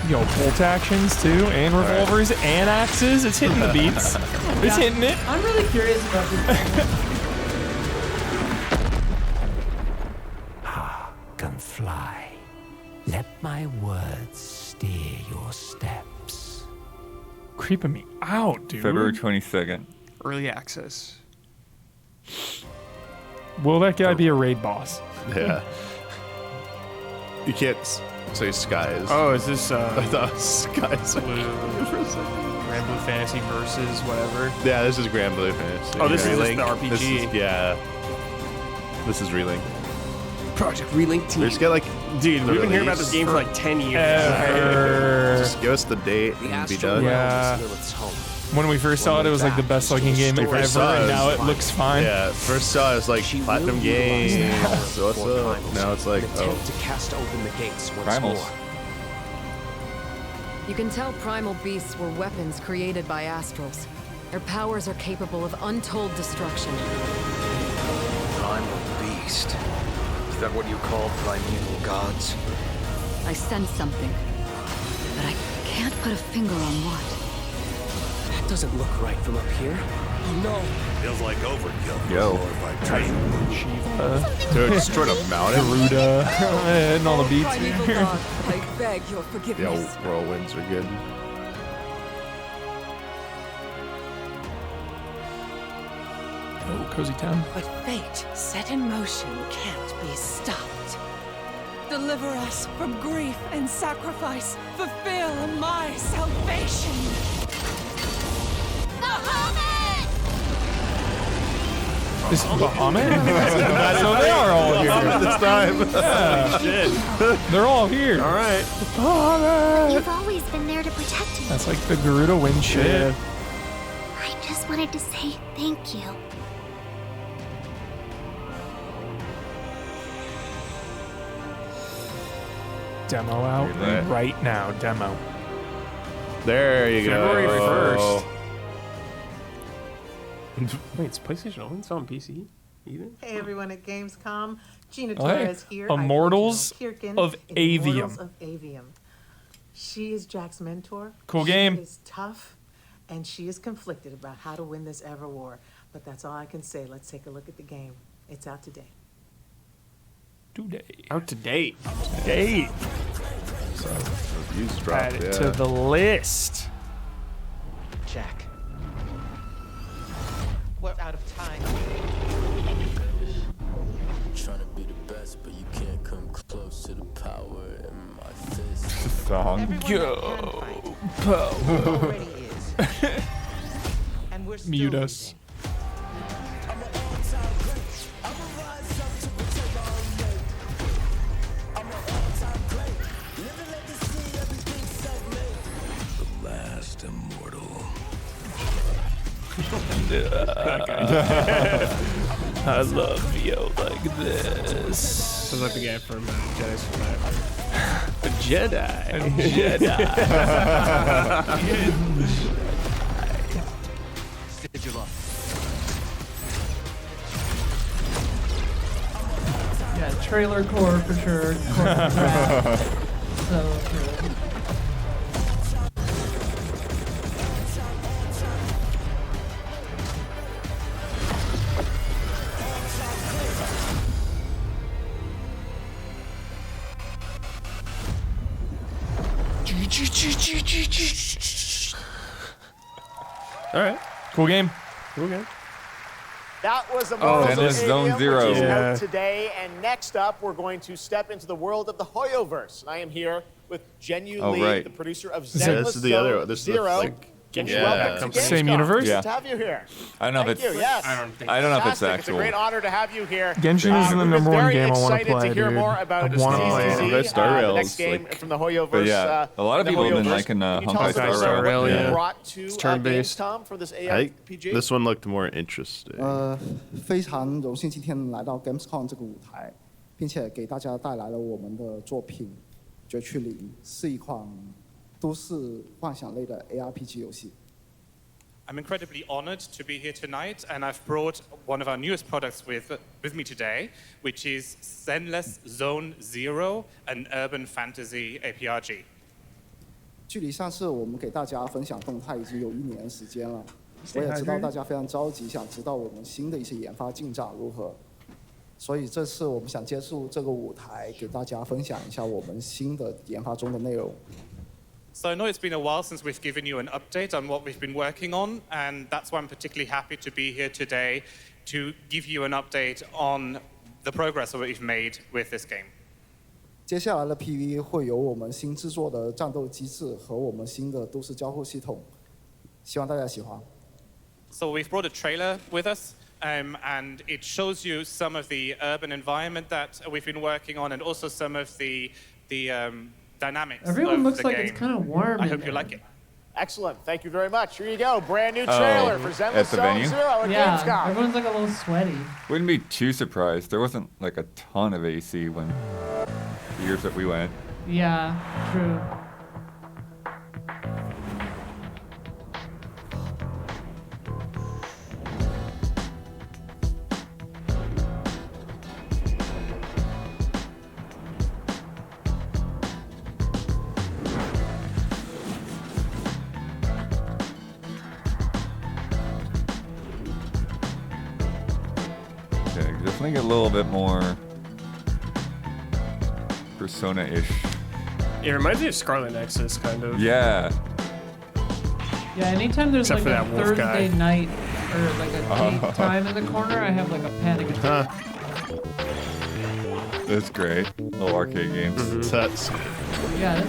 Yo, bolt actions too, and revolvers, and axes. It's hitting the beats. It's hitting it. I'm really curious about this. Can fly. Let my words steer your steps. Creeping me out, dude. February 22nd. Early access. Will that guy be a raid boss? Yeah. You can't say skies. Oh, is this I thought skies. GranBlue Fantasy versus whatever? Yeah, this is GranBlue Fantasy. Oh, this is Relink. the RPG. This is Relink. Project Relink Team. They just get like, dude, we've been hearing about this game for like 10 years. Just give us the date and be done. Yeah. When we first saw it, it was like the best looking game ever, and now it looks fine. Yeah, first saw it was like Platinum Games. So what's up? Now it's like, to cast open the gates once Primals. more. You can tell primal beasts were weapons created by astrals. Their powers are capable of untold destruction. Primal beast. Is that what you call primeval gods? I sense something, but I can't put a finger on what. That doesn't look right from up here. Oh no. Feels like overkill. Yo. dude, just trying to mount it. Garuda. And all the beats. Primeval god, I beg your forgiveness. Yeah, whirlwinds are good. Oh, Cozy Town. But fate set in motion can't be stopped. Deliver us from grief and sacrifice. Fulfill my salvation. Is Bahamut? So they are all here. This time. Yeah. Shit. They're all here. All right. Bahamut. You've always been there to protect me. That's like the Garuda wind shit. Yeah. I just wanted to say thank you. Demo out right now. Demo. There you February go. 1st. Wait, it's PlayStation only? It's on PC? Even? Hey everyone at Gamescom, Gina Oh, hey. Torres here. Immortals of Aveum. Immortals of Aveum. She is Jack's mentor. Cool game. She is tough, and she is conflicted about how to win this ever war. But that's all I can say. Let's take a look at the game. It's out today. Out to date. Date. So, reviews dropped, Add it to the list. Jack. We're out of time. Trying to be the best, but you can't come close to the power in my fist. Song. Yo. Already is. And we're still Mute us. Last immortal. I love you like this. Sounds like the guy from Jedi Survivor. A Jedi. Yeah, trailer core for sure. So good. All right. Cool game. That was Immortals of Zenless Zone Aveum, Zero. which is out today. And next up, we're going to step into the world of the Hoyoverse. And I am here with Genu Lee, the producer of Zenless this is the other. This is Zero. like, Welcome to Gamescom. Same universe? Good to have you here. I don't know if it's. Yes. I don't know if it's Fantastic. actual. It's a great honor to have you here. Genshin is the we've number been one very game I want to excited play, to hear dude. more about I wanna play it. TCZ, Star the Rails, next game like- from the Hoyoverse. But yeah, a lot of the people have been Hoyoverse. liking Can you tell Honkai us about Star Rail. what you Yeah. brought to turn-based. Gamescom for this ARPG? This one looked more interesting. 非常荣幸今天来到 Gamescom 这个舞台，并且给大家带来了我们的作品《绝区零》，是一款都市幻想类的 ARPG 游戏。 I'm incredibly honored to be here tonight, and I've brought one of our newest products with me today, which is Zenless Zone Zero, an urban fantasy APRG. 距离上次我们给大家分享动态已经有1年时间了，我也知道大家非常着急，想知道我们新的一些研发进展如何。所以这次我们想借助这个舞台，给大家分享一下我们新的研发中的内容。 So I know it's been a while since we've given you an update on what we've been working on, and that's why I'm particularly happy to be here today to give you an update on the progress that we've made with this game. 接下来的 PV 会有我们新制作的战斗机制和我们新的都市交互系统，希望大家喜欢。 So we've brought a trailer with us, and it shows you some of the urban environment that we've been working on, and also some of the dynamics Everyone of looks the like game. it's kind of warm. I in hope you there. like it. Excellent. Thank you very much. Here you go. Brand new trailer for Zenless the Zone venue? Zero at Yeah, Gamescom. everyone's like a little sweaty. Wouldn't be too surprised. There wasn't like a ton of AC when the years that we went. Yeah, true. Okay, definitely get a little bit more Persona-ish. It reminds me of Scarlet Nexus, kind of. Yeah. Yeah, anytime there's Except like for a that wolf Thursday guy. night or like a date time in the corner, I have like a panic attack. That's great. Little arcade games. That's Yeah,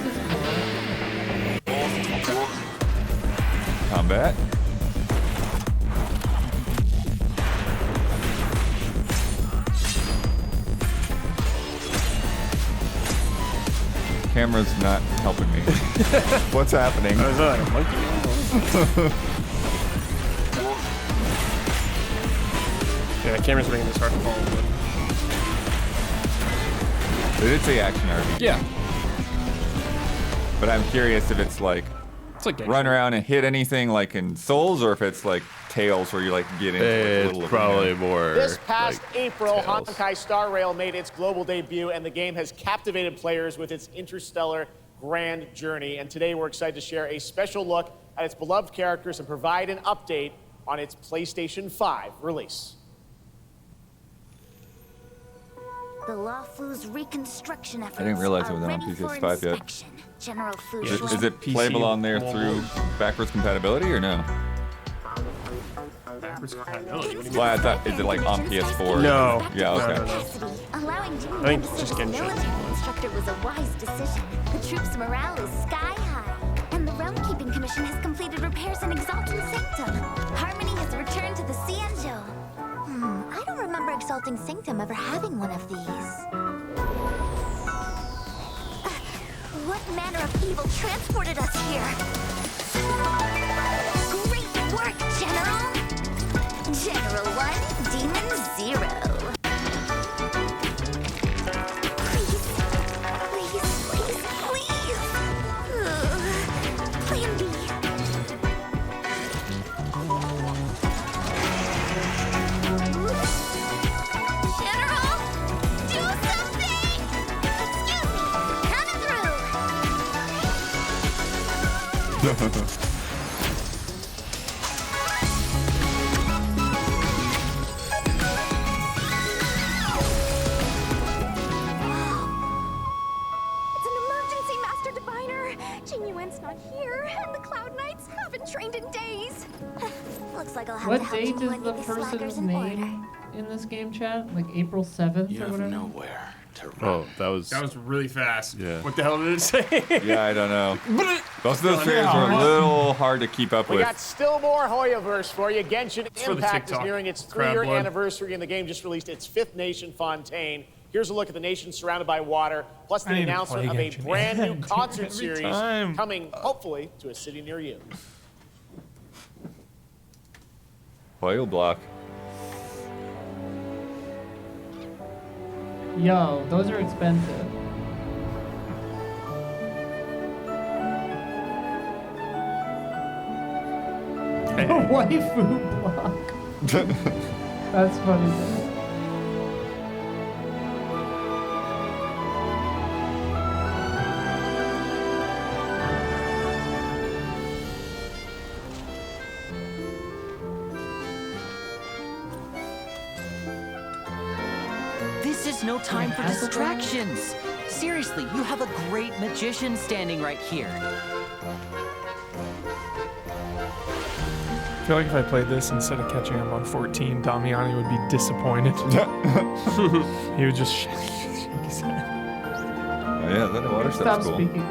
this is cool. Combat. Camera's not helping me. What's happening? Oh, is that like a monkey? Yeah, the camera's making this hard to follow. They did say action RPG. Yeah. But I'm curious if it's like like run around and hit anything like in Souls, or if it's like Tales where you like get into like, a little probably more. This past April, Tales. Honkai Star Rail made its global debut, and the game has captivated players with its interstellar grand journey. And today we're excited to share a special look at its beloved characters and provide an update on its PlayStation 5 release. The Lawfu's reconstruction efforts I didn't realize it are was on ready for PS5 yet. inspection. General Fu Is it playable on there through backwards compatibility or no? Backwards compatibility? What do you mean? Well, I thought, is it like on PS4? No. Yeah, okay. No. allowing I think Jin just to serve as a Genshin. military instructor was a wise decision. The troops' morale is sky high, and the Realm Keeping Commission has completed repairs in Exalting Sanctum. Harmony has returned to the Cianjo. I don't remember Exalting Sanctum ever having one of these. What manner of evil transported us here? Great work, General! General 1, Demon 0. Please, please, please, please! Plan B. General! Do something! Excuse me, coming through! It's an emergency master device! Snyder. Jamie Wen's not here, and the Cloud Knights haven't trained in days. Looks like I'll have to What help date Jamie is Wen the get the slackers person's in order. name in this game chat? Like April 7th You or have whatever? nowhere to run. Oh, that was really fast. Yeah. What the hell did it say? Yeah, I don't know. Both of those trailers were a little hard to keep up We with. got still more Hoyaverse for you. Genshin for the Impact is TikTok nearing its crab 3-year blood. anniversary, and the game just released its 5th nation, Fontaine. Here's a look at the nation surrounded by water, plus the I need to announcement of play a Genshin. brand new Yeah, dude, concert every series time. coming, hopefully, to a city near you. Oil block. Yo, those are expensive. Waifu block. That's funny. Though. This is no time for distractions. Seriously, you have a great magician standing right here. I feel like if I played this instead of catching up on 14, Damiani would be disappointed. He would just shake his head. Oh yeah, that water Stop stuff's cool. speaking to you.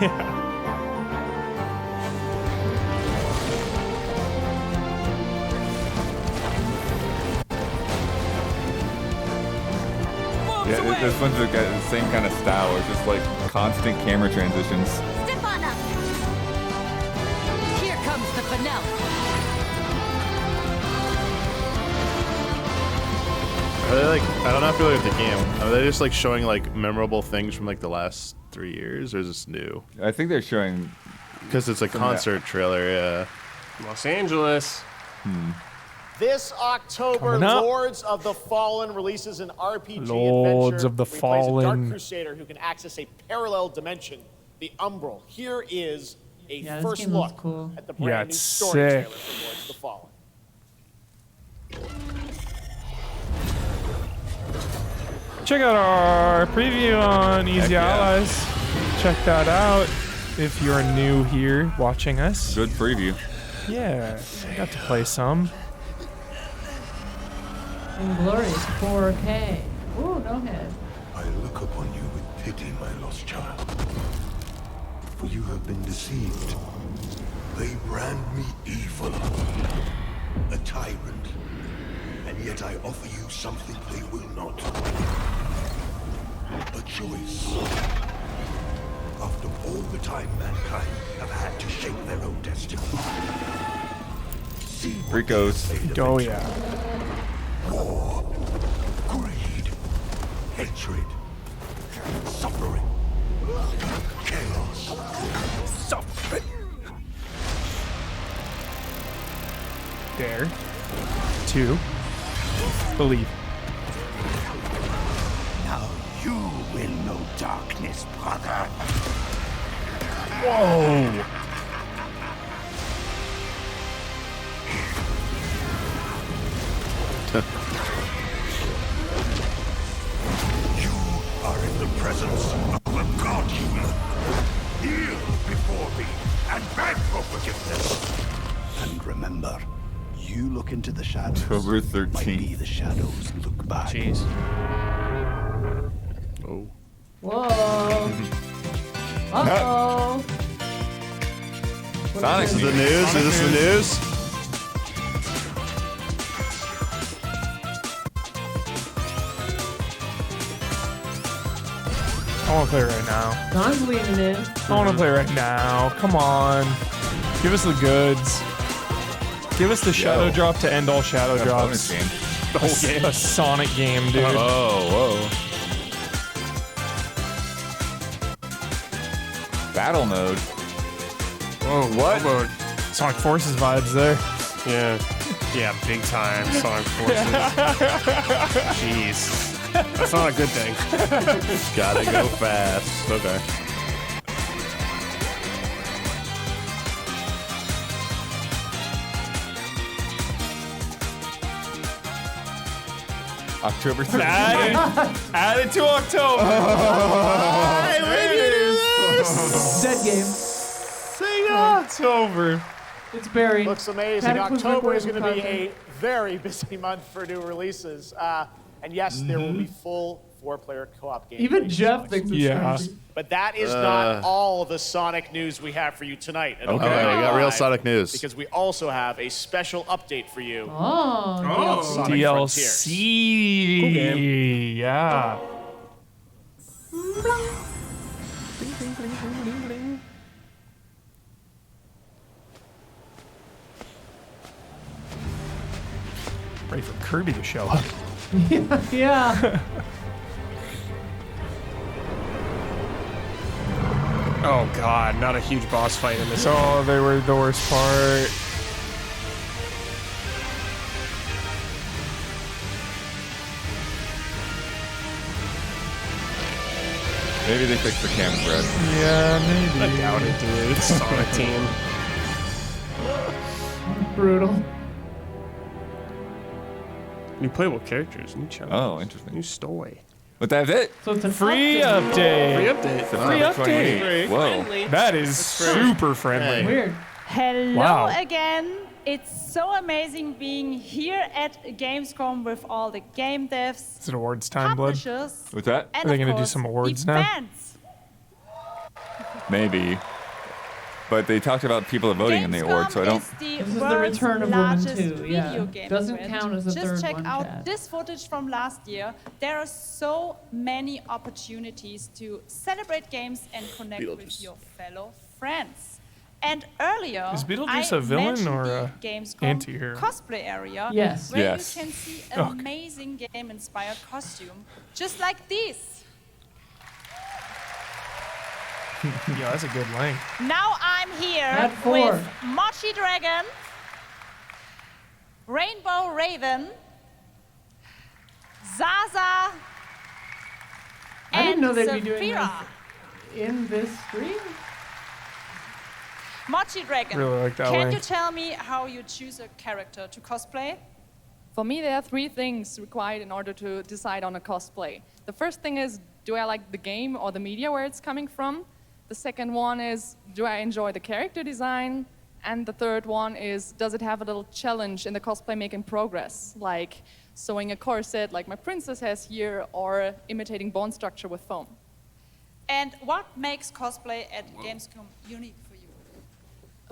Yeah. Yeah, this one's got the same kind of style. It's just like constant camera transitions. Step on up. Here comes the finale. Are they like, I don't know if you're familiar with the game. Are they just like showing like memorable things from like the last 3 years, or is this new? I think they're showing because it's a concert trailer. Yeah. Los Angeles. This October, Coming up. Lords of the Fallen releases an RPG Lords adventure. of the We play as a Dark Fallen. Crusader who can access a parallel dimension, the Umbral. Here is a Yeah, this first game look looks cool. at the Yeah, brand new it's story sick. trailer for Lords of the Fallen. Check out our preview on Easy Heck yeah. Allies. Check that out if you're new here watching us. good preview. Yeah, I got to play some. Inglorious 4K. Ooh, no head. I look upon you with pity, my lost child. For you have been deceived. They brand me evil, a tyrant, and yet I offer you something they will not. A choice. After all the time mankind have had to shape their own destiny. See what Ricos. they have made Oh of yeah. war, greed, hatred, suffering, chaos. Suffering. Dare to believe. Now you will know darkness, brother. Whoa! You are in the presence of a god human. Kneel before me and beg for forgiveness. And remember, you look into the shadows. October Maybe 13th. the shadows look back. Jeez. Oh. Whoa. Uh-oh. Sonic Is this the news? Is this the news? I want to play right now. Don's leaning in. I want to play right now. Come on. Give us the goods. Give us the shadow drop to end all shadow drops. Bonus game. The whole game. A Sonic game, dude. Oh, whoa. Battle mode. Whoa, What? mode. Sonic Forces vibes there. Yeah. Yeah, big time Sonic Forces. Jeez. That's not a good thing. Gotta go fast. Okay. October 13th. Add it to October. Hey, we can do this! dead game. It's over. It's Barry. Looks amazing. Cataclysmic October wave is going of to be content. a very busy month for new releases. And yes, there will be full 4-player co-op games. Even Geoff thinks it's crazy. But that is not all the Sonic news we have for you tonight. at Okay, Open Night we got real Live, Sonic news. Because we also have a special update for you. Oh, Sonic Frontiers. DLC. Cool game. Yeah. Ready for Kirby to show up. Yeah. Oh god, not a huge boss fight in this. Oh, they were the worst part. Maybe they fixed the camera bread. Yeah, maybe. I doubt it, dude. It's Sonic Team. Brutal. New playable characters, new challenge. Oh, interesting. New story. But that's it. So it's a Free update. Free update. Free update. Whoa. That is super friendly. Weird. Hello Wow. again. It's so amazing being here at Gamescom with all the game devs, Is it awards time, Blood? publishers, What's that? and Are they of gonna do course, some awards the now? fans. Maybe. But they talked about people voting in the awards, so I don't. Is the This is the world's return of Woman largest 2, yeah. video game Doesn't event. count as a Just third check one, out Chad. this footage from last year. There are so many opportunities to celebrate games and connect with your fellow friends. And earlier, Is Beetlejuice I a villain mentioned or the a Gamescom anti-hero? cosplay area, Yes. where Yes. you can see an Okay. amazing game-inspired costume, just like this. Yeah, that's a good length. Now I'm here At 4. with Mochi Dragon, Rainbow Raven, Zaza, I didn't and know they'd be doing Saphira. this in this stream. Mochi Dragon, Really like that can you length. tell me how you choose a character to cosplay? For me, there are 3 things required in order to decide on a cosplay. The first thing is, do I like the game or the media where it's coming from? The second one is, do I enjoy the character design? And the third one is, does it have a little challenge in the cosplay making progress? Like sewing a corset like my princess has here, or imitating bone structure with foam. And what makes cosplay at Gamescom unique for you?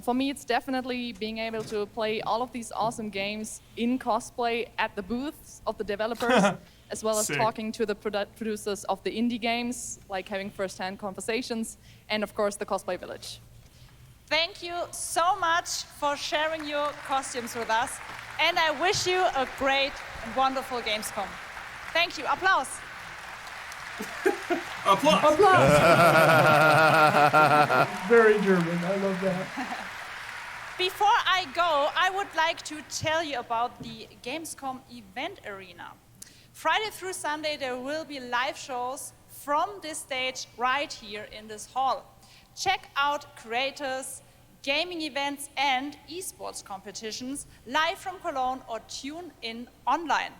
For me, it's definitely being able to play all of these awesome games in cosplay at the booths of the developers, as well as Sick. talking to the producers of the indie games, like having first-hand conversations, and of course, the Cosplay Village. Thank you so much for sharing your costumes with us, and I wish you a great and wonderful Gamescom. Thank you. Applause. Applause. Very German. I love that. Before I go, I would like to tell you about the Gamescom event arena. Friday through Sunday, there will be live shows from this stage right here in this hall. Check out creators, gaming events, and esports competitions live from Cologne or tune in online.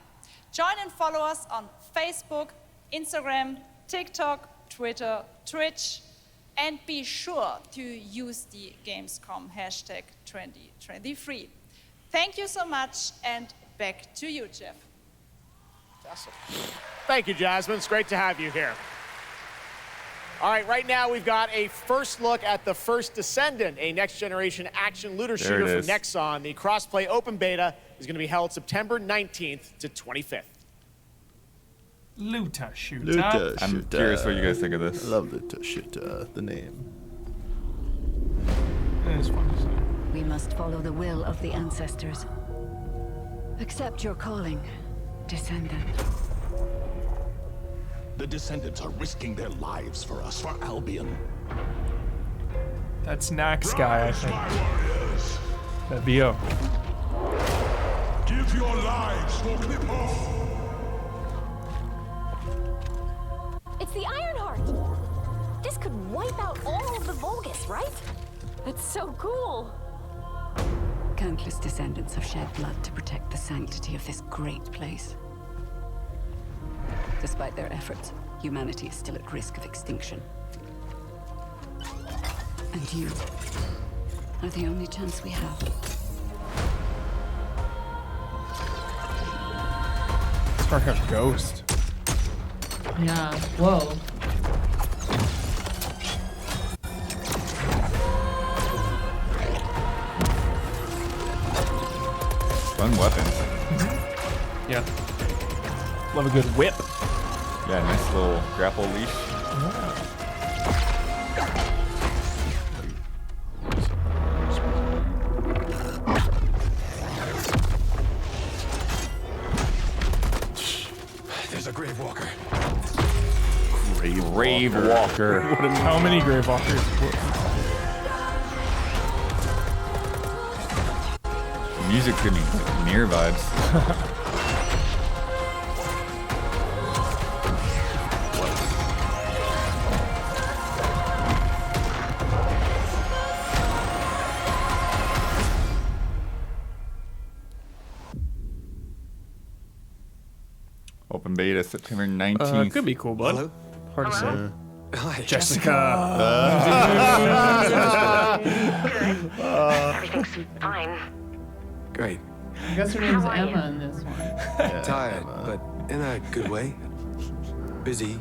Join and follow us on Facebook, Instagram, TikTok, Twitter, Twitch, and be sure to use the Gamescom hashtag 2023. Thank you so much, and back to you, Geoff. Awesome. Thank you, Jasmine. It's great to have you here. All right, right now we've got a first look at the First Descendant, a next-generation action looter There shooter it from is. Nexon. The cross-play open beta is going to be held September 19th to 25th. Luta shooter. Luta I'm Shooter. curious what you guys think of this. I love Luta Shooter, the name. It's fun to say. We must follow the will of the ancestors. Accept your calling, Descendant. The Descendants are risking their lives for us, for Albion. That's Nax guy, I think. That'd be O. Give your lives for Clipoff! It's the Ironheart! This could wipe out all of the Vulgus, right? That's so cool! Countless descendants have shed blood to protect the sanctity of this great place. Despite their efforts, humanity is still at risk of extinction. And you are the only chance we have. Starcraft Ghost. Yeah. Whoa. Fun weapon. Yeah. Love a good whip. Yeah, nice little grapple leash. There's a Grave Walker. Grave Walker. How many Grave Walkers? Music giving me near vibes. Open beta September 19th. Could be cool, bud. Hello? Hard to say. Hi. Jessica. Everything's fine. Great. I guess her name's Emma in this one. Tired, but in a good way. Busy.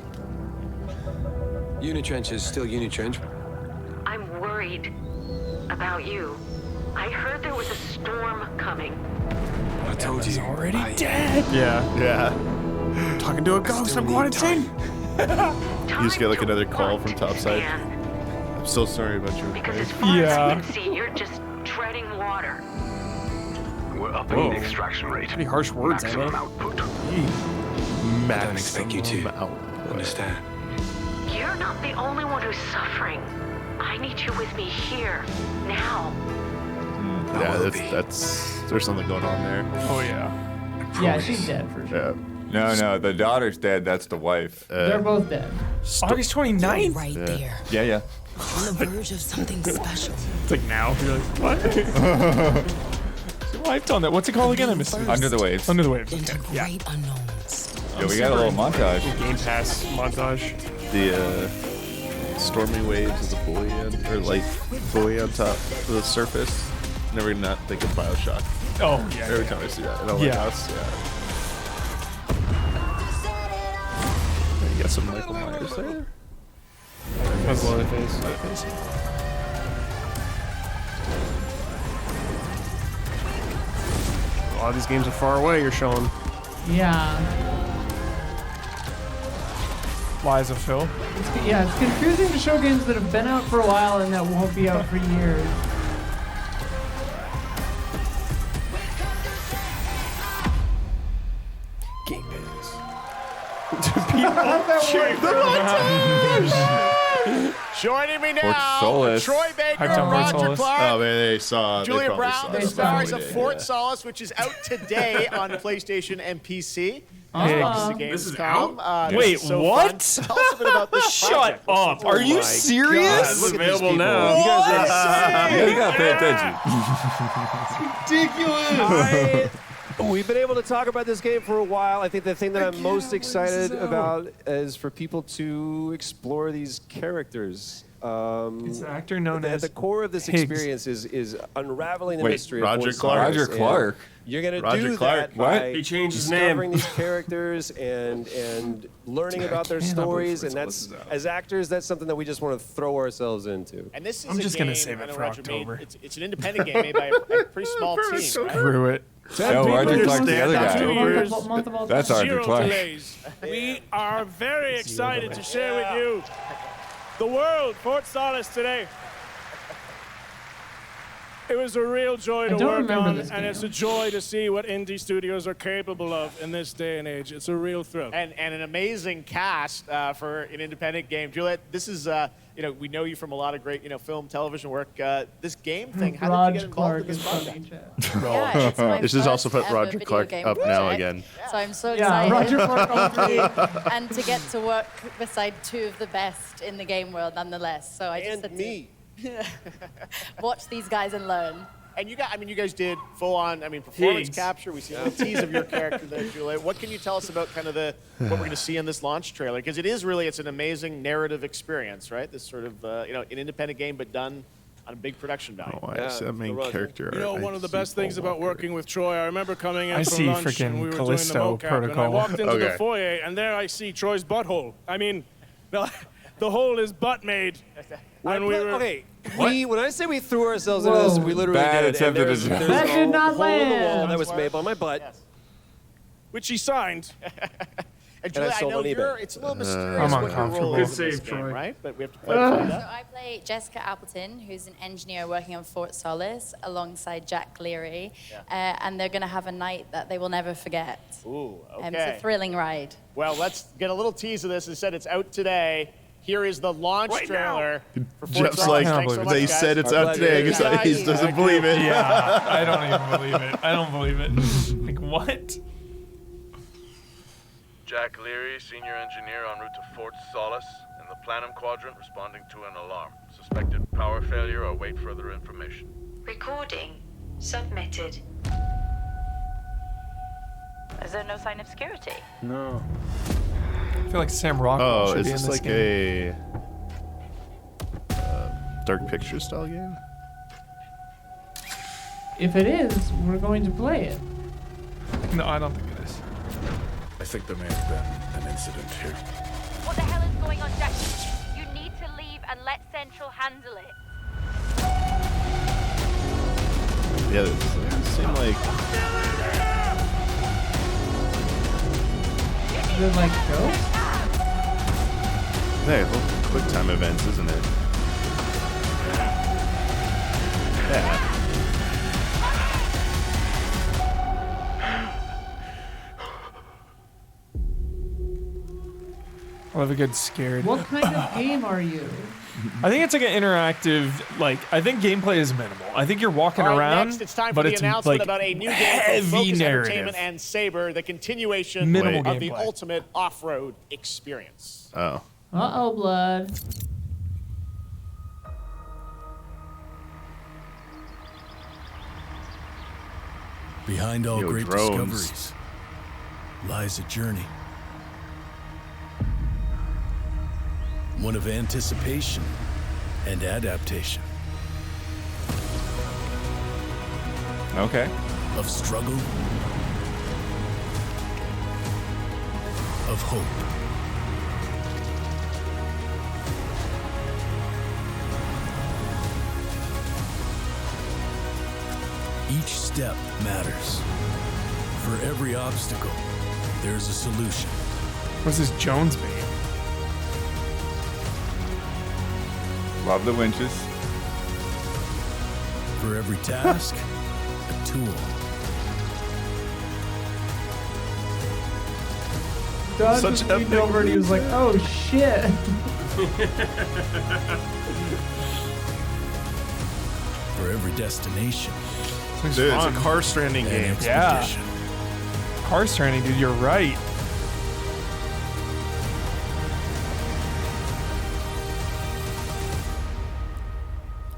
Unitrench is still Unitrench. I'm worried about you. I heard there was a storm coming. I told you. Already dead. Yeah. Talking to a ghost. I'm going insane. You just get like another call from topside. I'm so sorry about your Because as far as I can see, you're just treading water. We're upping the extraction rate. Pretty harsh words, I Maximum know. output. Max. I don't expect you to understand. You're not the only one who's suffering. I need you with me here, now. Yeah, that's there's something going on there. Oh yeah. Yeah, she's dead for sure. Yeah. No, the daughter's dead. That's the wife. They're both dead. August 29th? Right there. Yeah. On the verge of something special. It's like now. You're like, what? Wife on that. What's it called again? I missed it. Under the Waves. Under the Waves. Into Okay. Yeah. great unknowns. Yeah, we got a little montage. Game Pass montage. The stormy waves is a buoy or light buoy on top of the surface. Never not think of Bioshock. Oh yeah. Every time I see that in a lighthouse, You got some Michael Myers there. That's Leatherface. A lot of these games are far away, you're showing. Yeah. Lies of Phil. It's confusing to show games that have been out for a while and that won't be out for years. Game Biz. Joining me now, Solis. Troy Baker, Hyped on Fort Roger Solis. Clark, Oh man, they Julia probably Brown, saw the it. stars of Yeah. Fort Solis, which is out today on PlayStation and PC. This is out? Wait, what? Tell us a bit about this Shut project. up. Are you serious? It's available now. You guys Yeah, you gotta pay attention. ridiculous. We've been able to talk about this game for a while. I think the thing that I'm most excited about is for people to explore these characters. It's an actor known at as the core of this Higgs. experience is unraveling the Wait, mystery Roger of Fort Clark. Solis. Roger Clark. And you're gonna Roger do Clark. that What? by He changed his discovering name. these characters and learning about their cannot believe stories, Fort and that's Solis is out. as actors, that's something that we just want to throw ourselves into. And this is I'm a just game, gonna save I it know for Roger made- October. It's an independent game made by a pretty small team. Right? Screw it. No, Roger Clark's the other Month guy. of- month of all That's time. Roger Clark. We are very excited to share with you the world, Fort Solis today. It was a real joy to don't work remember on, this and game. it's a joy to see what indie studios are capable of in this day and age. It's a real thrill. And an amazing cast for an independent game. Juliet, this is, we know you from a lot of great, film, television work. This game thing, how did you Roger get involved Clark in this is project? funny. Yeah, it's my This is also first put ever Roger video Clark game up now project. again. So I'm so Yeah, excited. Roger Clark on and to get to work beside two of the best in the game world nonetheless. So I just And had me. to watch these guys and learn. And you guys did full on, performance Jeez. capture. We see a little tease of your character there, Julia. What can you tell us about kind of what we're going to see in this launch trailer? Because it's an amazing narrative experience, right? This sort of, an independent game, but done on a big production value. Oh, I see that main character. You know, one of the best things about working with Troy, I remember coming in I from see lunch freaking and we were Callisto doing the mocap, and I Protocol. walked into the Okay. foyer, and there I see Troy's butthole. I mean, the hole is butt made. When we were Okay, when I say we threw ourselves into this, we literally Bad did. attempt And at a there's joke. a That did not hole in the wall land. that was made by my butt. which he signed. And Julia, I sold know on eBay. it's a little mysterious I'm what your uncomfortable. role Good is in this save, game, Troy. right? But we have to play it So up. I play Jessica Appleton, who's an engineer working on Fort Solis alongside Jack Leary, and they're going to have a night that they will never forget. Ooh, okay. It's a thrilling ride. Well, let's get a little tease of this. As I said, it's out today. Here is the launch trailer for Fort Jeff's Solis. like, Thanks so much, they guys. said it's out today. I guess he doesn't believe it. Yeah, I don't even believe it. I don't believe it. Like, what? Jack Leary, senior engineer en route to Fort Solis, in the Planum Quadrant, responding to an alarm. Suspected power failure. Await further information. Recording submitted. Is there no sign of security? No. I feel like Sam Rockwell Oh, should is be in this this like game. a Dark Pictures style game? If it is, we're going to play it. No, I don't think it is. I think there may have been an incident here. What the hell is going on, Jack? You need to leave and let Central handle it. Yeah, it seemed like Is it like Ghost? yeah, quick time events, isn't it? Yeah. I love a good scared. What kind of game are you? I think it's like an interactive, I think gameplay is minimal. I think you're walking All right, around, next, it's time for but the it's announcement like about a new game heavy from Focus narrative. Entertainment and Saber, the continuation Minimal of the gameplay. ultimate off-road experience. Oh. Uh-oh, blood. Behind all Yo, great drones. discoveries lies a journey. One of anticipation and adaptation. Okay. Of struggle. Of hope. Each step matters. For every obstacle, there's a solution. What's this Jones bait? Love the winches. For every task, a tool. Don Such just leaned epic over and he was like, oh shit. For every destination. Dude, it's a car stranding an game. expedition. Car Stranding, dude, you're right.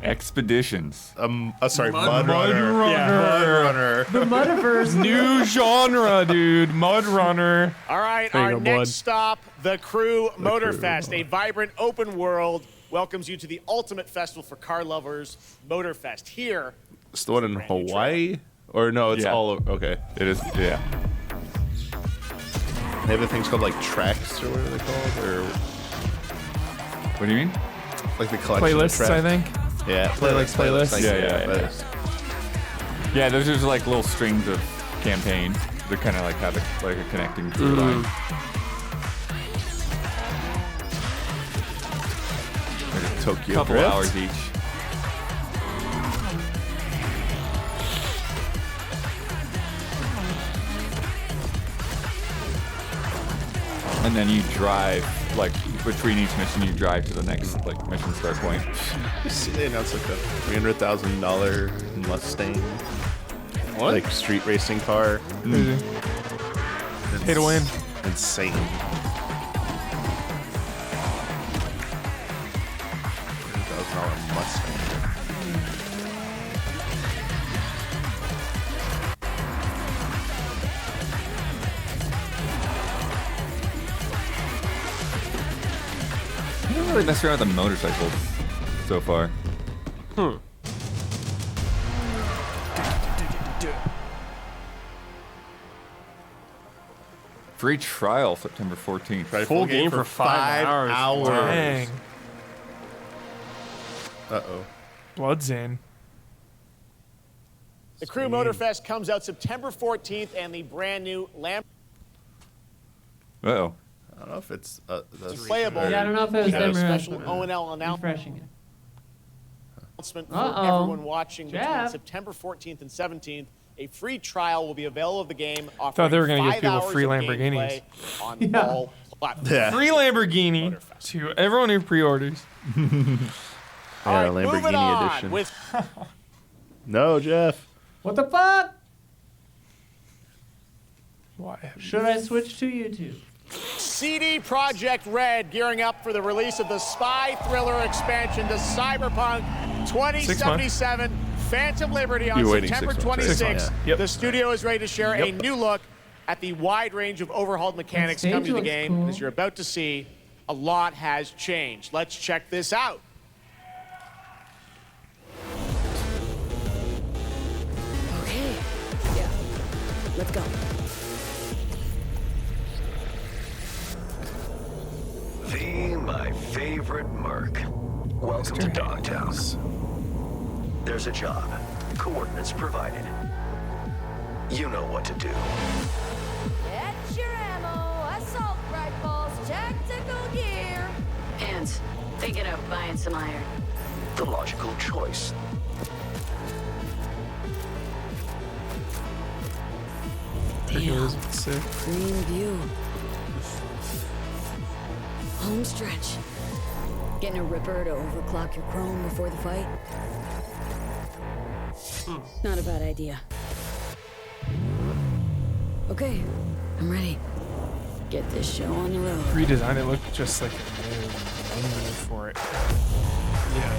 Expeditions. Sorry, Mudrunner. Mudrunner. Yeah. Mudrunner. The Mudverse. New genre, dude. Mudrunner. All right, There you our go, next bud. stop, the Crew Motorfest, a vibrant open world, welcomes you to the ultimate festival for car lovers, Motorfest. Here, It's the one in Hawaii? Or no, it's Yeah. all over. Okay. It is, yeah. They have the things called like tracks or what are they called? Or What do you mean? like the collection Playlists, of tracks. I think. Yeah, Playlists. like, Yeah. Yeah, those are just like little strings of campaign that kind of like have a connecting through line. Like a Tokyo Couple Drift. hours each. And then you drive, like, between each mission, you drive to the next, like, mission start point. They announced like a $300,000 Mustang. What? Like street racing car. Crazy. Pay to win. Insane. $300,000 Mustang. really messed around with the motorcycles so far. Free trial September 14th. Full game for 5 hours. Dang. Uh-oh. Bloodzane. The Crew Motorfest comes out September 14th, and the brand new Uh-oh. I don't know if it's playable. Yeah, I don't know if it was them or special us, O&L refreshing it. announcement for Uh-oh. everyone watching between Jeff. September 14th and 17th. A free trial will be available of the game. Thought they were going to give people free Lamborghinis. On all platforms. Yeah. Free Lamborghini to everyone who pre-orders. All right, Lamborghini moving on edition. with No, Jeff. What the fuck? Why? Should I switch to YouTube? CD Projekt Red gearing up for the release of the spy thriller expansion to Cyberpunk 2077 Phantom Liberty on You're waiting September 6 months. 26th. Yep. The studio is ready to share a new look at the wide range of overhauled mechanics That coming to the stage game. looks cool. As you're about to see, a lot has changed. Let's check this out. Okay. Yeah. Let's go. V, my favorite merc. Welcome to Dogtown. There's a job. Coordinates provided. You know what to do. Get your ammo, assault rifles, tactical gear. Hands, thinking of buying some iron. The logical choice. Damn. Sick. Green view. Home stretch. Getting a ripper to overclock your chrome before the fight. Not a bad idea. Okay, I'm ready. Get this show on the road. Redesign it look just like a new menu for it. Yeah.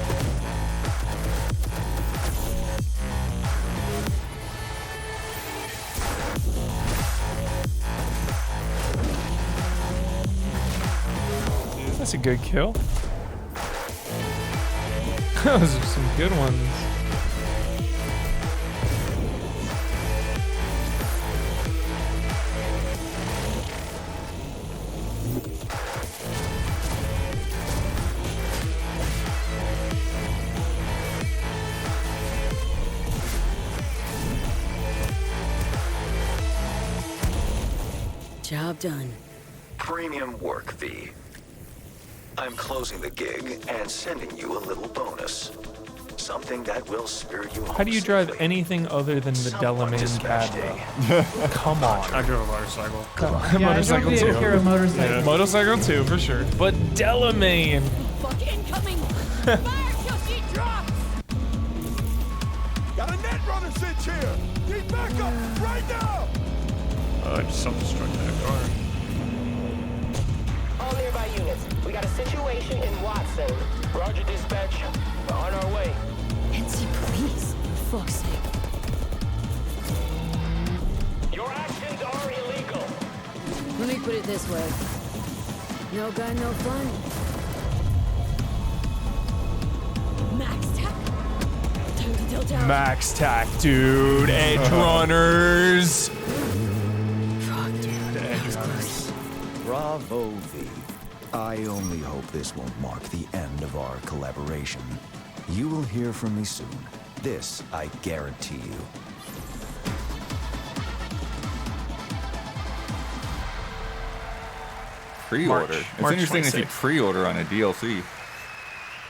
That's a good kill. Those are some good ones. Job done. Premium work, V. I'm closing the gig and sending you a little bonus. Something that will spirit you home. How do you drive anything other than the Delamain cab? Come on. I drove a motorcycle. Yeah, Motorcycle I drove too. the Acura motorcycle. Yeah, motorcycle too, for sure. But Delamain. Fuck incoming! Fire Yoshi drop! Got a net runner cinch here! Need backup right now! I just self-destruct that car. All nearby units, we got a situation in Watson. Roger, dispatch. We're on our way. NC police, for fuck's sake. Your actions are illegal. Let me put it this way. No gun, no fun. Max tech. Time to tilt out. Max tack, dude. Edge runners. Fuck, Dude, edge runners. Bravo, V. I only hope this won't mark the end of our collaboration. You will hear from me soon. This I guarantee you. Pre-order. It's March interesting to see 26th. pre-order on a DLC.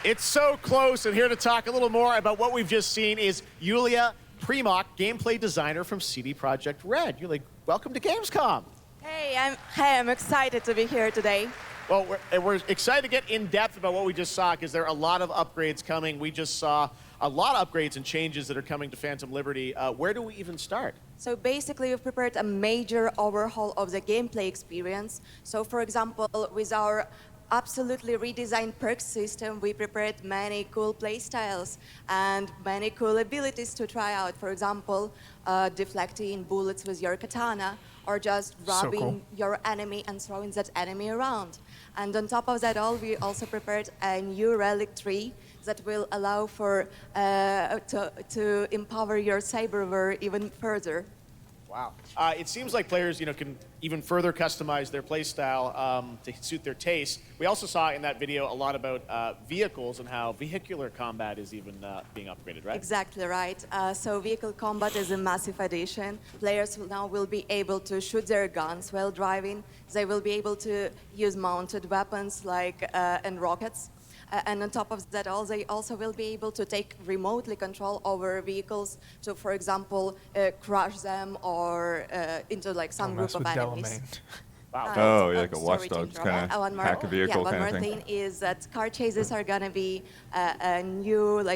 It's so close, and here to talk a little more about what we've just seen is Yulia Primock, gameplay designer from CD Projekt Red. Yulia, welcome to Gamescom. Hey, I'm excited to be here today. Well, we're excited to get in depth about what we just saw because there are a lot of upgrades coming. We just saw a lot of upgrades and changes that are coming to Phantom Liberty. Where do we even start? So basically, we've prepared a major overhaul of the gameplay experience. So for example, with our absolutely redesigned perks system, we prepared many cool playstyles and many cool abilities to try out. For example, deflecting bullets with your katana, or just So robbing cool. your enemy and throwing that enemy around. And on top of that all, we also prepared a new relic tree that will allow for to empower your cyberware even further. Wow. It seems like players, can even further customize their playstyle to suit their taste. We also saw in that video a lot about vehicles and how vehicular combat is even being upgraded, right? Exactly right. So vehicle combat is a massive addition. Players now will be able to shoot their guns while driving. They will be able to use mounted weapons and rockets. And on top of that all, they also will be able to take remotely control over vehicles to, for example, crush them or into some group of enemies. Wow. Like a Watch Dogs kind of hack a vehicle one kind of more thing. Is that car chases are gonna be a new,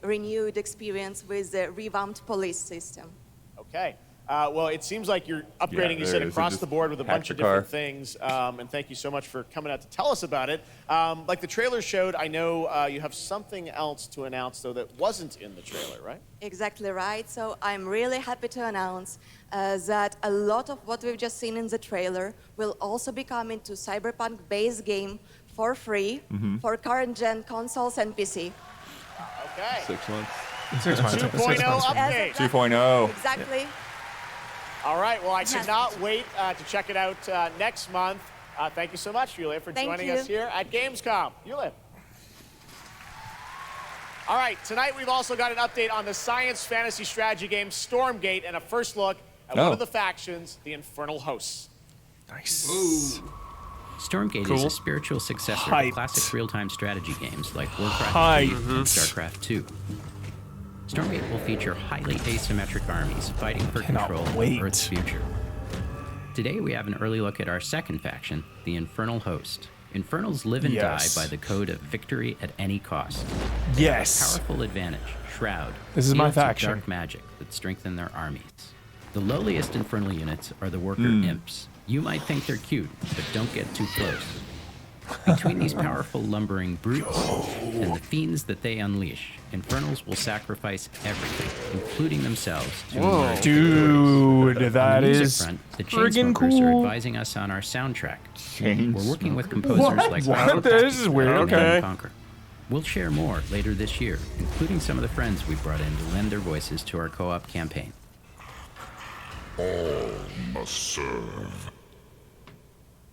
renewed experience with the revamped police system. Okay. Well, it seems like you're upgrading, you said, across the board with a bunch of different things. And thank you so much for coming out to tell us about it. Like the trailer showed, I know you have something else to announce, though, that wasn't in the trailer, right? Exactly right. So I'm really happy to announce that a lot of what we've just seen in the trailer will also be coming to Cyberpunk base game for free for current-gen consoles and PC. Okay. 6 months. 6 months. 2.0 update. 2.0. Exactly. All right, well, I cannot wait to check it out next month. Thank you so much, Yulia, for joining us here at Gamescom. Yulia. All right, tonight we've also got an update on the science fantasy strategy game Stormgate and a first look at one of the factions, the Infernal Hosts. Nice. Ooh. Stormgate is a spiritual successor to classic real-time strategy games like Warcraft 3 and StarCraft 2. Stormgate will feature highly asymmetric armies fighting for control of Earth's future. Today we have an early look at our second faction, the Infernal Host. Infernals live and die by the code of victory at any cost. Yes. Powerful advantage, Shroud. This is my fields of faction. Dark magic that strengthen their armies. The lowliest Infernal units are the Worker Imps. You might think they're cute, but don't get too close. Between these powerful lumbering brutes and the fiends that they unleash, Infernals will sacrifice everything, including themselves, to emerge Dude, that is the friggin' Chainsmokers are cool. advising us on our soundtrack. We're working with composers like What? This is weird. and Okay. Conquer. We'll share more later this year, including some of the friends we brought in to lend their voices to our co-op campaign. All must serve.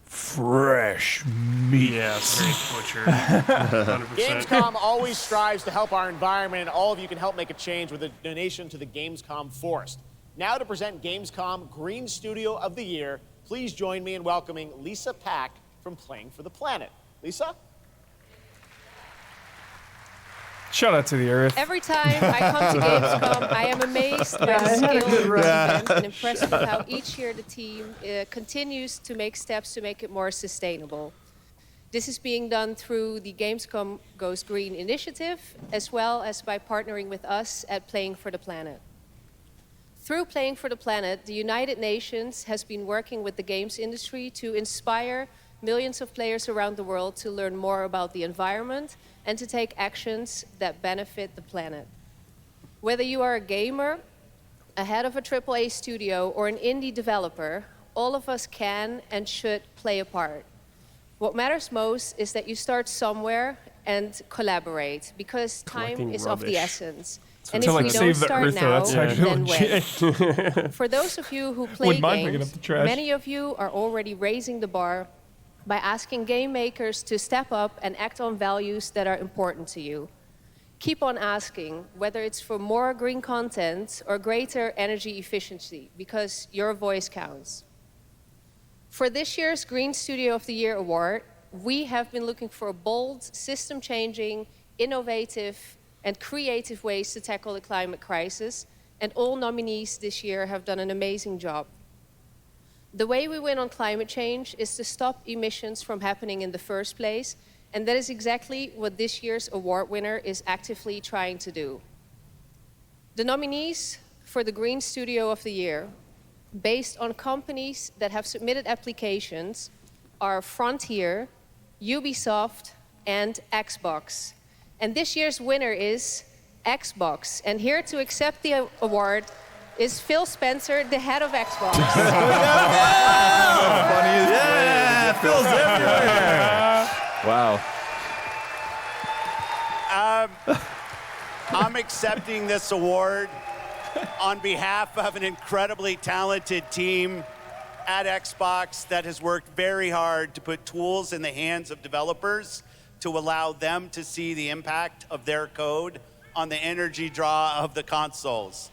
Fresh meat. Yes, great butcher. 100%. Gamescom always strives to help our environment, and all of you can help make a change with a donation to the Gamescom Forest. Now to present Gamescom Green Studio of the Year, please join me in welcoming Lisa Pack from Playing for the Planet. Lisa? Shout out to the Earth. Every time I come to Gamescom, I am amazed by the skill of the event and impressed with how each year the team continues to make steps to make it more sustainable. This is being done through the Gamescom Goes Green initiative, as well as by partnering with us at Playing for the Planet. Through Playing for the Planet, the United Nations has been working with the games industry to inspire millions of players around the world to learn more about the environment and to take actions that benefit the planet. Whether you are a gamer, a head of a AAA studio, or an indie developer, all of us can and should play a part. What matters most is that you start somewhere and collaborate, because time is of the essence. And if we don't start now, then when? For those of you who play games, many of you are already raising the bar by asking game makers to step up and act on values that are important to you. Keep on asking, whether it's for more green content or greater energy efficiency, because your voice counts. For this year's Green Studio of the Year award, we have been looking for bold, system-changing, innovative, and creative ways to tackle the climate crisis, and all nominees this year have done an amazing job. The way we win on climate change is to stop emissions from happening in the first place, and that is exactly what this year's award winner is actively trying to do. The nominees for the Green Studio of the Year, based on companies that have submitted applications, are Frontier, Ubisoft, and Xbox. And this year's winner is Xbox. And here to accept the award is Phil Spencer, the head of Xbox. Phil's everywhere. Wow. I'm accepting this award on behalf of an incredibly talented team at Xbox that has worked very hard to put tools in the hands of developers to allow them to see the impact of their code on the energy draw of the consoles.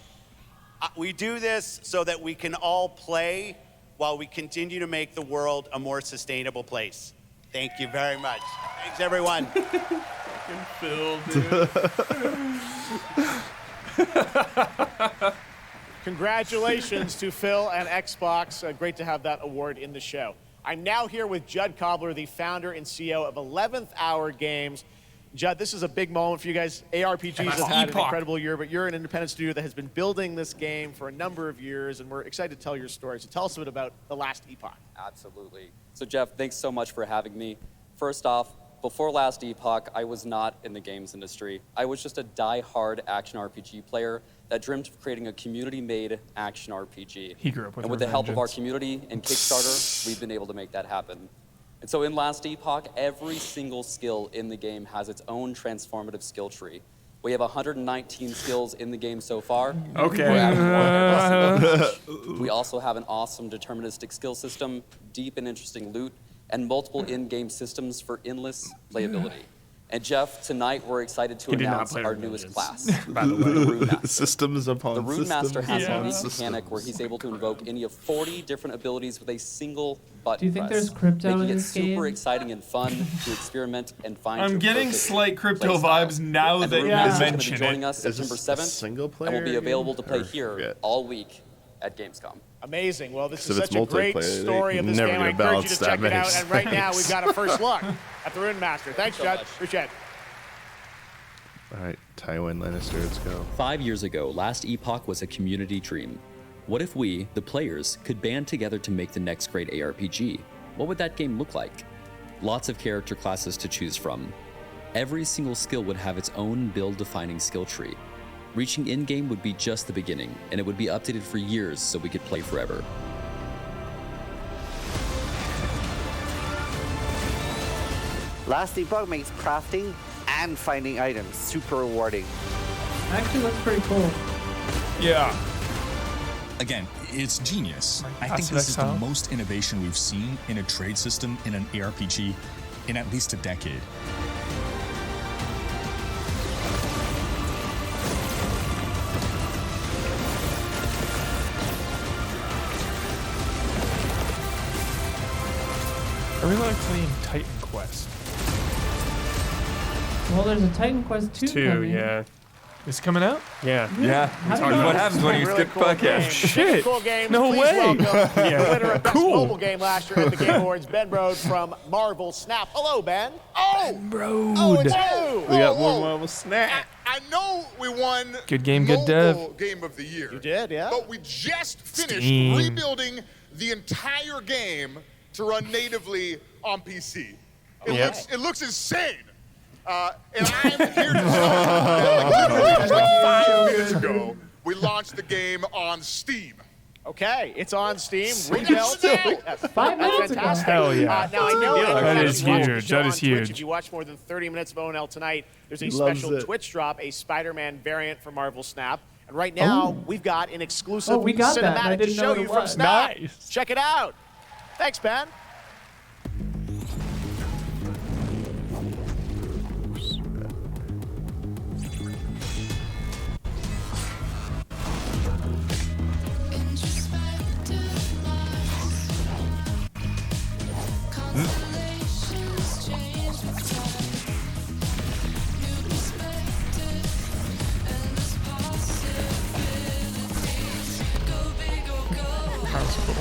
We do this so that we can all play while we continue to make the world a more sustainable place. Thank you very much. Thanks, everyone. Phil, dude. Congratulations to Phil and Xbox. Great to have that award in the show. I'm now here with Judd Cobbler, the founder and CEO of 11th Hour Games. Judd, this is a big moment for you guys. ARPGs have had an incredible year, but you're an independent studio that has been building this game for a number of years, and we're excited to tell your story. So tell us a bit about The Last Epoch. Absolutely. So Geoff, thanks so much for having me. First off, before Last Epoch, I was not in the games industry. I was just a die-hard action RPG player that dreamt of creating a community-made action RPG. He grew up with And with the help of our community and Kickstarter, we've been able to make that happen. And so in Last Epoch, every single skill in the game has its own transformative skill tree. We have 119 skills in the game so far. Okay. We're adding more every single week. We also have an awesome deterministic skill system, deep and interesting loot, and multiple in-game systems for endless playability. And Geoff, tonight we're excited to announce our newest class, By the way, the Rune Master. systems upon The Rune Master systems has a upon unique systems. mechanic where he's able to invoke any of 40 different abilities with a single button Do you think press, there's crypto making in it this super game? exciting and fun to experiment and find. I'm your getting perfect slight crypto playstyle. vibes now And that the Rune you Master is gonna mention be joining it. us September 7th, single player and will be available to play game? here all week at Gamescom. Amazing. Well, this So is if such it's a great multiplayer, story they of this never game. I gonna encourage you to balance check that it out. many And right now, snipes. we've got a first look at the Rune Master. Thanks, Judd. Appreciate it. All right, Tywin Lannister, let's go. 5 years ago, Last Epoch was a community dream. What if we, the players, could band together to make the next great ARPG? What would that game look like? Lots of character classes to choose from. Every single skill would have its own build-defining skill tree. Reaching in-game would be just the beginning, and it would be updated for years so we could play forever. Last Epoch makes crafting and finding items super rewarding. Actually, looks pretty cool. Yeah. Again, it's genius. I think Passive this is the exile. most innovation we've seen in a trade system in an ARPG in at least a decade. I really like playing Titan Quest. Well, there's a Titan Quest 2 coming. yeah. It's coming out? Yeah. Yeah. What happens when you skip podcast? Shit. Cool Games. No Please way. welcome Yeah. the winner of Best Cool. Mobile Game last year at the Game Awards, Ben Brode from Marvel Snap. Hello, Ben. Oh! Brode. Oh, it's you! We got more Marvel Snap. I know we won Good game, good dev. Mobile Game of the Year. You did, yeah. But we just finished Steam. rebuilding the entire game to run natively on PC. It looks insane. And I'm here to tell you that literally just like 5 minutes ago, we launched the game on Steam. Okay, it's on Steam. Rebuilt. Yes. 5 minutes ago. Fantastic. Hell yeah. Now I know That that is if you watch the huge. show That on is Twitch, huge. If you watch more than 30 minutes of ONL tonight, there's a He loves special it. Twitch drop, a Spider-Man variant for Marvel Snap. And right now, we've got an exclusive Oh, we got that. I cinematic to didn't know show what you it from was. Snap. Nice. Check it out. Thanks, Ben. Sounds cool.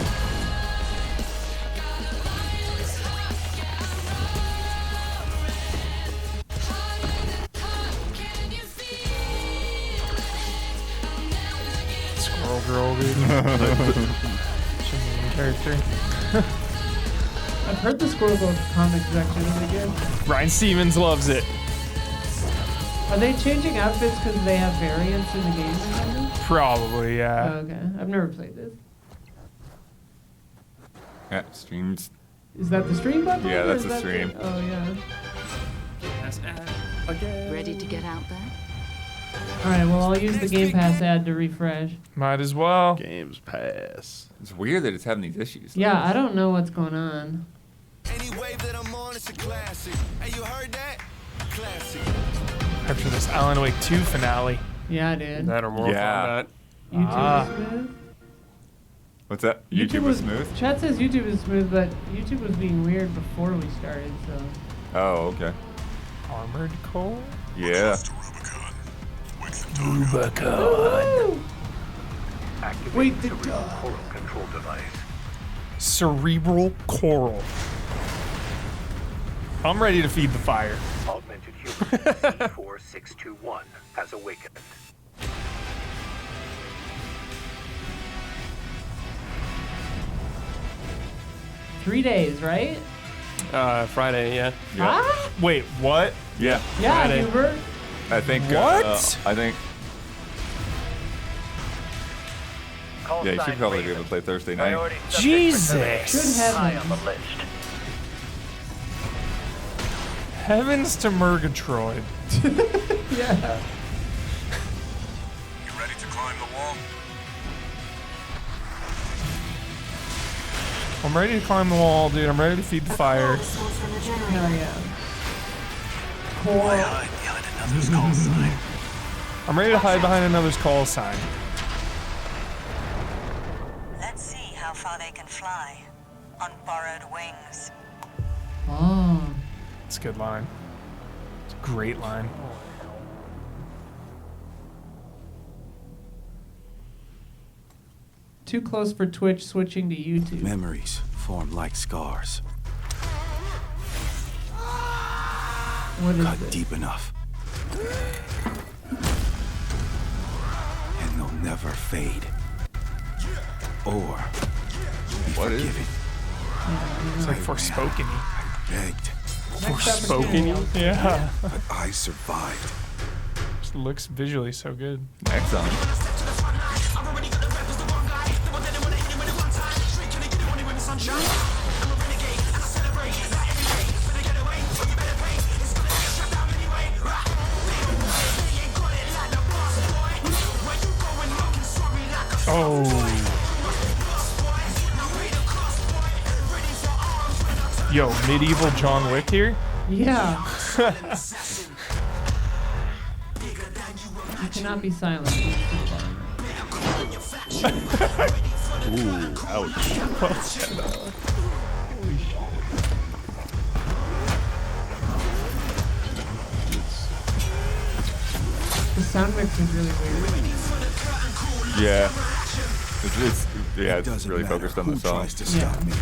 Squirrel Girl, dude. She's a main character. I've heard the Squirrel Girl comics is actually really good. Ryan Stevens loves it. Are they changing outfits because they have variants in the game or something? Probably, yeah. Oh, okay. I've never played this. Yeah, streams Is that the stream button? Yeah, or that's is the that stream. Oh, yeah. That's ad again. Ready to get out there? All right, well, I'll use the Game Pass ad to refresh. Might as well. Games Pass. It's weird that it's having these issues. though. Yeah, I don't know what's going on. Any wave that I'm on, it's a classic. Hey, you heard that? Classic. After this Alan Wake 2 finale. Yeah, I did. That or Mortal Kombat. YouTube is smooth. What's that? YouTube was smooth? Chat says YouTube is smooth, but YouTube was being weird before we started, so. Oh, okay. Armored Core? Yeah. Rubicon. Wait, the coral control device. Cerebral Coral. I'm ready to feed the fire. Augmented human 4621 has awakened. Three days, right? Friday, yeah. Huh? Wait, what? Yeah. Yeah, Friday. Hubert. I think. What? I think. Yeah, you should probably be able to play Thursday night. Jesus. Good High on heavens. the list. Heavens to Murgatroyd. Yeah. You ready to climb the wall? I'm ready to climb the wall, dude. I'm ready to feed the fire. Hell yeah. Why hide behind another's call sign? I'm ready to hide behind another's call sign. Let's see how far they can fly on borrowed wings. Oh. It's a good line. It's a great line. Too close for Twitch, switching to YouTube. Memories form like scars. What is Cut this? deep enough. And they'll never fade. Or be What is forgiven. It's like Forspoken. Begged. Forspoken? Yeah. But I survived. Just looks visually so good. Exxon. Oh. Yo, medieval John Wick here? Yeah. You cannot be silent. Ooh, ouch. The sound mix is really weird. Yeah. It's really focused on the song. Tries to stop me.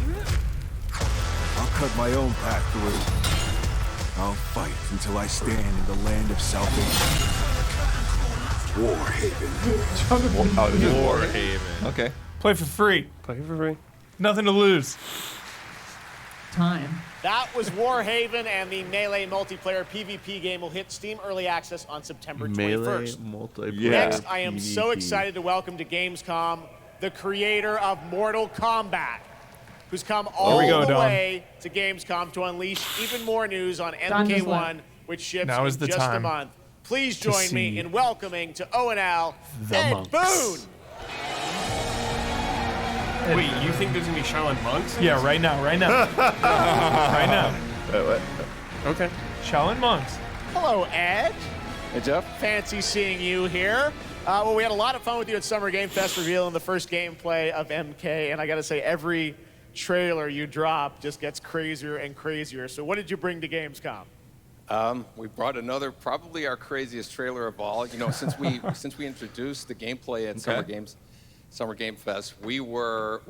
I'll cut my own path through. I'll fight until I stand in the land of salvation. Warhaven. Oh, this is Warhaven. Okay. Play for free. Play for free. Nothing to lose. Time. That was Warhaven, and the Melee multiplayer PvP game will hit Steam Early Access on September 21st. Melee multiplayer. Yeah. Next, I am so PvP. excited to welcome to Gamescom the creator of Mortal Kombat, who's come all we go, the Don. way to Gamescom to unleash even more news on Don just MK1, left. which ships Now is in the just a time month. Please to join me see in welcoming to ONL, the Ed monks. Boon. Wait, you think there's gonna be Shaolin monks? Yeah, right now, right now. Right now. What? Okay. Shaolin monks. Hello, Ed. Hey, Jeff. Fancy seeing you here. Well, we had a lot of fun with you at Summer Game Fest revealing the first gameplay of MK, and I gotta say, every trailer you drop just gets crazier and crazier. So what did you bring to Gamescom? We brought another, probably our craziest trailer of all. You know, since we introduced the gameplay at Summer Game Fest, we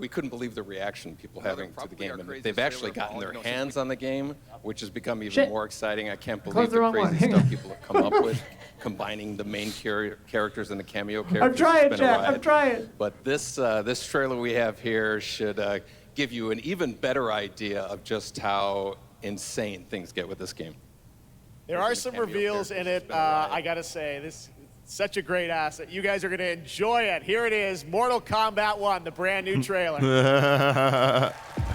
couldn't believe the reaction people having to the game, and they've actually gotten their hands on the game, which has become even more exciting. I can't believe the crazy stuff people have come up with, combining the main characters and the cameo characters. I'm trying, It's been a Jeff. ride. I'm trying. But this trailer we have here should give you an even better idea of just how insane things get with this game. There are some reveals in it. I gotta say, this is such a great asset. You guys are gonna enjoy it. Here it is, Mortal Kombat 1, the brand new trailer.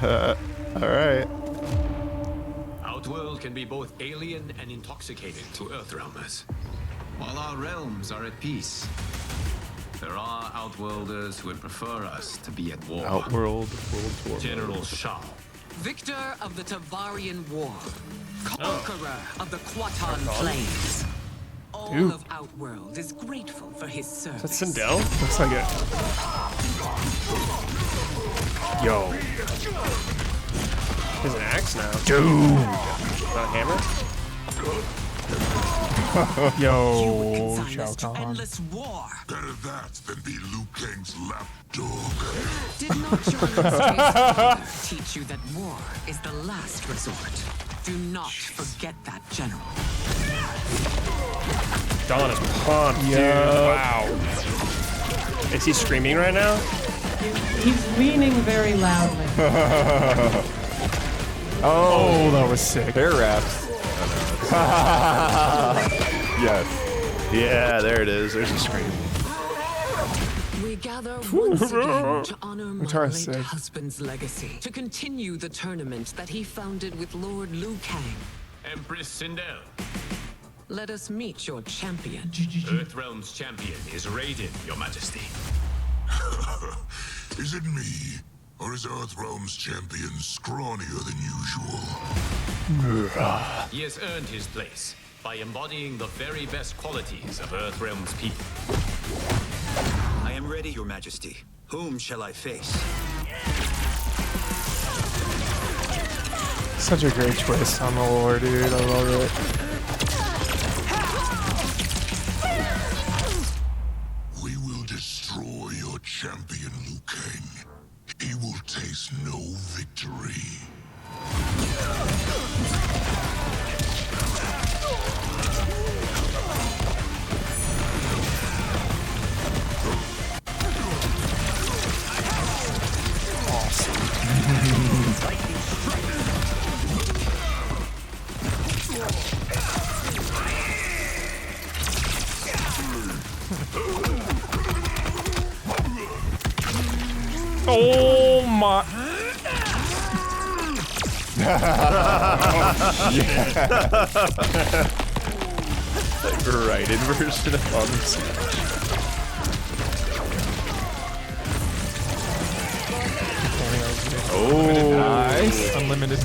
All right. Outworld can be both alien and intoxicating to Earthrealmers. While our realms are at peace, there are Outworlders who would prefer us to be at war. Outworld, World War. General Shao. Victor of the Tavarian War. Conqueror of the Quatan Plains. All Dude. of Outworld is grateful for his service. That's Sindel? Looks like it. Yo. There's an axe now. Dude. Not a hammer? Yo, Shao Kahn. Endless war. Better that than be Liu Kang's lapdog. Did not your father teach you that war is the last resort? Do not forget that, General. Dawn is pumped, dude. Wow. Is he screaming right now? He's leaning very loudly. Oh, that was sick. Bear raps. Yes. Yeah, there it is. There's a scream. We gather once again to honor my Guitar late sick. husband's legacy, to continue the tournament that he founded with Lord Liu Kang. Empress Sindel. Let us meet your champion. Earthrealm's champion is Raiden, Your Majesty. Is it me? Or is Earthrealm's champion scrawnier than usual? He has earned his place by embodying the very best qualities of Earthrealm's people. I am ready, Your Majesty. Whom shall I face? Such a great twist on the lore, dude. I love it. We will destroy your champion, Liu Kang. He will taste no victory. Oh my. Right inversion of arms. Oh, nice. Unlimited.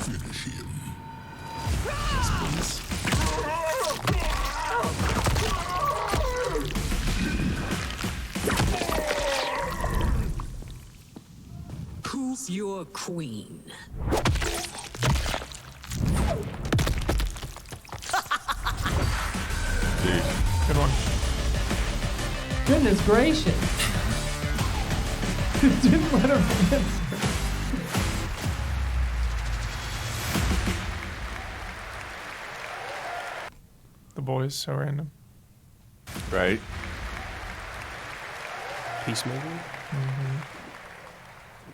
Finish him. Who's your queen? Good one. Goodness gracious. Didn't let him answer. The boys, so random. Right. Peacemaker.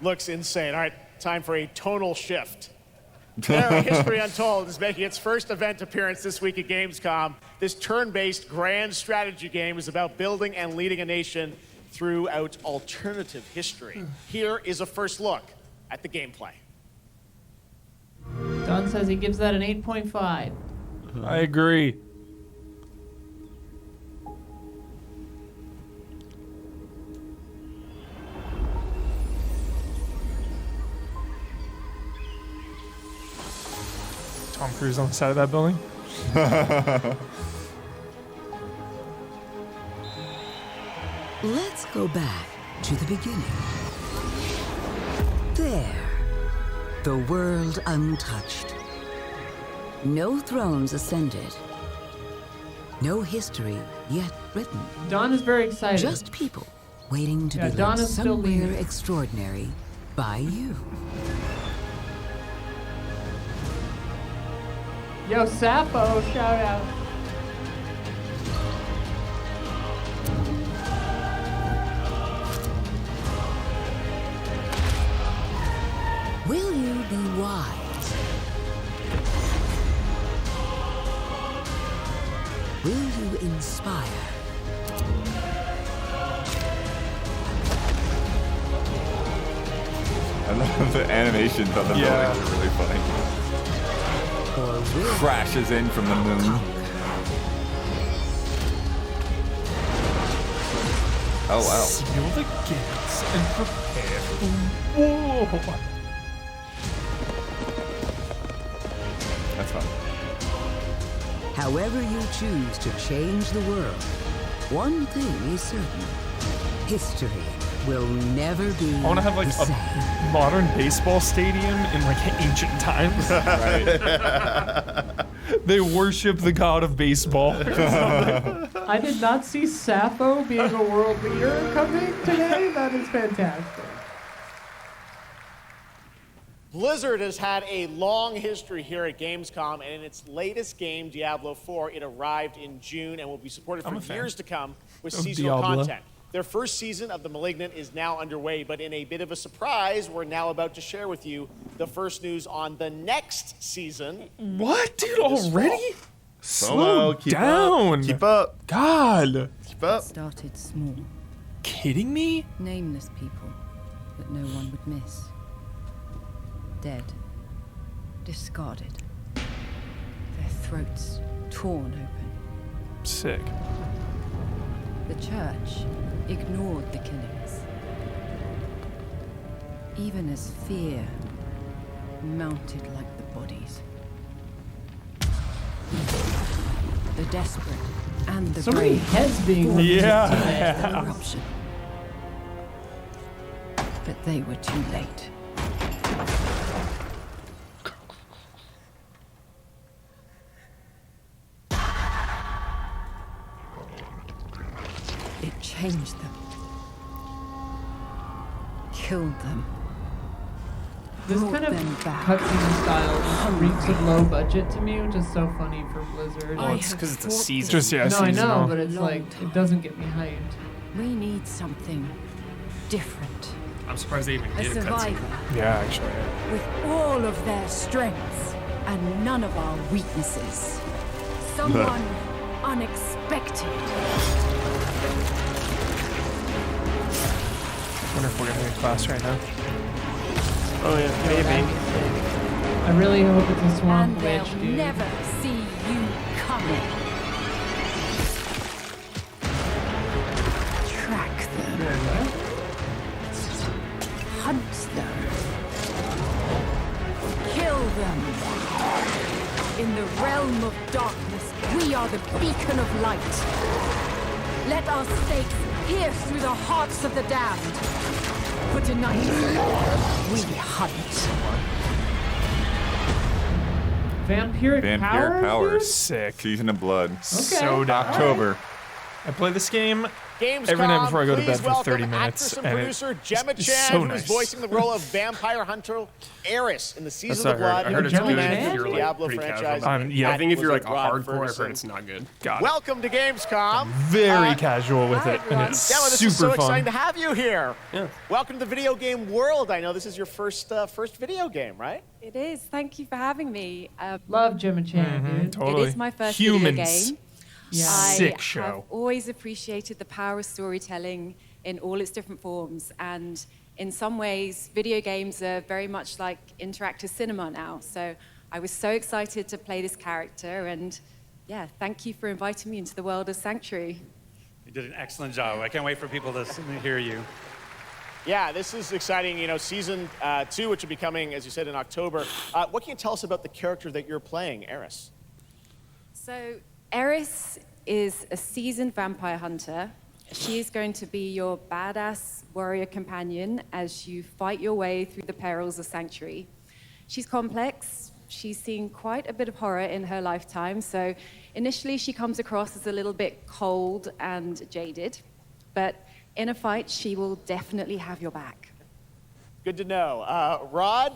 Looks insane. All right, time for a tonal shift. There, History Untold is making its first event appearance this week at Gamescom. This turn-based grand strategy game is about building and leading a nation throughout alternative history. Here is a first look at the gameplay. Don says he gives that an 8.5. I agree. Tom Cruise on the side of that building. Let's go back to the beginning. There, the world untouched. No thrones ascended. No history yet written. Don is very excited. Just people waiting to be Don led is still somewhere leaning. extraordinary by you. Yo, Sappho, shout out. be wise? Will you inspire? I love the animations on the buildings are really funny. Crashes in from the moon. Oh wow. Seal the gates and prepare for war. That's fun. However you choose to change the world, one thing is certain. History will never be I want to have like the a same. modern baseball stadium in like ancient times. They worship the god of baseball. I did not see Sappho being a world leader coming today. That is fantastic. Blizzard has had a long history here at Gamescom, and in its latest game, Diablo 4, it arrived in June and will be supported for years to come with seasonal content. Their first season of The Malignant is now underway, but in a bit of a surprise, we're now about to share with you the first news on the next season. What, dude? Already? Slow down. Keep up. God. Keep up. Started small. Kidding me? Nameless people that no one would miss. Dead. Discarded. Their throats torn open. Sick. The church ignored the killings. Even as fear mounted like the bodies. The desperate and the So many brave. heads being Yeah. Corruption. But they were too late. It changed them. Killed them. This Brought kind of them back. cutscene style just reeks of low budget to me, which is so funny for Blizzard. Oh, it's because it's a season. Just, no, I know, seasonal. but it's like, it doesn't get me hyped. We need something different. I'm surprised they even A did a cutscene. survivor Yeah, actually. with all of their strengths and none of our weaknesses. Someone unexpected. I wonder if we're gonna get class right now. Oh yeah, maybe. I really hope it's a swamp And witch, they'll dude. never see you coming. Track them. Hunt them. Kill them. In the realm of darkness, we are the beacon of light. Let our stakes pierce through the hearts of the damned. For tonight, we hunt. Vampiric Powers? Sick. Season of Blood. So down. October. I play this game Gamescom, every night before I go to bed please for 30 welcome minutes. actress and And producer Gemma it's Chan, so who nice. is voicing the role of vampire hunter Eris in the Season of That's what I Blood. heard. I heard it's Gemma good Chan if you're like Diablo pretty franchise. casual. Yeah, I think if you're like a Rod hardcore, I've Ferguson. heard it's not good. God. Welcome to Gamescom. Very casual with it, and it's Gemma, this super is so fun. exciting to have you here. Yeah. Welcome to the video game world. I know this is your first video game, right? It is. Thank you for having me. Love Gemma Chan, dude. It is my first Humans. video game. Yeah. Sick I show. have always appreciated the power of storytelling in all its different forms. And in some ways, video games are very much like interactive cinema now. So I was so excited to play this character. And yeah, thank you for inviting me into the world of Sanctuary. You did an excellent job. I can't wait for people to hear you. Yeah, this is exciting. You know, season 2, which will be coming, as you said, in October. What can you tell us about the character that you're playing, Eris? So Eris is a seasoned vampire hunter. She is going to be your badass warrior companion as you fight your way through the perils of Sanctuary. She's complex. She's seen quite a bit of horror in her lifetime, so initially she comes across as a little bit cold and jaded, but in a fight, she will definitely have your back. Good to know. Rod,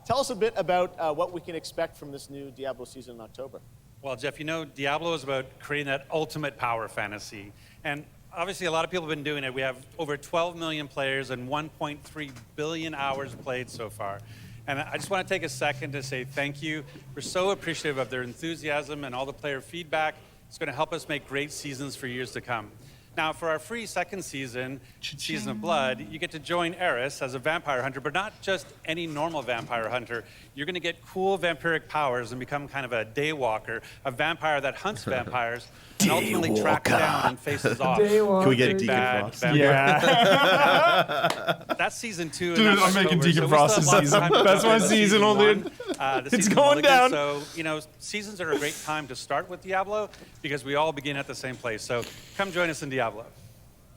tell us a bit about what we can expect from this new Diablo season in October. Well, Jeff, you know, Diablo is about creating that ultimate power fantasy. And obviously, a lot of people have been doing it. We have over 12 million players and 1.3 billion hours played so far. And I just want to take a second to say thank you. We're so appreciative of their enthusiasm and all the player feedback. It's going to help us make great seasons for years to come. Now, for our free second season, Season of Blood, you get to join Eris as a vampire hunter, but not just any normal vampire hunter. You're going to get cool vampiric powers and become kind of a daywalker, a vampire that hunts vampires and ultimately tracks down and faces off. Can we get big Deacon bad Frost? vampire. Yeah. That's season 2. Dude, I'm making Deacon Frost this season. That's my seasonal, dude. It's going down. So, you know, seasons are a great time to start with Diablo because we all begin at the same place. So come join us in Diablo.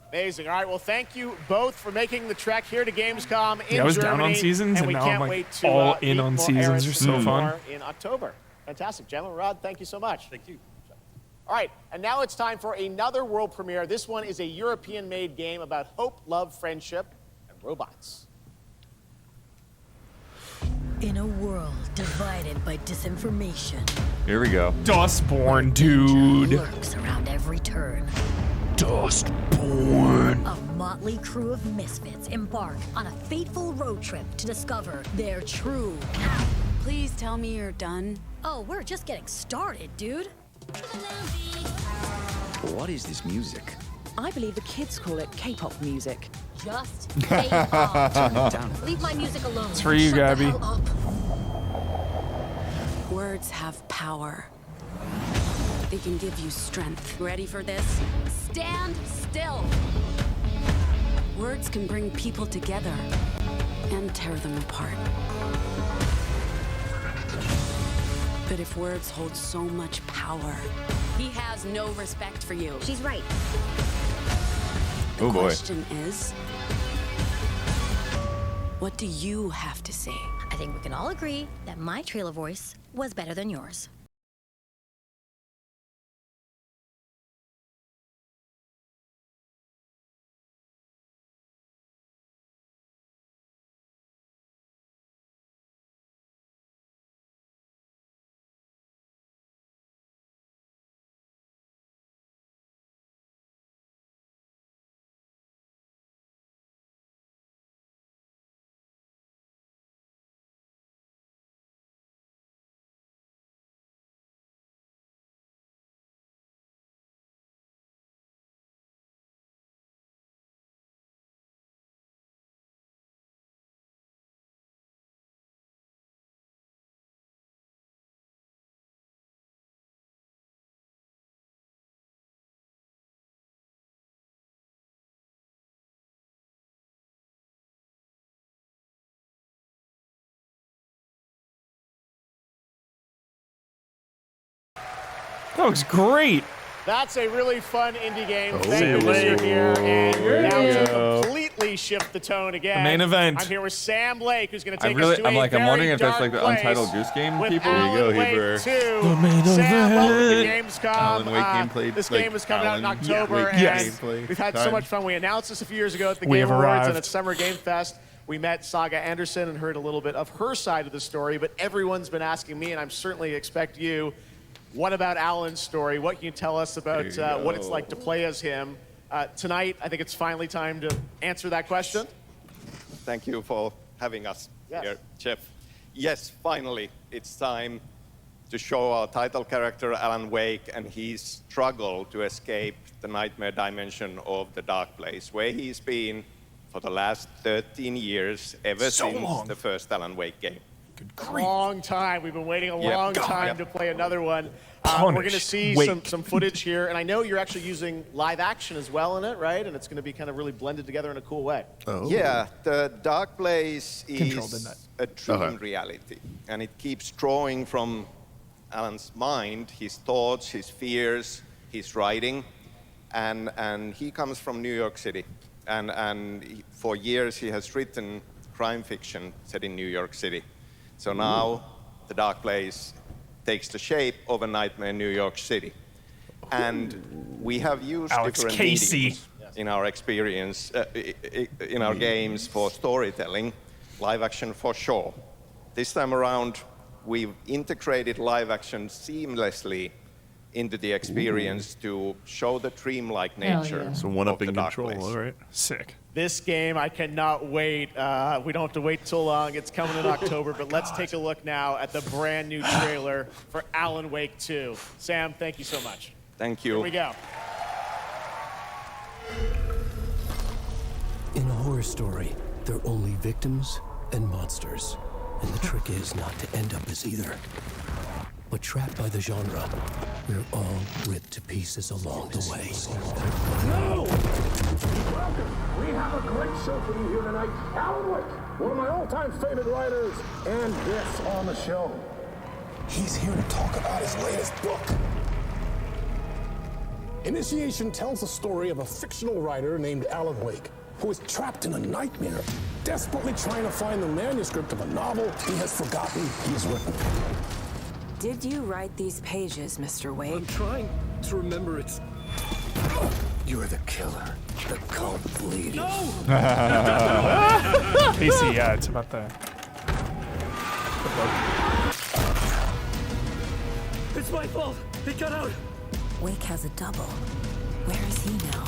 Amazing. All right, well, thank you both for making the trek here to Gamescom in Yeah, I was Germany. down on seasons, and we now can't I'm like wait to, all in meet on more seasons. Eris They're so and fun. more in October. Fantastic. Gentlemen, Rod, thank you so much. Thank you. All right, and now it's time for another world premiere. This one is a European-made game about hope, love, friendship, and robots. In a world divided by disinformation, Here we go. Dustborn, dude. lurks around every turn. Dustborn. A motley crew of misfits embark on a fateful road trip to discover their true path. Please tell me you're done. Oh, we're just getting started, dude. What is this music? I believe the kids call it K-pop music. Just say off. Turn it down. Leave my music alone. It's for you, Shut Gabby. the hell up. Words have power. They can give you strength. Ready for this? Stand still. Words can bring people together and tear them apart. But if words hold so much power, he has no respect for you. She's right. The Oh boy. question is, what do you have to say? I think we can all agree that my trailer voice was better than yours. That looks great. That's a really fun indie game. Oh, Thank goodness you're here. And there now you to go. completely shift the tone again. The main event. I'm here with Sam Lake, who's going to take I'm us to I'm a like, I'm very wondering if that's dark like the place Untitled Goose Game with people. Alan Wake 2. The main Sam, welcome to event. Gamescom. Alan Wake gameplay, This like game is coming out in Alan October, Wake and gameplay we've had so time. much fun. We announced this a few years ago at the We Game have Awards arrived. and at Summer Game Fest. We met Saga Anderson and heard a little bit of her side of the story, but everyone's been asking me, and I'm certainly expect you, what about Alan's story? What can you tell us about what it's like to play as him? Tonight, I think it's finally time to answer that question. Thank you for having us here, Geoff. Yes, finally, it's time to show our title character, Alan Wake, and his struggle to escape the nightmare dimension of the Dark Place, where he's been for the last 13 years, ever since the first Alan Wake game. Long time. We've been waiting a Yep. long time Yep. to play another one. We're going to see some footage here, and I know you're actually using live action as well in it, right? And it's going to be kind of really blended together in a cool way. Yeah, the Dark Place Controlled in is that. a dream reality, and it keeps drawing from Alan's mind, his thoughts, his fears, his writing, and he comes from New York City, and for years he has written crime fiction set in New York City. So now the Dark Place takes the shape of a nightmare in New York City. And we have used Alex different Casey. mediums in our experience, in our games for storytelling, live action for sure. This time around, we've integrated live action seamlessly into the experience to show the dreamlike Hell nature yeah. So of one-upping the Dark control, Place. all right. Sick. This game, I cannot wait. We don't have to wait too long. It's coming in October, but let's take a look now at the brand new trailer for Alan Wake 2. Sam, thank you so much. Thank you. Here we go. In a horror story, there are only victims and monsters. And the trick is not to end up as either. But trapped by the genre, we're all ripped to pieces along the way. No! Welcome! We have a great show for you here tonight. Alan Wake, one of my all-time favorite writers, and this on the show. He's here to talk about his latest book. Initiation tells the story of a fictional writer named Alan Wake, who is trapped in a nightmare, desperately trying to find the manuscript of a novel he has forgotten he's written. Did you write these pages, Mr. Wake? I'm trying to remember it's... You're the killer, the cult leader. No! Casey, yeah, it's about the book. It's my fault. He got out. Wake has a double. Where is he now?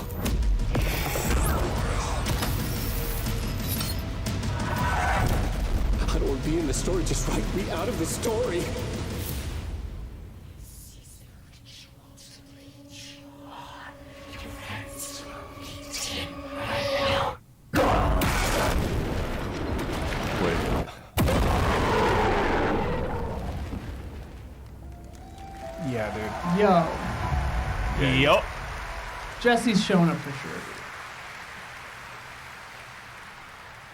I don't want to be in the story. Just write me out of the story. Yeah, dude. Yo. Yup. Jesse's showing up for sure.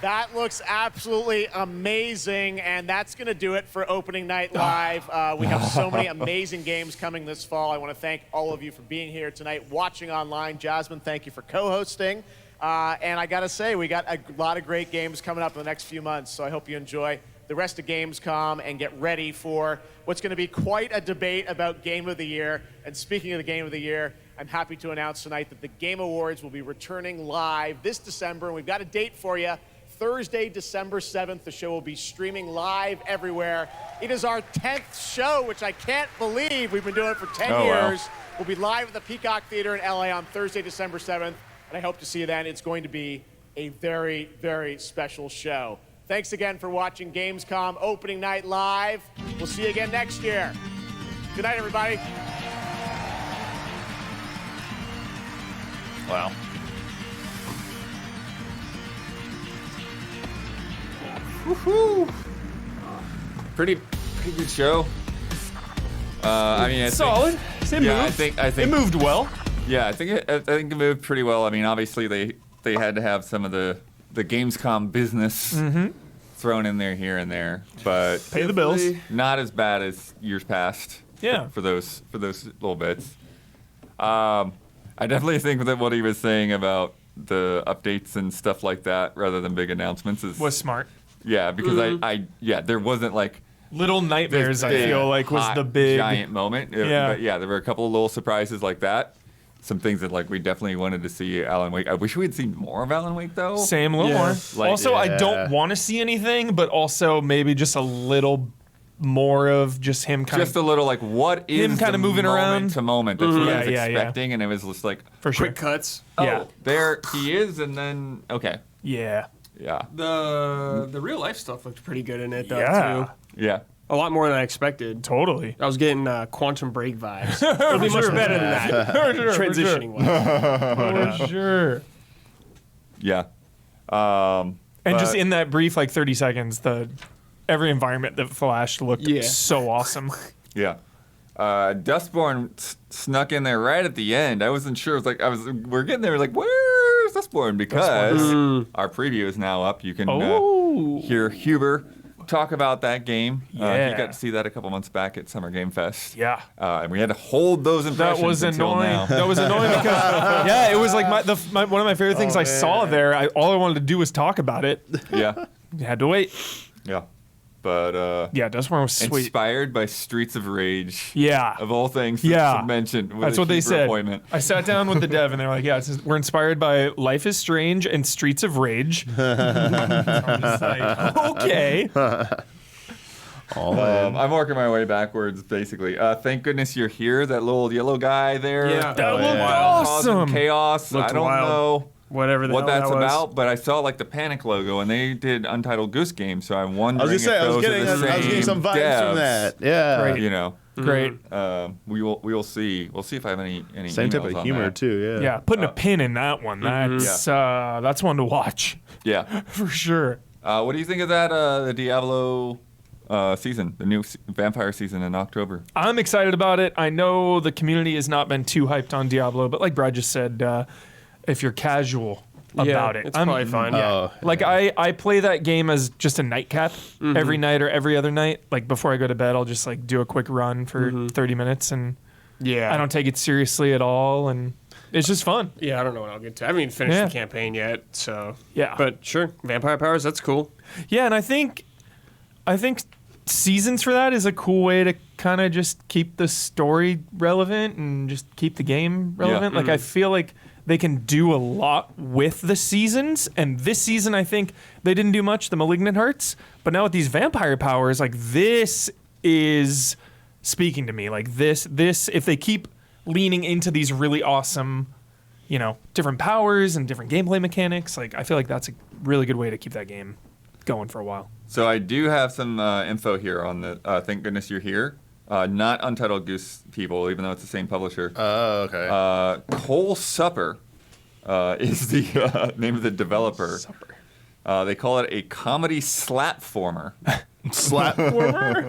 That looks absolutely amazing, and that's going to do it for Opening Night Live. We have so many amazing games coming this fall. I want to thank all of you for being here tonight, watching online. Jasmine, thank you for co-hosting. And I got to say, we got a lot of great games coming up in the next few months, so I hope you enjoy the rest of Gamescom and get ready for what's going to be quite a debate about Game of the Year. And speaking of the Game of the Year, I'm happy to announce tonight that the Game Awards will be returning live this December, and we've got a date for you. Thursday, December 7th, the show will be streaming live everywhere. It is our 10th show, which I can't believe. We've been doing it for 10 years. Wow. We'll be live at the Peacock Theater in LA on Thursday, December 7th, and I hope to see you then. It's going to be a very, very special show. Thanks again for watching Gamescom Opening Night Live. We'll see you again next year. Good night, everybody. Wow. Woohoo! Pretty good show. I mean, I solid. Think, yeah, I think it moved well. Yeah, I think it moved pretty well. I mean, obviously they had to have some of the Gamescom business thrown in there here and there, but pay the bills. Not as bad as years past. Yeah. For those little bits. I definitely think that what he was saying about the updates and stuff like that, rather than big announcements, was smart. Yeah, because there wasn't like Little Nightmares. I feel like was the big giant moment. Yeah, but yeah, there were a couple of little surprises like that. Some things that like we definitely wanted to see Alan Wake. I wish we had seen more of Alan Wake though. Same, a little more. Like, also, I don't want to see anything, but also maybe just a little more of just him kind just a little like what is him kind of moving around to moment. That's what I was expecting, and it was just like for sure. Quick cuts. Oh, there he is, and then okay. Yeah. Yeah. The real life stuff looked pretty good in it though too. Yeah. A lot more than I expected. Totally. I was getting Quantum Break vibes. It'll be much better than that. Transitioning wise. For sure. Yeah. And just in that brief, like 30 seconds, every environment that flashed looked so awesome. Yeah. Dustborn snuck in there right at the end. I wasn't sure. We're getting there. Like, where's Dustborn? Because our preview is now up. You can hear Huber talk about that game. He got to see that a couple months back at Summer Game Fest. Yeah. And we had to hold those impressions That was until annoying. now. That was annoying because, it was like one of my favorite things I saw there. All I wanted to do was talk about it. Yeah. You had to wait. Yeah. But Dustborn was sweet. Inspired by Streets of Rage. Yeah. Of all things. Yeah. Mentioned. That's what they said. I sat down with the dev and they're like, we're inspired by Life is Strange and Streets of Rage. I'm just like, okay. I'm working my way backwards, basically. Thank goodness you're here. That little yellow guy there. Yeah. That looked awesome. Causing chaos. Looked I don't know. Whatever the what hell that's that was. about, but I saw like the Panic logo, and they did Untitled Goose Game, so I'm wondering I was gonna say, if those are the same I was getting some vibes devs, from that. Yeah. Great. You know, Great. we will see. We'll see if I have any Same type emails of on humor that. too. Yeah. Yeah, putting a pin in that one. That's one to watch Yeah. for sure. What do you think of that? The Diablo season, the new vampire season in October. I'm excited about it. I know the community has not been too hyped on Diablo, but like Brad just said, if you're casual about it, it's probably fine. Oh, Like I play that game as just a nightcap every night or every other night. Like before I go to bed, I'll just like do a quick run for 30 minutes, and I don't take it seriously at all, and it's just fun. Yeah, I don't know what I'll get to. I haven't even finished the campaign yet, so Yeah. But sure, vampire powers, that's cool. Yeah, and I think seasons for that is a cool way to kind of just keep the story relevant and just keep the game relevant. Like I feel like they can do a lot with the seasons, and this season I think they didn't do much, the Malignant Hearts, but now with these vampire powers, like this is speaking to me. Like this if they keep leaning into these really awesome, different powers and different gameplay mechanics, like I feel like that's a really good way to keep that game going for a while. So I do have some info here on the Thank Goodness You're Here. Not Untitled Goose people, even though it's the same publisher. Oh, okay. Cole Supper is the name of the developer. They call it a comedy slapformer. Slapformer?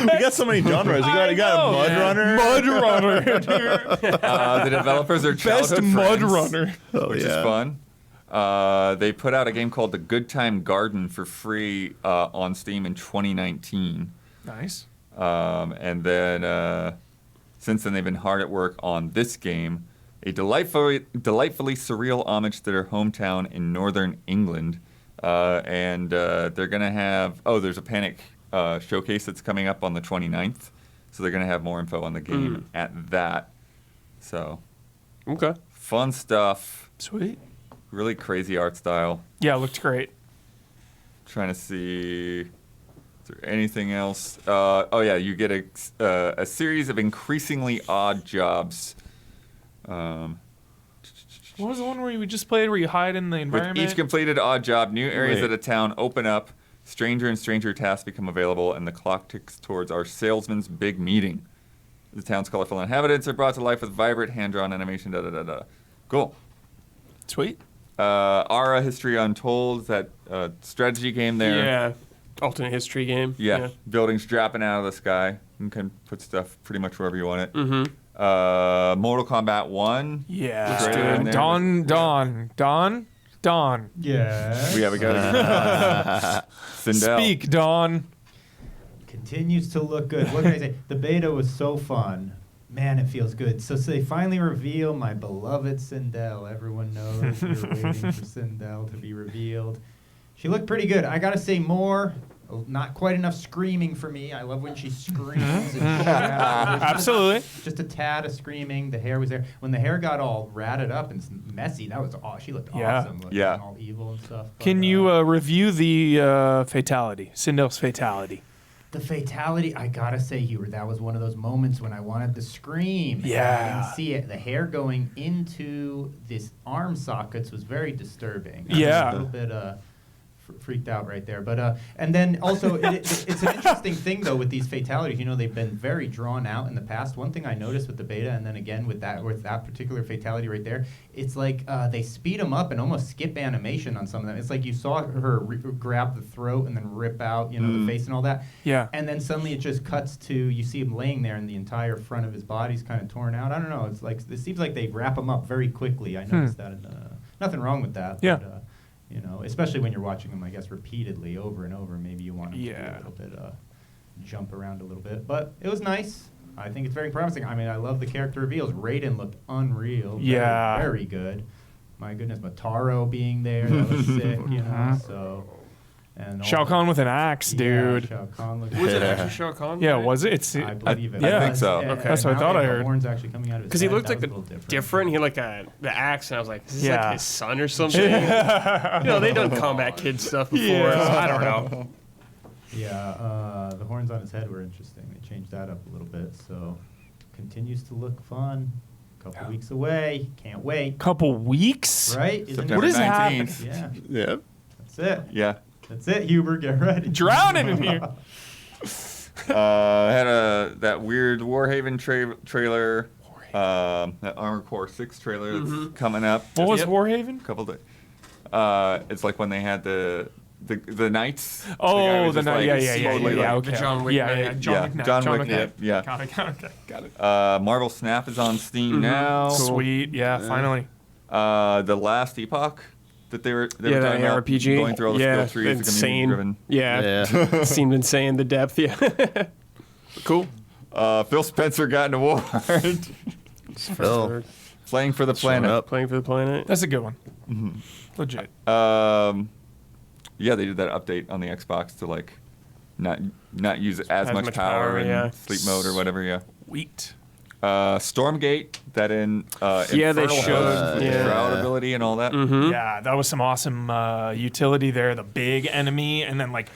We got so many genres. You got Mudrunner. Mudrunner. The developers are Best childhood friends, Mudrunner. which is fun. They put out a game called The Good Time Garden for free on Steam in 2019. Nice. And then since then, they've been hard at work on this game, a delightfully surreal homage to their hometown in northern England. And they're going to have... Oh, there's a Panic showcase that's coming up on the 29th. So they're going to have more info on the game at that. So... Okay. Fun stuff. Sweet. Really crazy art style. Yeah, it looked great. Trying to see... Is there anything else? You get a series of increasingly odd jobs. What was the one where you just played where you hide in the environment? With each completed odd job, new areas of the town open up, stranger and stranger tasks become available, and the clock ticks towards our salesman's big meeting. The town's colorful inhabitants are brought to life with vibrant hand-drawn animation, da-da-da-da. Cool. Sweet. Ara History Untold, that strategy game there. Yeah. Alternate history game. Yeah. Buildings dropping out of the sky. You can put stuff pretty much wherever you want it. Mm-hmm. Mortal Kombat 1. Yeah. Dawn. Yeah. We have a guy. Sindel. Speak, Dawn. Continues to look good. What can I say? The beta was so fun. Man, it feels good. So they finally reveal my beloved Sindel. Everyone knows we were waiting for Sindel to be revealed. She looked pretty good. I gotta say more. Not quite enough screaming for me. I love when she screams. Absolutely. Just a tad of screaming. The hair was there. When the hair got all ratted up and messy, that was she looked awesome. Looking all evil and stuff. Can you review the fatality, Sindel's fatality? The fatality, I gotta say, Hubert, that was one of those moments when I wanted to scream. Yeah. And I didn't see it. The hair going into this arm sockets was very disturbing. I was a little bit freaked out right there. But and then also, it's an interesting thing, though, with these fatalities. They've been very drawn out in the past. One thing I noticed with the beta, and then again with that particular fatality right there, it's like they speed them up and almost skip animation on some of them. It's like you saw her grab the throat and then rip out, the face and all that. Yeah. And then suddenly it just cuts to, you see him laying there and the entire front of his body's kind of torn out. I don't know. It's like, it seems like they wrap him up very quickly. I noticed that. Nothing wrong with that. Yeah. But, especially when you're watching them, I guess, repeatedly over and over. Maybe you want them to do a little bit, jump around a little bit. But it was nice. I think it's very promising. I mean, I love the character reveals. Raiden looked unreal. Yeah. Very good. My goodness, Mataro being there, that was sick, so... And Shao Kahn with an axe, dude. Shao Kahn looked Was it actually Shao Kahn? Yeah, was it? I believe it. Yeah, I think so. Okay. That's what I thought I heard. The horns actually coming out of his Because he head, looked that like was a little different. He had like the axe, and I was like, is this Yeah. like his son or something? They've done Combat Kid stuff before, so I don't know. Yeah, the horns on his head were interesting. They changed that up a little bit, so continues to look fun. Couple weeks away. Can't wait. Couple weeks? Right? Isn't September What is 19th. happening? Yeah. Yeah. That's it. Yeah. That's it, Huber. Get ready. Drowning in here. Had that weird Warhaven trailer. That Armored Core 6 trailer that's coming up. What was Warhaven? Couple days. It's like when they had the knights. Oh, the guy was just, like, slowly, like, okay. The John Wick Knight. John Wick Knight. Yeah. Got it. Marvel Snap is on Steam now. Sweet. Yeah, finally. The last Epoch that they were talking about, RPG. going through all the skill trees, insane. community-driven. Yeah. Seemed insane, the depth. Yeah. Cool. Phil Spencer got an award. Phil. Playing for the planet. Playing for the planet. That's a good one. Legit. Yeah, they did that update on the Xbox to like not use as much power in sleep mode or whatever. Yeah. Sweet. Stormgate, that in they Infernal showed Host with the Shroud ability and all that. Yeah, that was some awesome utility there. The big enemy, and then like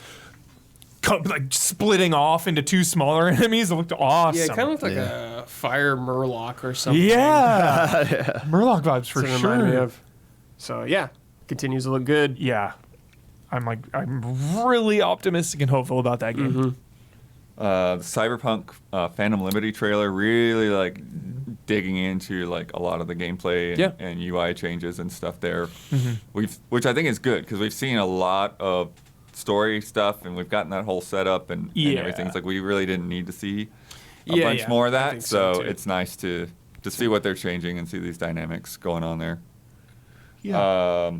splitting off into two smaller enemies. It looked awesome. Yeah, it kind of looked like a fire Murloc or something. Yeah. Murloc vibes for That's what it reminded me sure. of. So yeah, continues to look good. Yeah. I'm really optimistic and hopeful about that game. The Cyberpunk Phantom Liberty trailer, really like digging into like a lot of the gameplay and UI changes and stuff there. Which I think is good because we've seen a lot of story stuff and we've gotten that whole setup and everything. It's like we really didn't need to see a bunch more of that. So it's nice to see what they're changing and see these dynamics going on there. Yeah.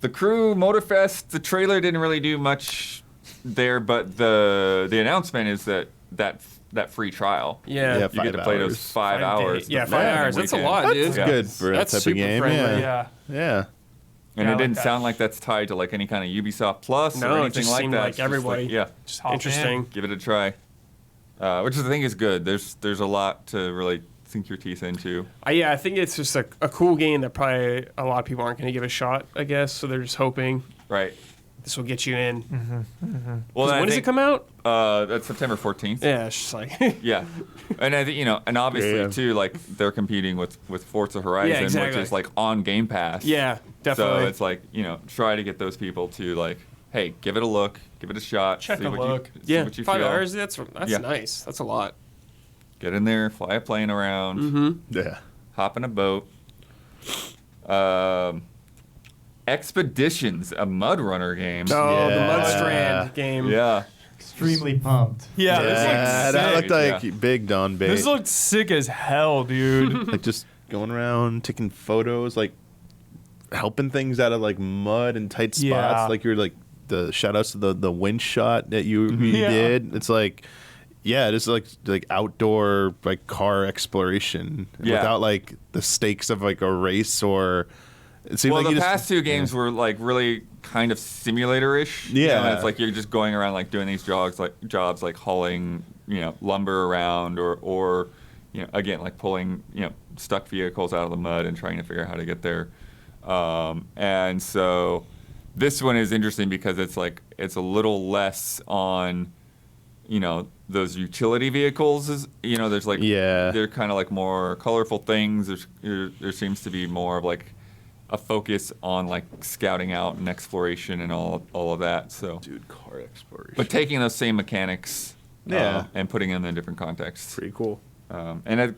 The Crew Motorfest, the trailer didn't really do much there, but the announcement is that free trial. Yeah. You get to play those 5 hours. Yeah, 5 hours. That's a lot, dude. That's good for that type of game. Friendly. Yeah. And it didn't sound like that's tied to like any kind of Ubisoft Plus or anything it just like seemed that. like It's just everybody. just Interesting. give it a try. Which I think is good. There's a lot to really sink your teeth into. I think it's just a cool game that probably a lot of people aren't going to give a shot, I guess. So they're just hoping this will get you in. Well, when does it come out? That's September 14th. Yeah, it's just like yeah, and I think and obviously too, like they're competing with Forza Horizon, which is like on Game Pass. Yeah, definitely. So it's like try to get those people to like, hey, give it a look, give it a shot, check see a what look. see what you 5 feel. hours. That's nice. That's a lot. Get in there, fly a plane around, hop in a boat. Expeditions, a Mudrunner game. Oh, the Mudstrand game. Yeah. Extremely pumped. Yeah, that looked like big Don bait. This looked sick as hell, dude. Like just going around taking photos, like helping things out of like mud and tight spots. Yeah. Like you're like the shout outs to the winch shot that you did. It's like just like outdoor like car exploration without like the stakes of like a race or. It seemed like the past two games were like really kind of simulator-ish. Yeah, it's like you're just going around like doing these jobs like hauling lumber around or again like pulling stuck vehicles out of the mud and trying to figure out how to get there. And so this one is interesting because it's a little less on those utility vehicles. There's like they're kind of like more colorful things. There seems to be more of like a focus on like scouting out and exploration and all of that. So, car exploration. But taking those same mechanics, and putting them in different contexts. Pretty cool. And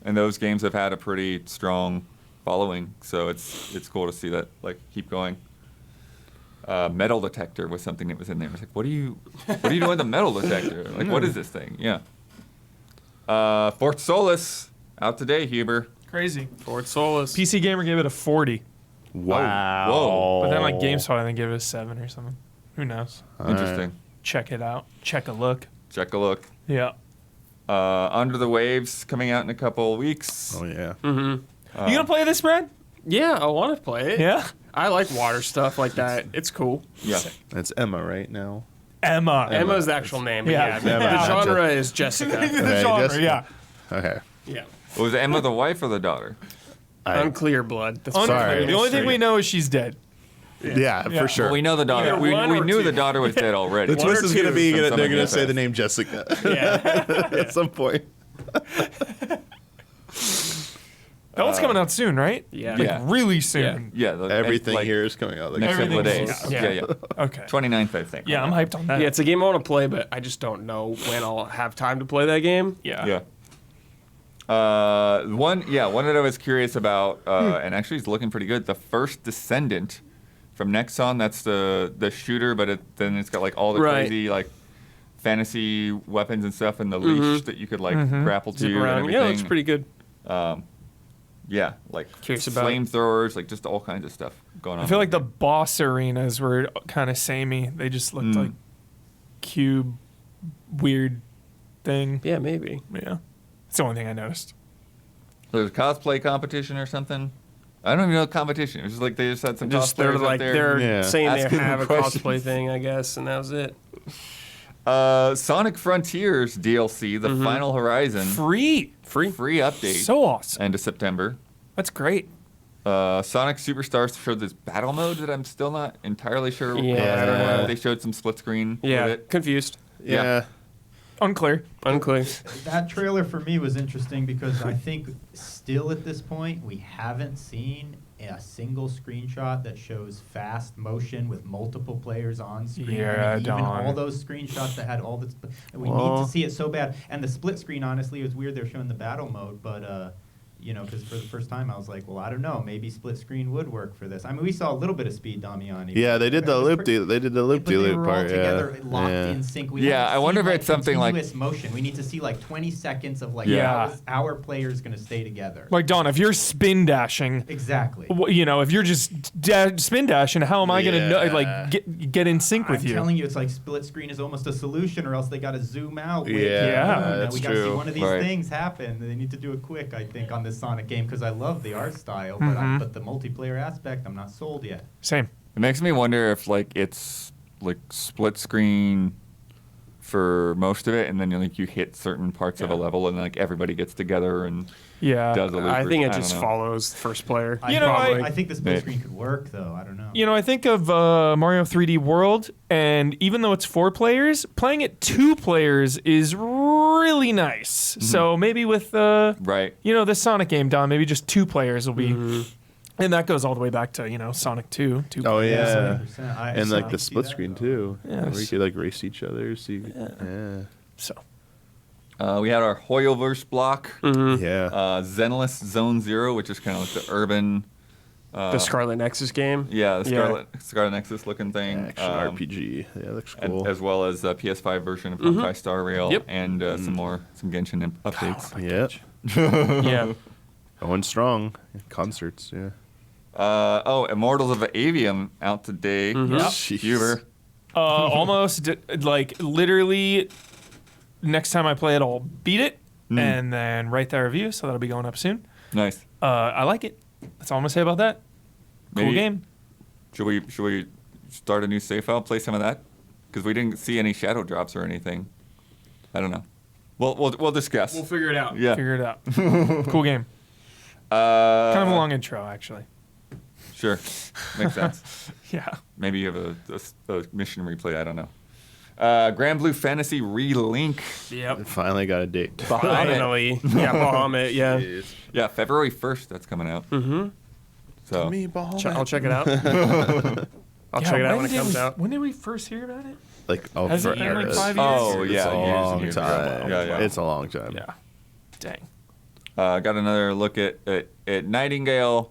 those games have had a pretty strong following. So it's cool to see that like keep going. Metal detector was something that was in there. I was like, what are you doing with the metal detector? Like, what is this thing? Yeah. Fort Solis out today, Huber. Crazy. Fort Solis. PC Gamer gave it a 40. Wow. Whoa. But then like GameSpot, I think gave it a 7 or something. Who knows? Interesting. Check it out. Check a look. Yeah. Under the Waves coming out in a couple of weeks. Oh yeah. You gonna play this, Brad? Yeah, I want to play it. Yeah. I like water stuff like that. It's cool. Yeah. That's Emma right now. Emma's the actual name. Yeah. The genre is Jessica. The genre, yeah. Okay. Yeah. Was Emma the wife or the daughter? Unclear blood. That's Unclear. The only thing we know is she's dead. Yeah, for sure. Well, we know the daughter. Either We one or knew two. the daughter was dead already. The twist is going to be they're going to say fast. the name Jessica Yeah. at some point. That one's coming out soon, right? Yeah. Like really soon. Yeah. Everything like, here is coming out. Like next couple of days. Okay. Yeah. Okay. 29th, I think. Yeah, I'm hyped on that. Yeah, it's a game I want to play, but I just don't know when I'll have time to play that game. Yeah. One that I was curious about, and actually it's looking pretty good. The First Descendant from Nexon. That's the shooter, but then it's got like all the crazy like fantasy weapons and stuff, and the leash that you could like grapple to Zip and around. everything. Yeah, it looks pretty good. Yeah, like Curious about it. flamethrowers, like just all kinds of stuff going on. I feel like the boss arenas were kind of samey. They just looked like cube, weird thing. Yeah, maybe. Yeah. It's the only thing I noticed. There's a cosplay competition or something. I don't even know the competition. It was just like they just had some Just cosplayers they're like up there. they're saying they asking have a them cosplay questions. thing, I guess, and that was it. Sonic Frontiers DLC, The Final Horizon. Free update. So awesome. End of September. That's great. Sonic Superstars showed this battle mode that I'm still not entirely sure. Yeah. They showed some split screen. Yeah, with it. confused. Yeah. Unclear. That trailer for me was interesting because I think still at this point we haven't seen a single screenshot that shows fast motion with multiple players on screen. Yeah, even Don. all those screenshots that had all the we need to see it so bad. And the split screen, honestly, it was weird they're showing the battle mode, but because for the first time I was like, well, I don't know, maybe split screen would work for this. I mean, we saw a little bit of speed, Damiani. Yeah, they did the loop de They did the loop de loop part. Together, Yeah. locked Yeah. in sync. Yeah, I wonder if it's something like continuous motion. We need to see like 20 seconds of like Yeah. how is our players going to stay together. Like, Don, if you're spin dashing, Exactly. if you're just spin dashing, how am I going to know, like get in sync with I'm you? telling you, it's like split screen is almost a solution, or else they got to zoom out. Yeah, that's we got to see true. one of these Right. things happen. They need to do it quick, I think, on this Sonic game because I love the art style, but the multiplayer aspect, I'm not sold yet. Same. It makes me wonder if like it's like split screen for most of it, and then like you hit certain parts of a level, and like everybody gets together and does a loop. I think it don't just know. follows first player. I think the split screen could work, though. I don't know. I think of Mario 3D World, and even though it's 4 players, playing it 2 players is really nice. So maybe with the Sonic game, Don, maybe just 2 players will be. And that goes all the way back to, Sonic 2. Oh, yeah. 100%. And like I the see split that, screen, though. too. Yeah. Where you could like race each other. So So. We had our Hoyoverse block. Yeah. Zenless Zone Zero, which is kind of like the urban. The Scarlet Nexus game. Yeah, the Scarlet Nexus looking thing. Action RPG. Yeah, looks cool. And, as well as a PS5 version of Honkai Star Rail Yep. and some Genshin updates. Yep. Yeah. Going strong. Concerts, yeah. Immortals of Aveum out today. Yep. Huber. Almost, literally, next time I play it, I'll beat it and then write that review, so that'll be going up soon. Nice. I like it. That's all I'm going to say about that. Cool Maybe- game. Should we start a new save file, play some of that? Because we didn't see any shadow drops or anything. I don't know. We'll discuss. We'll figure it out. Yeah. Figure it out. Cool game. Kind of a long intro, actually. Sure. Makes sense. Yeah. Maybe you have a mission replay. I don't know. GranBlue Fantasy Relink. Yep. Finally got a date. Finally. Yeah, Bahamut, yeah. Yeah, February 1st, that's coming out. Mm-hmm. So Me, Bahamut. I'll check it out. I'll check it out when it comes out. When did we first hear about it? Like, Has it been like 5 years? Oh, It's yeah, a years and long years. time. Yeah. It's a long time. Yeah. Dang. Got another look at Nightingale.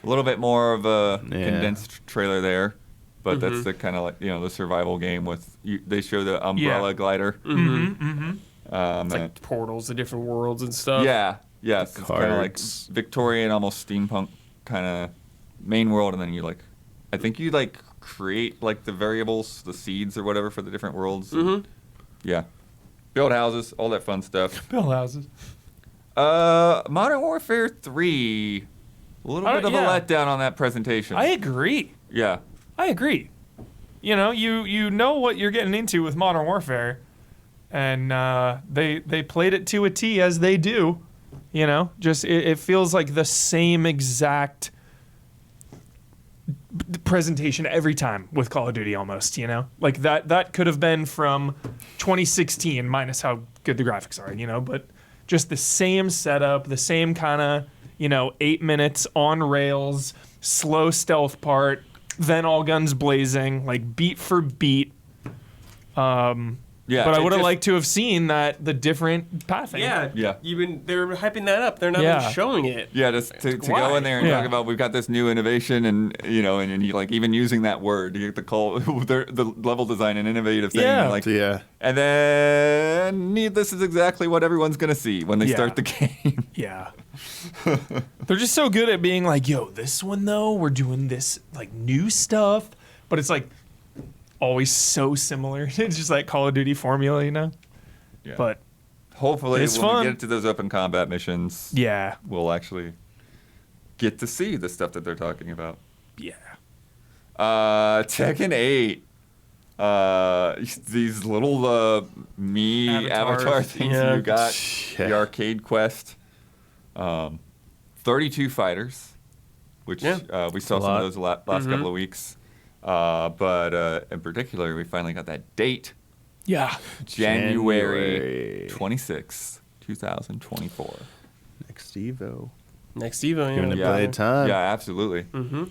A little bit more of a condensed trailer there, but that's the kind of like the survival game with they show the umbrella glider. It's like portals to different worlds and stuff. Yeah, it's kind of like Cards. Victorian, almost steampunk kind of main world, and then you I think you create like the variables, the seeds or whatever for the different worlds. Yeah, build houses, all that fun stuff. Build houses. Modern Warfare 3. A little bit of a letdown on that presentation. I agree. Yeah. I agree. You know what you're getting into with Modern Warfare, and they played it to a T as they do. Just it feels like the same exact presentation every time with Call of Duty almost. Like that could have been from 2016 minus how good the graphics are. But just the same setup, the same kind of 8 minutes on rails, slow stealth part, then all guns blazing, like beat for beat. Yeah, but I would have liked to have seen the different pathing. Yeah. They're hyping that up. They're not Yeah. even showing it. Yeah, just to go in there and talk about we've got this new innovation and and you like even using that word, you get the call the level design and innovative thing. Yeah. And then this is exactly what everyone's gonna see when they start the game. Yeah. They're just so good at being like, yo, this one though, we're doing this like new stuff, but it's like always so similar. It's just like Call of Duty formula, Yeah. But hopefully it's when fun. we get to those open combat missions, we'll actually get to see the stuff that they're talking about. Yeah. Tekken 8. These little avatar things you got. The arcade quest. 32 fighters, which we saw some of those last couple of weeks. But in particular, we finally got that date. Yeah. January 26th, 2024. Next Evo. Yeah. Play time. Yeah, absolutely. Mm-hmm.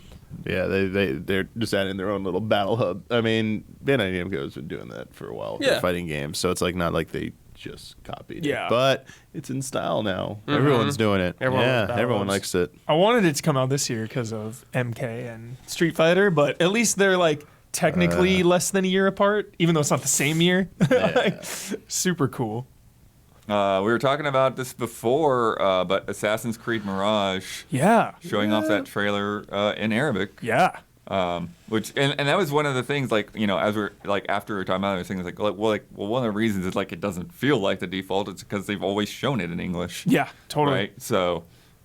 Yeah, they're just adding their own little battle hub. I mean, Bandai Namco has been doing that for a while with their fighting games, so it's like not like they just copied it. But it's in style now. Everyone's doing it. Everyone likes it. I wanted it to come out this year because of MK and Street Fighter, but at least they're like technically less than a year apart, even though it's not the same year. Like, super cool. We were talking about this before, but Assassin's Creed Mirage. Yeah. Showing off that trailer in Arabic. Yeah. Which and that was one of the things, like, as we're like after we were talking about it, things like one of the reasons is like it doesn't feel like the default. It's because they've always shown it in English. Yeah, totally. Right. So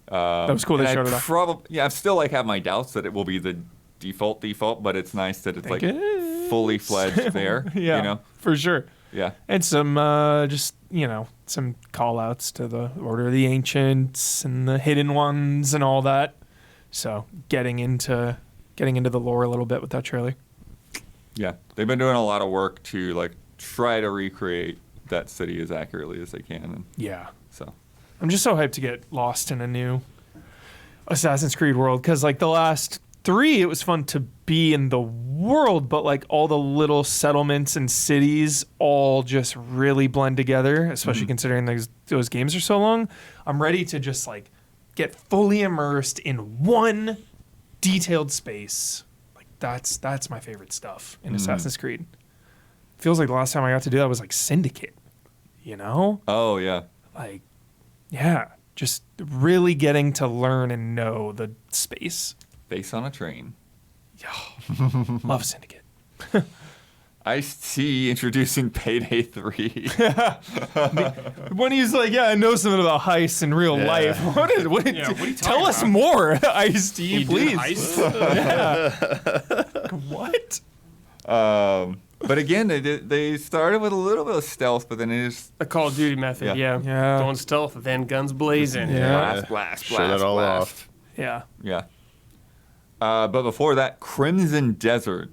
that was cool. They showed it off. I still like have my doubts that it will be the default, but it's nice that it's fully fledged there. Yeah, for sure. Yeah. And some just some call outs to the Order of the Ancients and the Hidden Ones and all that. So getting into the lore a little bit with that trailer. Yeah, they've been doing a lot of work to like try to recreate that city as accurately as they can. And so I'm just so hyped to get lost in a new Assassin's Creed world, because like the last 3, it was fun to be in the world, but like all the little settlements and cities all just really blend together, especially considering those games are so long. I'm ready to just like get fully immersed in one detailed space. Like that's my favorite stuff in Assassin's Creed. Feels like the last time I got to do that was like Syndicate, Oh yeah. Like, yeah, just really getting to learn and know the space. Based on a train. Love Syndicate. Ice-T introducing PayDay 3. When he's like, I know something about heists in real life. What are you tell us about? More, Ice-T, please. What? But again, they started with a little bit of stealth, but then it is a Call of Duty method. Yeah. Going stealth, then guns blazing. Blast. Show that all off. Yeah. But before that, Crimson Desert.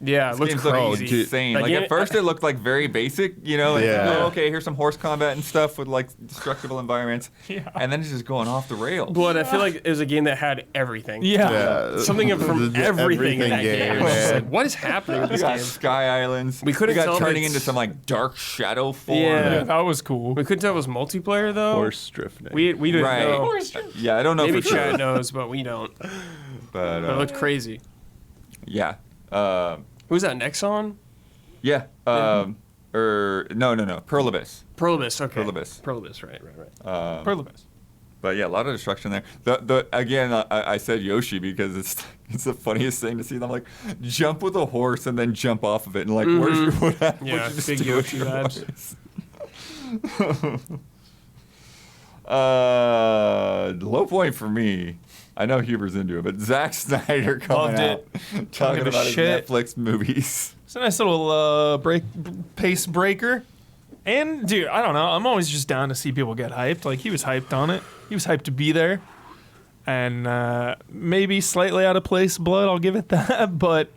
Yeah, it looks crazy. Insane. Like at first it looked like very basic, okay, here's some horse combat and stuff with like destructible environments. And then it's just going off the rails. But I feel like it was a game that had everything. Something from everything in that game. Like, what is happening with this game? Sky Islands. We couldn't tell turning into some like dark shadow form. Yeah, that was cool. We couldn't tell it was multiplayer though. Horse drifting. We didn't know. Yeah, I don't know Maybe for sure. Chad knows, but we don't. But it looked crazy. Yeah. Who's that, Nexon? Yeah. No. Perlibus. Okay. Perlibus, right. Perlibus. But yeah, a lot of destruction there. Again, I said Yoshi because it's the funniest thing to see them like jump with a horse and then jump off of it and like what happened? Yeah, big Yoshi vibes. Low point for me. I know Huber's into it, but Zack Snyder coming out talking about his Netflix movies. It's a nice little pace breaker. And dude, I don't know. I'm always just down to see people get hyped. Like he was hyped on it. He was hyped to be there. And maybe slightly out of place blood, I'll give it that. But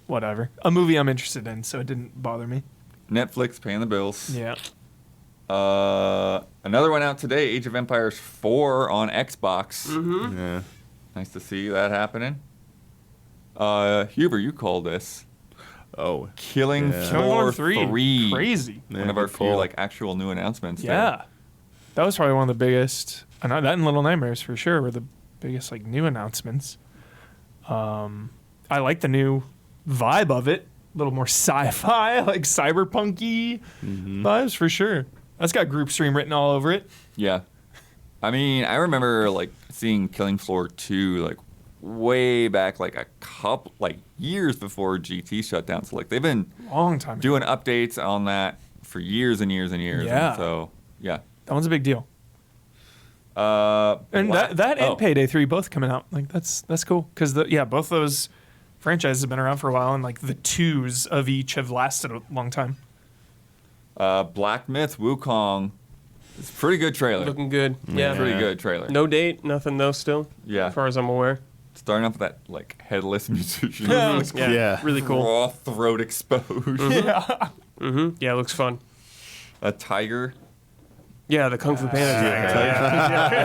whatever. A movie I'm interested in, so it didn't bother me. Netflix paying the bills. Yeah. Another one out today, Age of Empires 4 on Xbox. Mm-hmm. Yeah. Nice to see that happening. Huber, you called this. Oh. Killing Killing Floor Floor 3. 3. Crazy. One of our few like actual new announcements. Yeah. That was probably one of the biggest. I know that and Little Nightmares for sure were the biggest like new announcements. I like the new vibe of it. A little more sci-fi, like cyberpunky vibes for sure. That's got group stream written all over it. Yeah. I mean, I remember like seeing Killing Floor 2 like way back, like a couple like years before GT shut down. So like they've been long time doing updates on that for years and years and years. Yeah. And so yeah. That one's a big deal. And and PayDay 3 both coming out. Like that's cool because both those franchises have been around for a while, and like the 2s of each have lasted a long time. Black Myth Wukong. It's a pretty good trailer. Looking good. Yeah. Pretty good trailer. No date, nothing though still. Yeah. As far as I'm aware. Starting off with that like headless musician. Yeah. Really cool. Raw throat exposed. Yeah. Yeah, it looks fun. A tiger. Yeah, the Kung Fu Panda.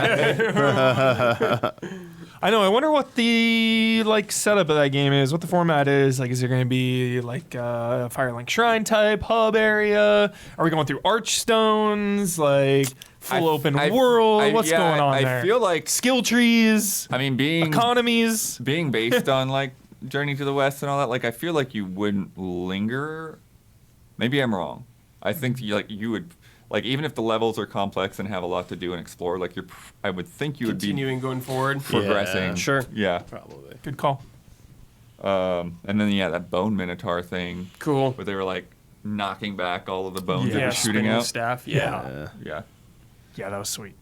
I know. I wonder what the like setup of that game is. What the format is. Like, is there going to be like a Firelink Shrine type hub area? Are we going through Archstones? Like full open world? What's going on there? I feel like skill trees. I mean, being economies, being based on like Journey to the West and all that. Like, I feel like you wouldn't linger. Maybe I'm wrong. I think you would. Like, even if the levels are complex and have a lot to do and explore, like I would think you would be continuing going forward, progressing. Yeah. Sure. Yeah. Probably. Good call. And then that bone minotaur thing. Cool. Where they were like knocking back all of the bones that Yeah, were shooting spinning out. staff. Yeah. Yeah, that was sweet.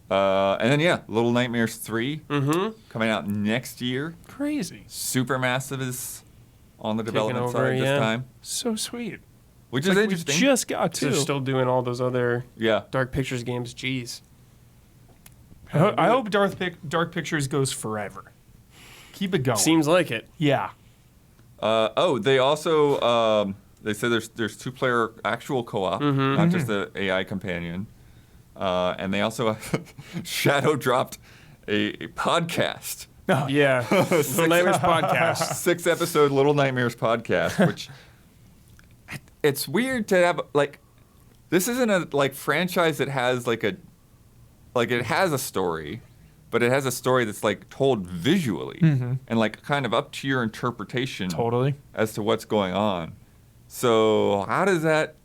And then Little Nightmares 3 coming out next year. Crazy. Supermassive is on the Taking development over, side this time. So sweet. Which It's is like we interesting. just got to. They're still doing all those other Yeah. Dark Pictures games. Jeez. I hope Dark Pictures goes forever. Keep it going. Seems like it. Yeah. They also they said there's 2-player actual co-op, not just the AI companion. And they also shadow dropped a podcast. Yeah. Little Nightmares podcast. 6-episode Little Nightmares podcast, which it's weird to have like this isn't a like franchise that has like it has a story, but it has a story that's like told visually and like kind of up to your interpretation as to what's going on. So how does that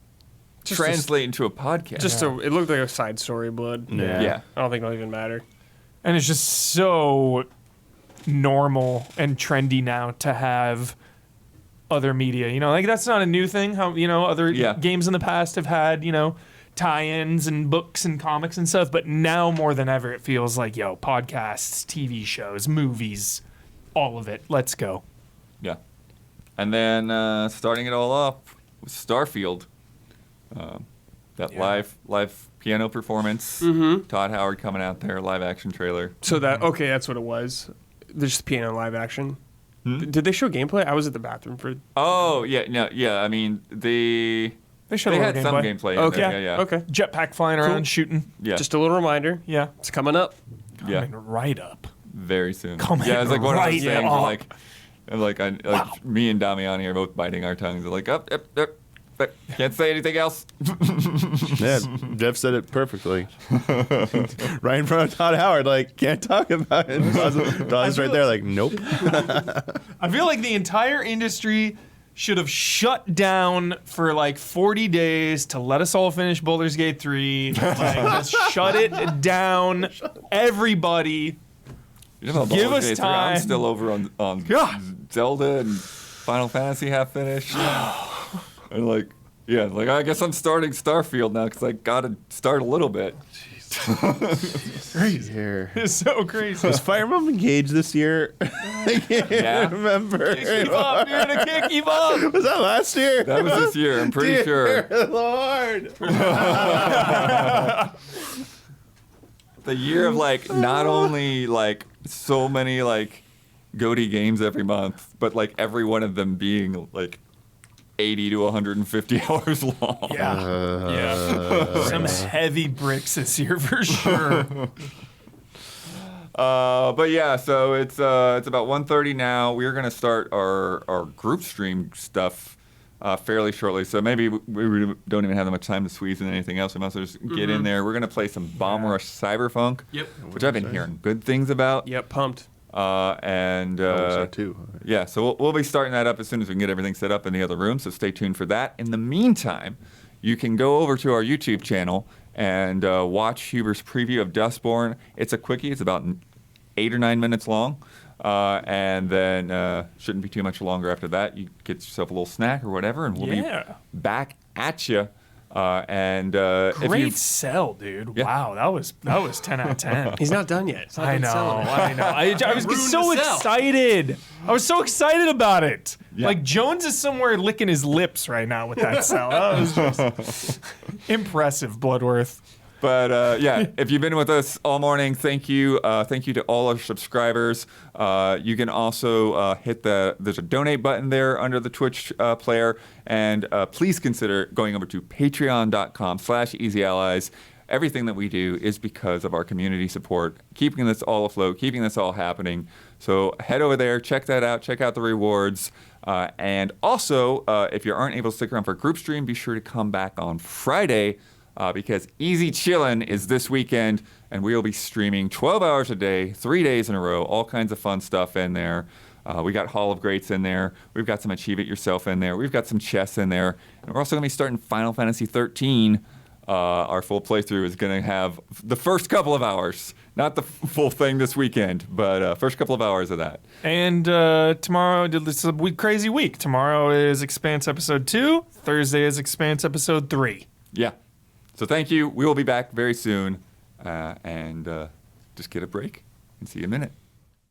translate into a podcast? It looked like a side story, Blood. Yeah. I don't think it'll even matter. And it's just so normal and trendy now to have other media. Like that's not a new thing. How other games in the past have had tie-ins and books and comics and stuff. But now more than ever, it feels like podcasts, TV shows, movies, all of it. Let's go. Yeah. And then starting it all off with Starfield. That live piano performance. Todd Howard coming out there, live action trailer. So that's what it was. There's just piano live action. Did they show gameplay? I was at the bathroom for. Oh yeah. I mean they showed had some gameplay. Okay. In there. Yeah. Okay. Jetpack flying around, shooing. Yeah. Just a little reminder. Yeah. It's coming up. Coming right up. Very soon. Coming it's like what I was right saying. up. Me and Damiani are both biting our tongues. They're like, up. Can't say anything else. Yeah, Geoff said it perfectly. Right in front of Todd Howard, like, can't talk about it. Todd's right there, like, nope. I feel like the entire industry should have shut down for like 40 days to let us all finish Baldur's Gate 3. Just shut it down. Everybody. Give us time. I'm still over on Zelda and Final Fantasy half finished. And I guess I'm starting Starfield now because I got to start a little bit. Crazy here. It's so crazy. Was Fire Emblem engaged this year? I can't remember. Keep up, dude. I can't keep up. Was that last year? That was this year. I'm pretty sure. Dear Lord. The year of not only so many GOTY games every month, but every one of them being 80 to 150 hours long. Yeah. Some heavy bricks this year for sure. But yeah, so it's about 1:30 now. We're gonna start our group stream stuff fairly shortly. So maybe we don't even have that much time to squeeze in anything else. We must just get in there. We're gonna play some Bomb Rush Cyberpunk, which I've been hearing good things about. Yep, pumped. Too. Yeah, so we'll be starting that up as soon as we can get everything set up in the other room. So stay tuned for that. In the meantime, you can go over to our YouTube channel and watch Huber's preview of Dustborn. It's a quickie. It's about 8 or 9 minutes long, and then shouldn't be too much longer after that. You get yourself a little snack or whatever, and we'll be back at you. Great sell, dude! Yeah. Wow, that was 10 out of 10. He's not done yet. I know. I was so excited. I was so excited about it. Yeah. Like Jones is somewhere licking his lips right now with that sell. That was just impressive, Bloodworth. But yeah, if you've been with us all morning, thank you. Thank you to all our subscribers. You can also hit there's a donate button there under the Twitch player. And please consider going over to patreon.com/EasyAllies. Everything that we do is because of our community support, keeping this all afloat, keeping this all happening. So head over there, check that out, check out the rewards. And also, if you aren't able to stick around for a group stream, be sure to come back on Friday. Because Easy Chillin' is this weekend, and we will be streaming 12 hours a day, 3 days in a row, all kinds of fun stuff in there. We got Hall of Greats in there. We've got some Achieve It Yourself in there. We've got some chess in there. And we're also going to be starting Final Fantasy 13. Our full playthrough is going to have the first couple of hours. Not the full thing this weekend, but first couple of hours of that. And tomorrow, this is a crazy week. Tomorrow is Expanse Episode 2. Thursday is Expanse Episode 3. Yeah. So thank you. We will be back very soon. And just get a break and see you in a minute.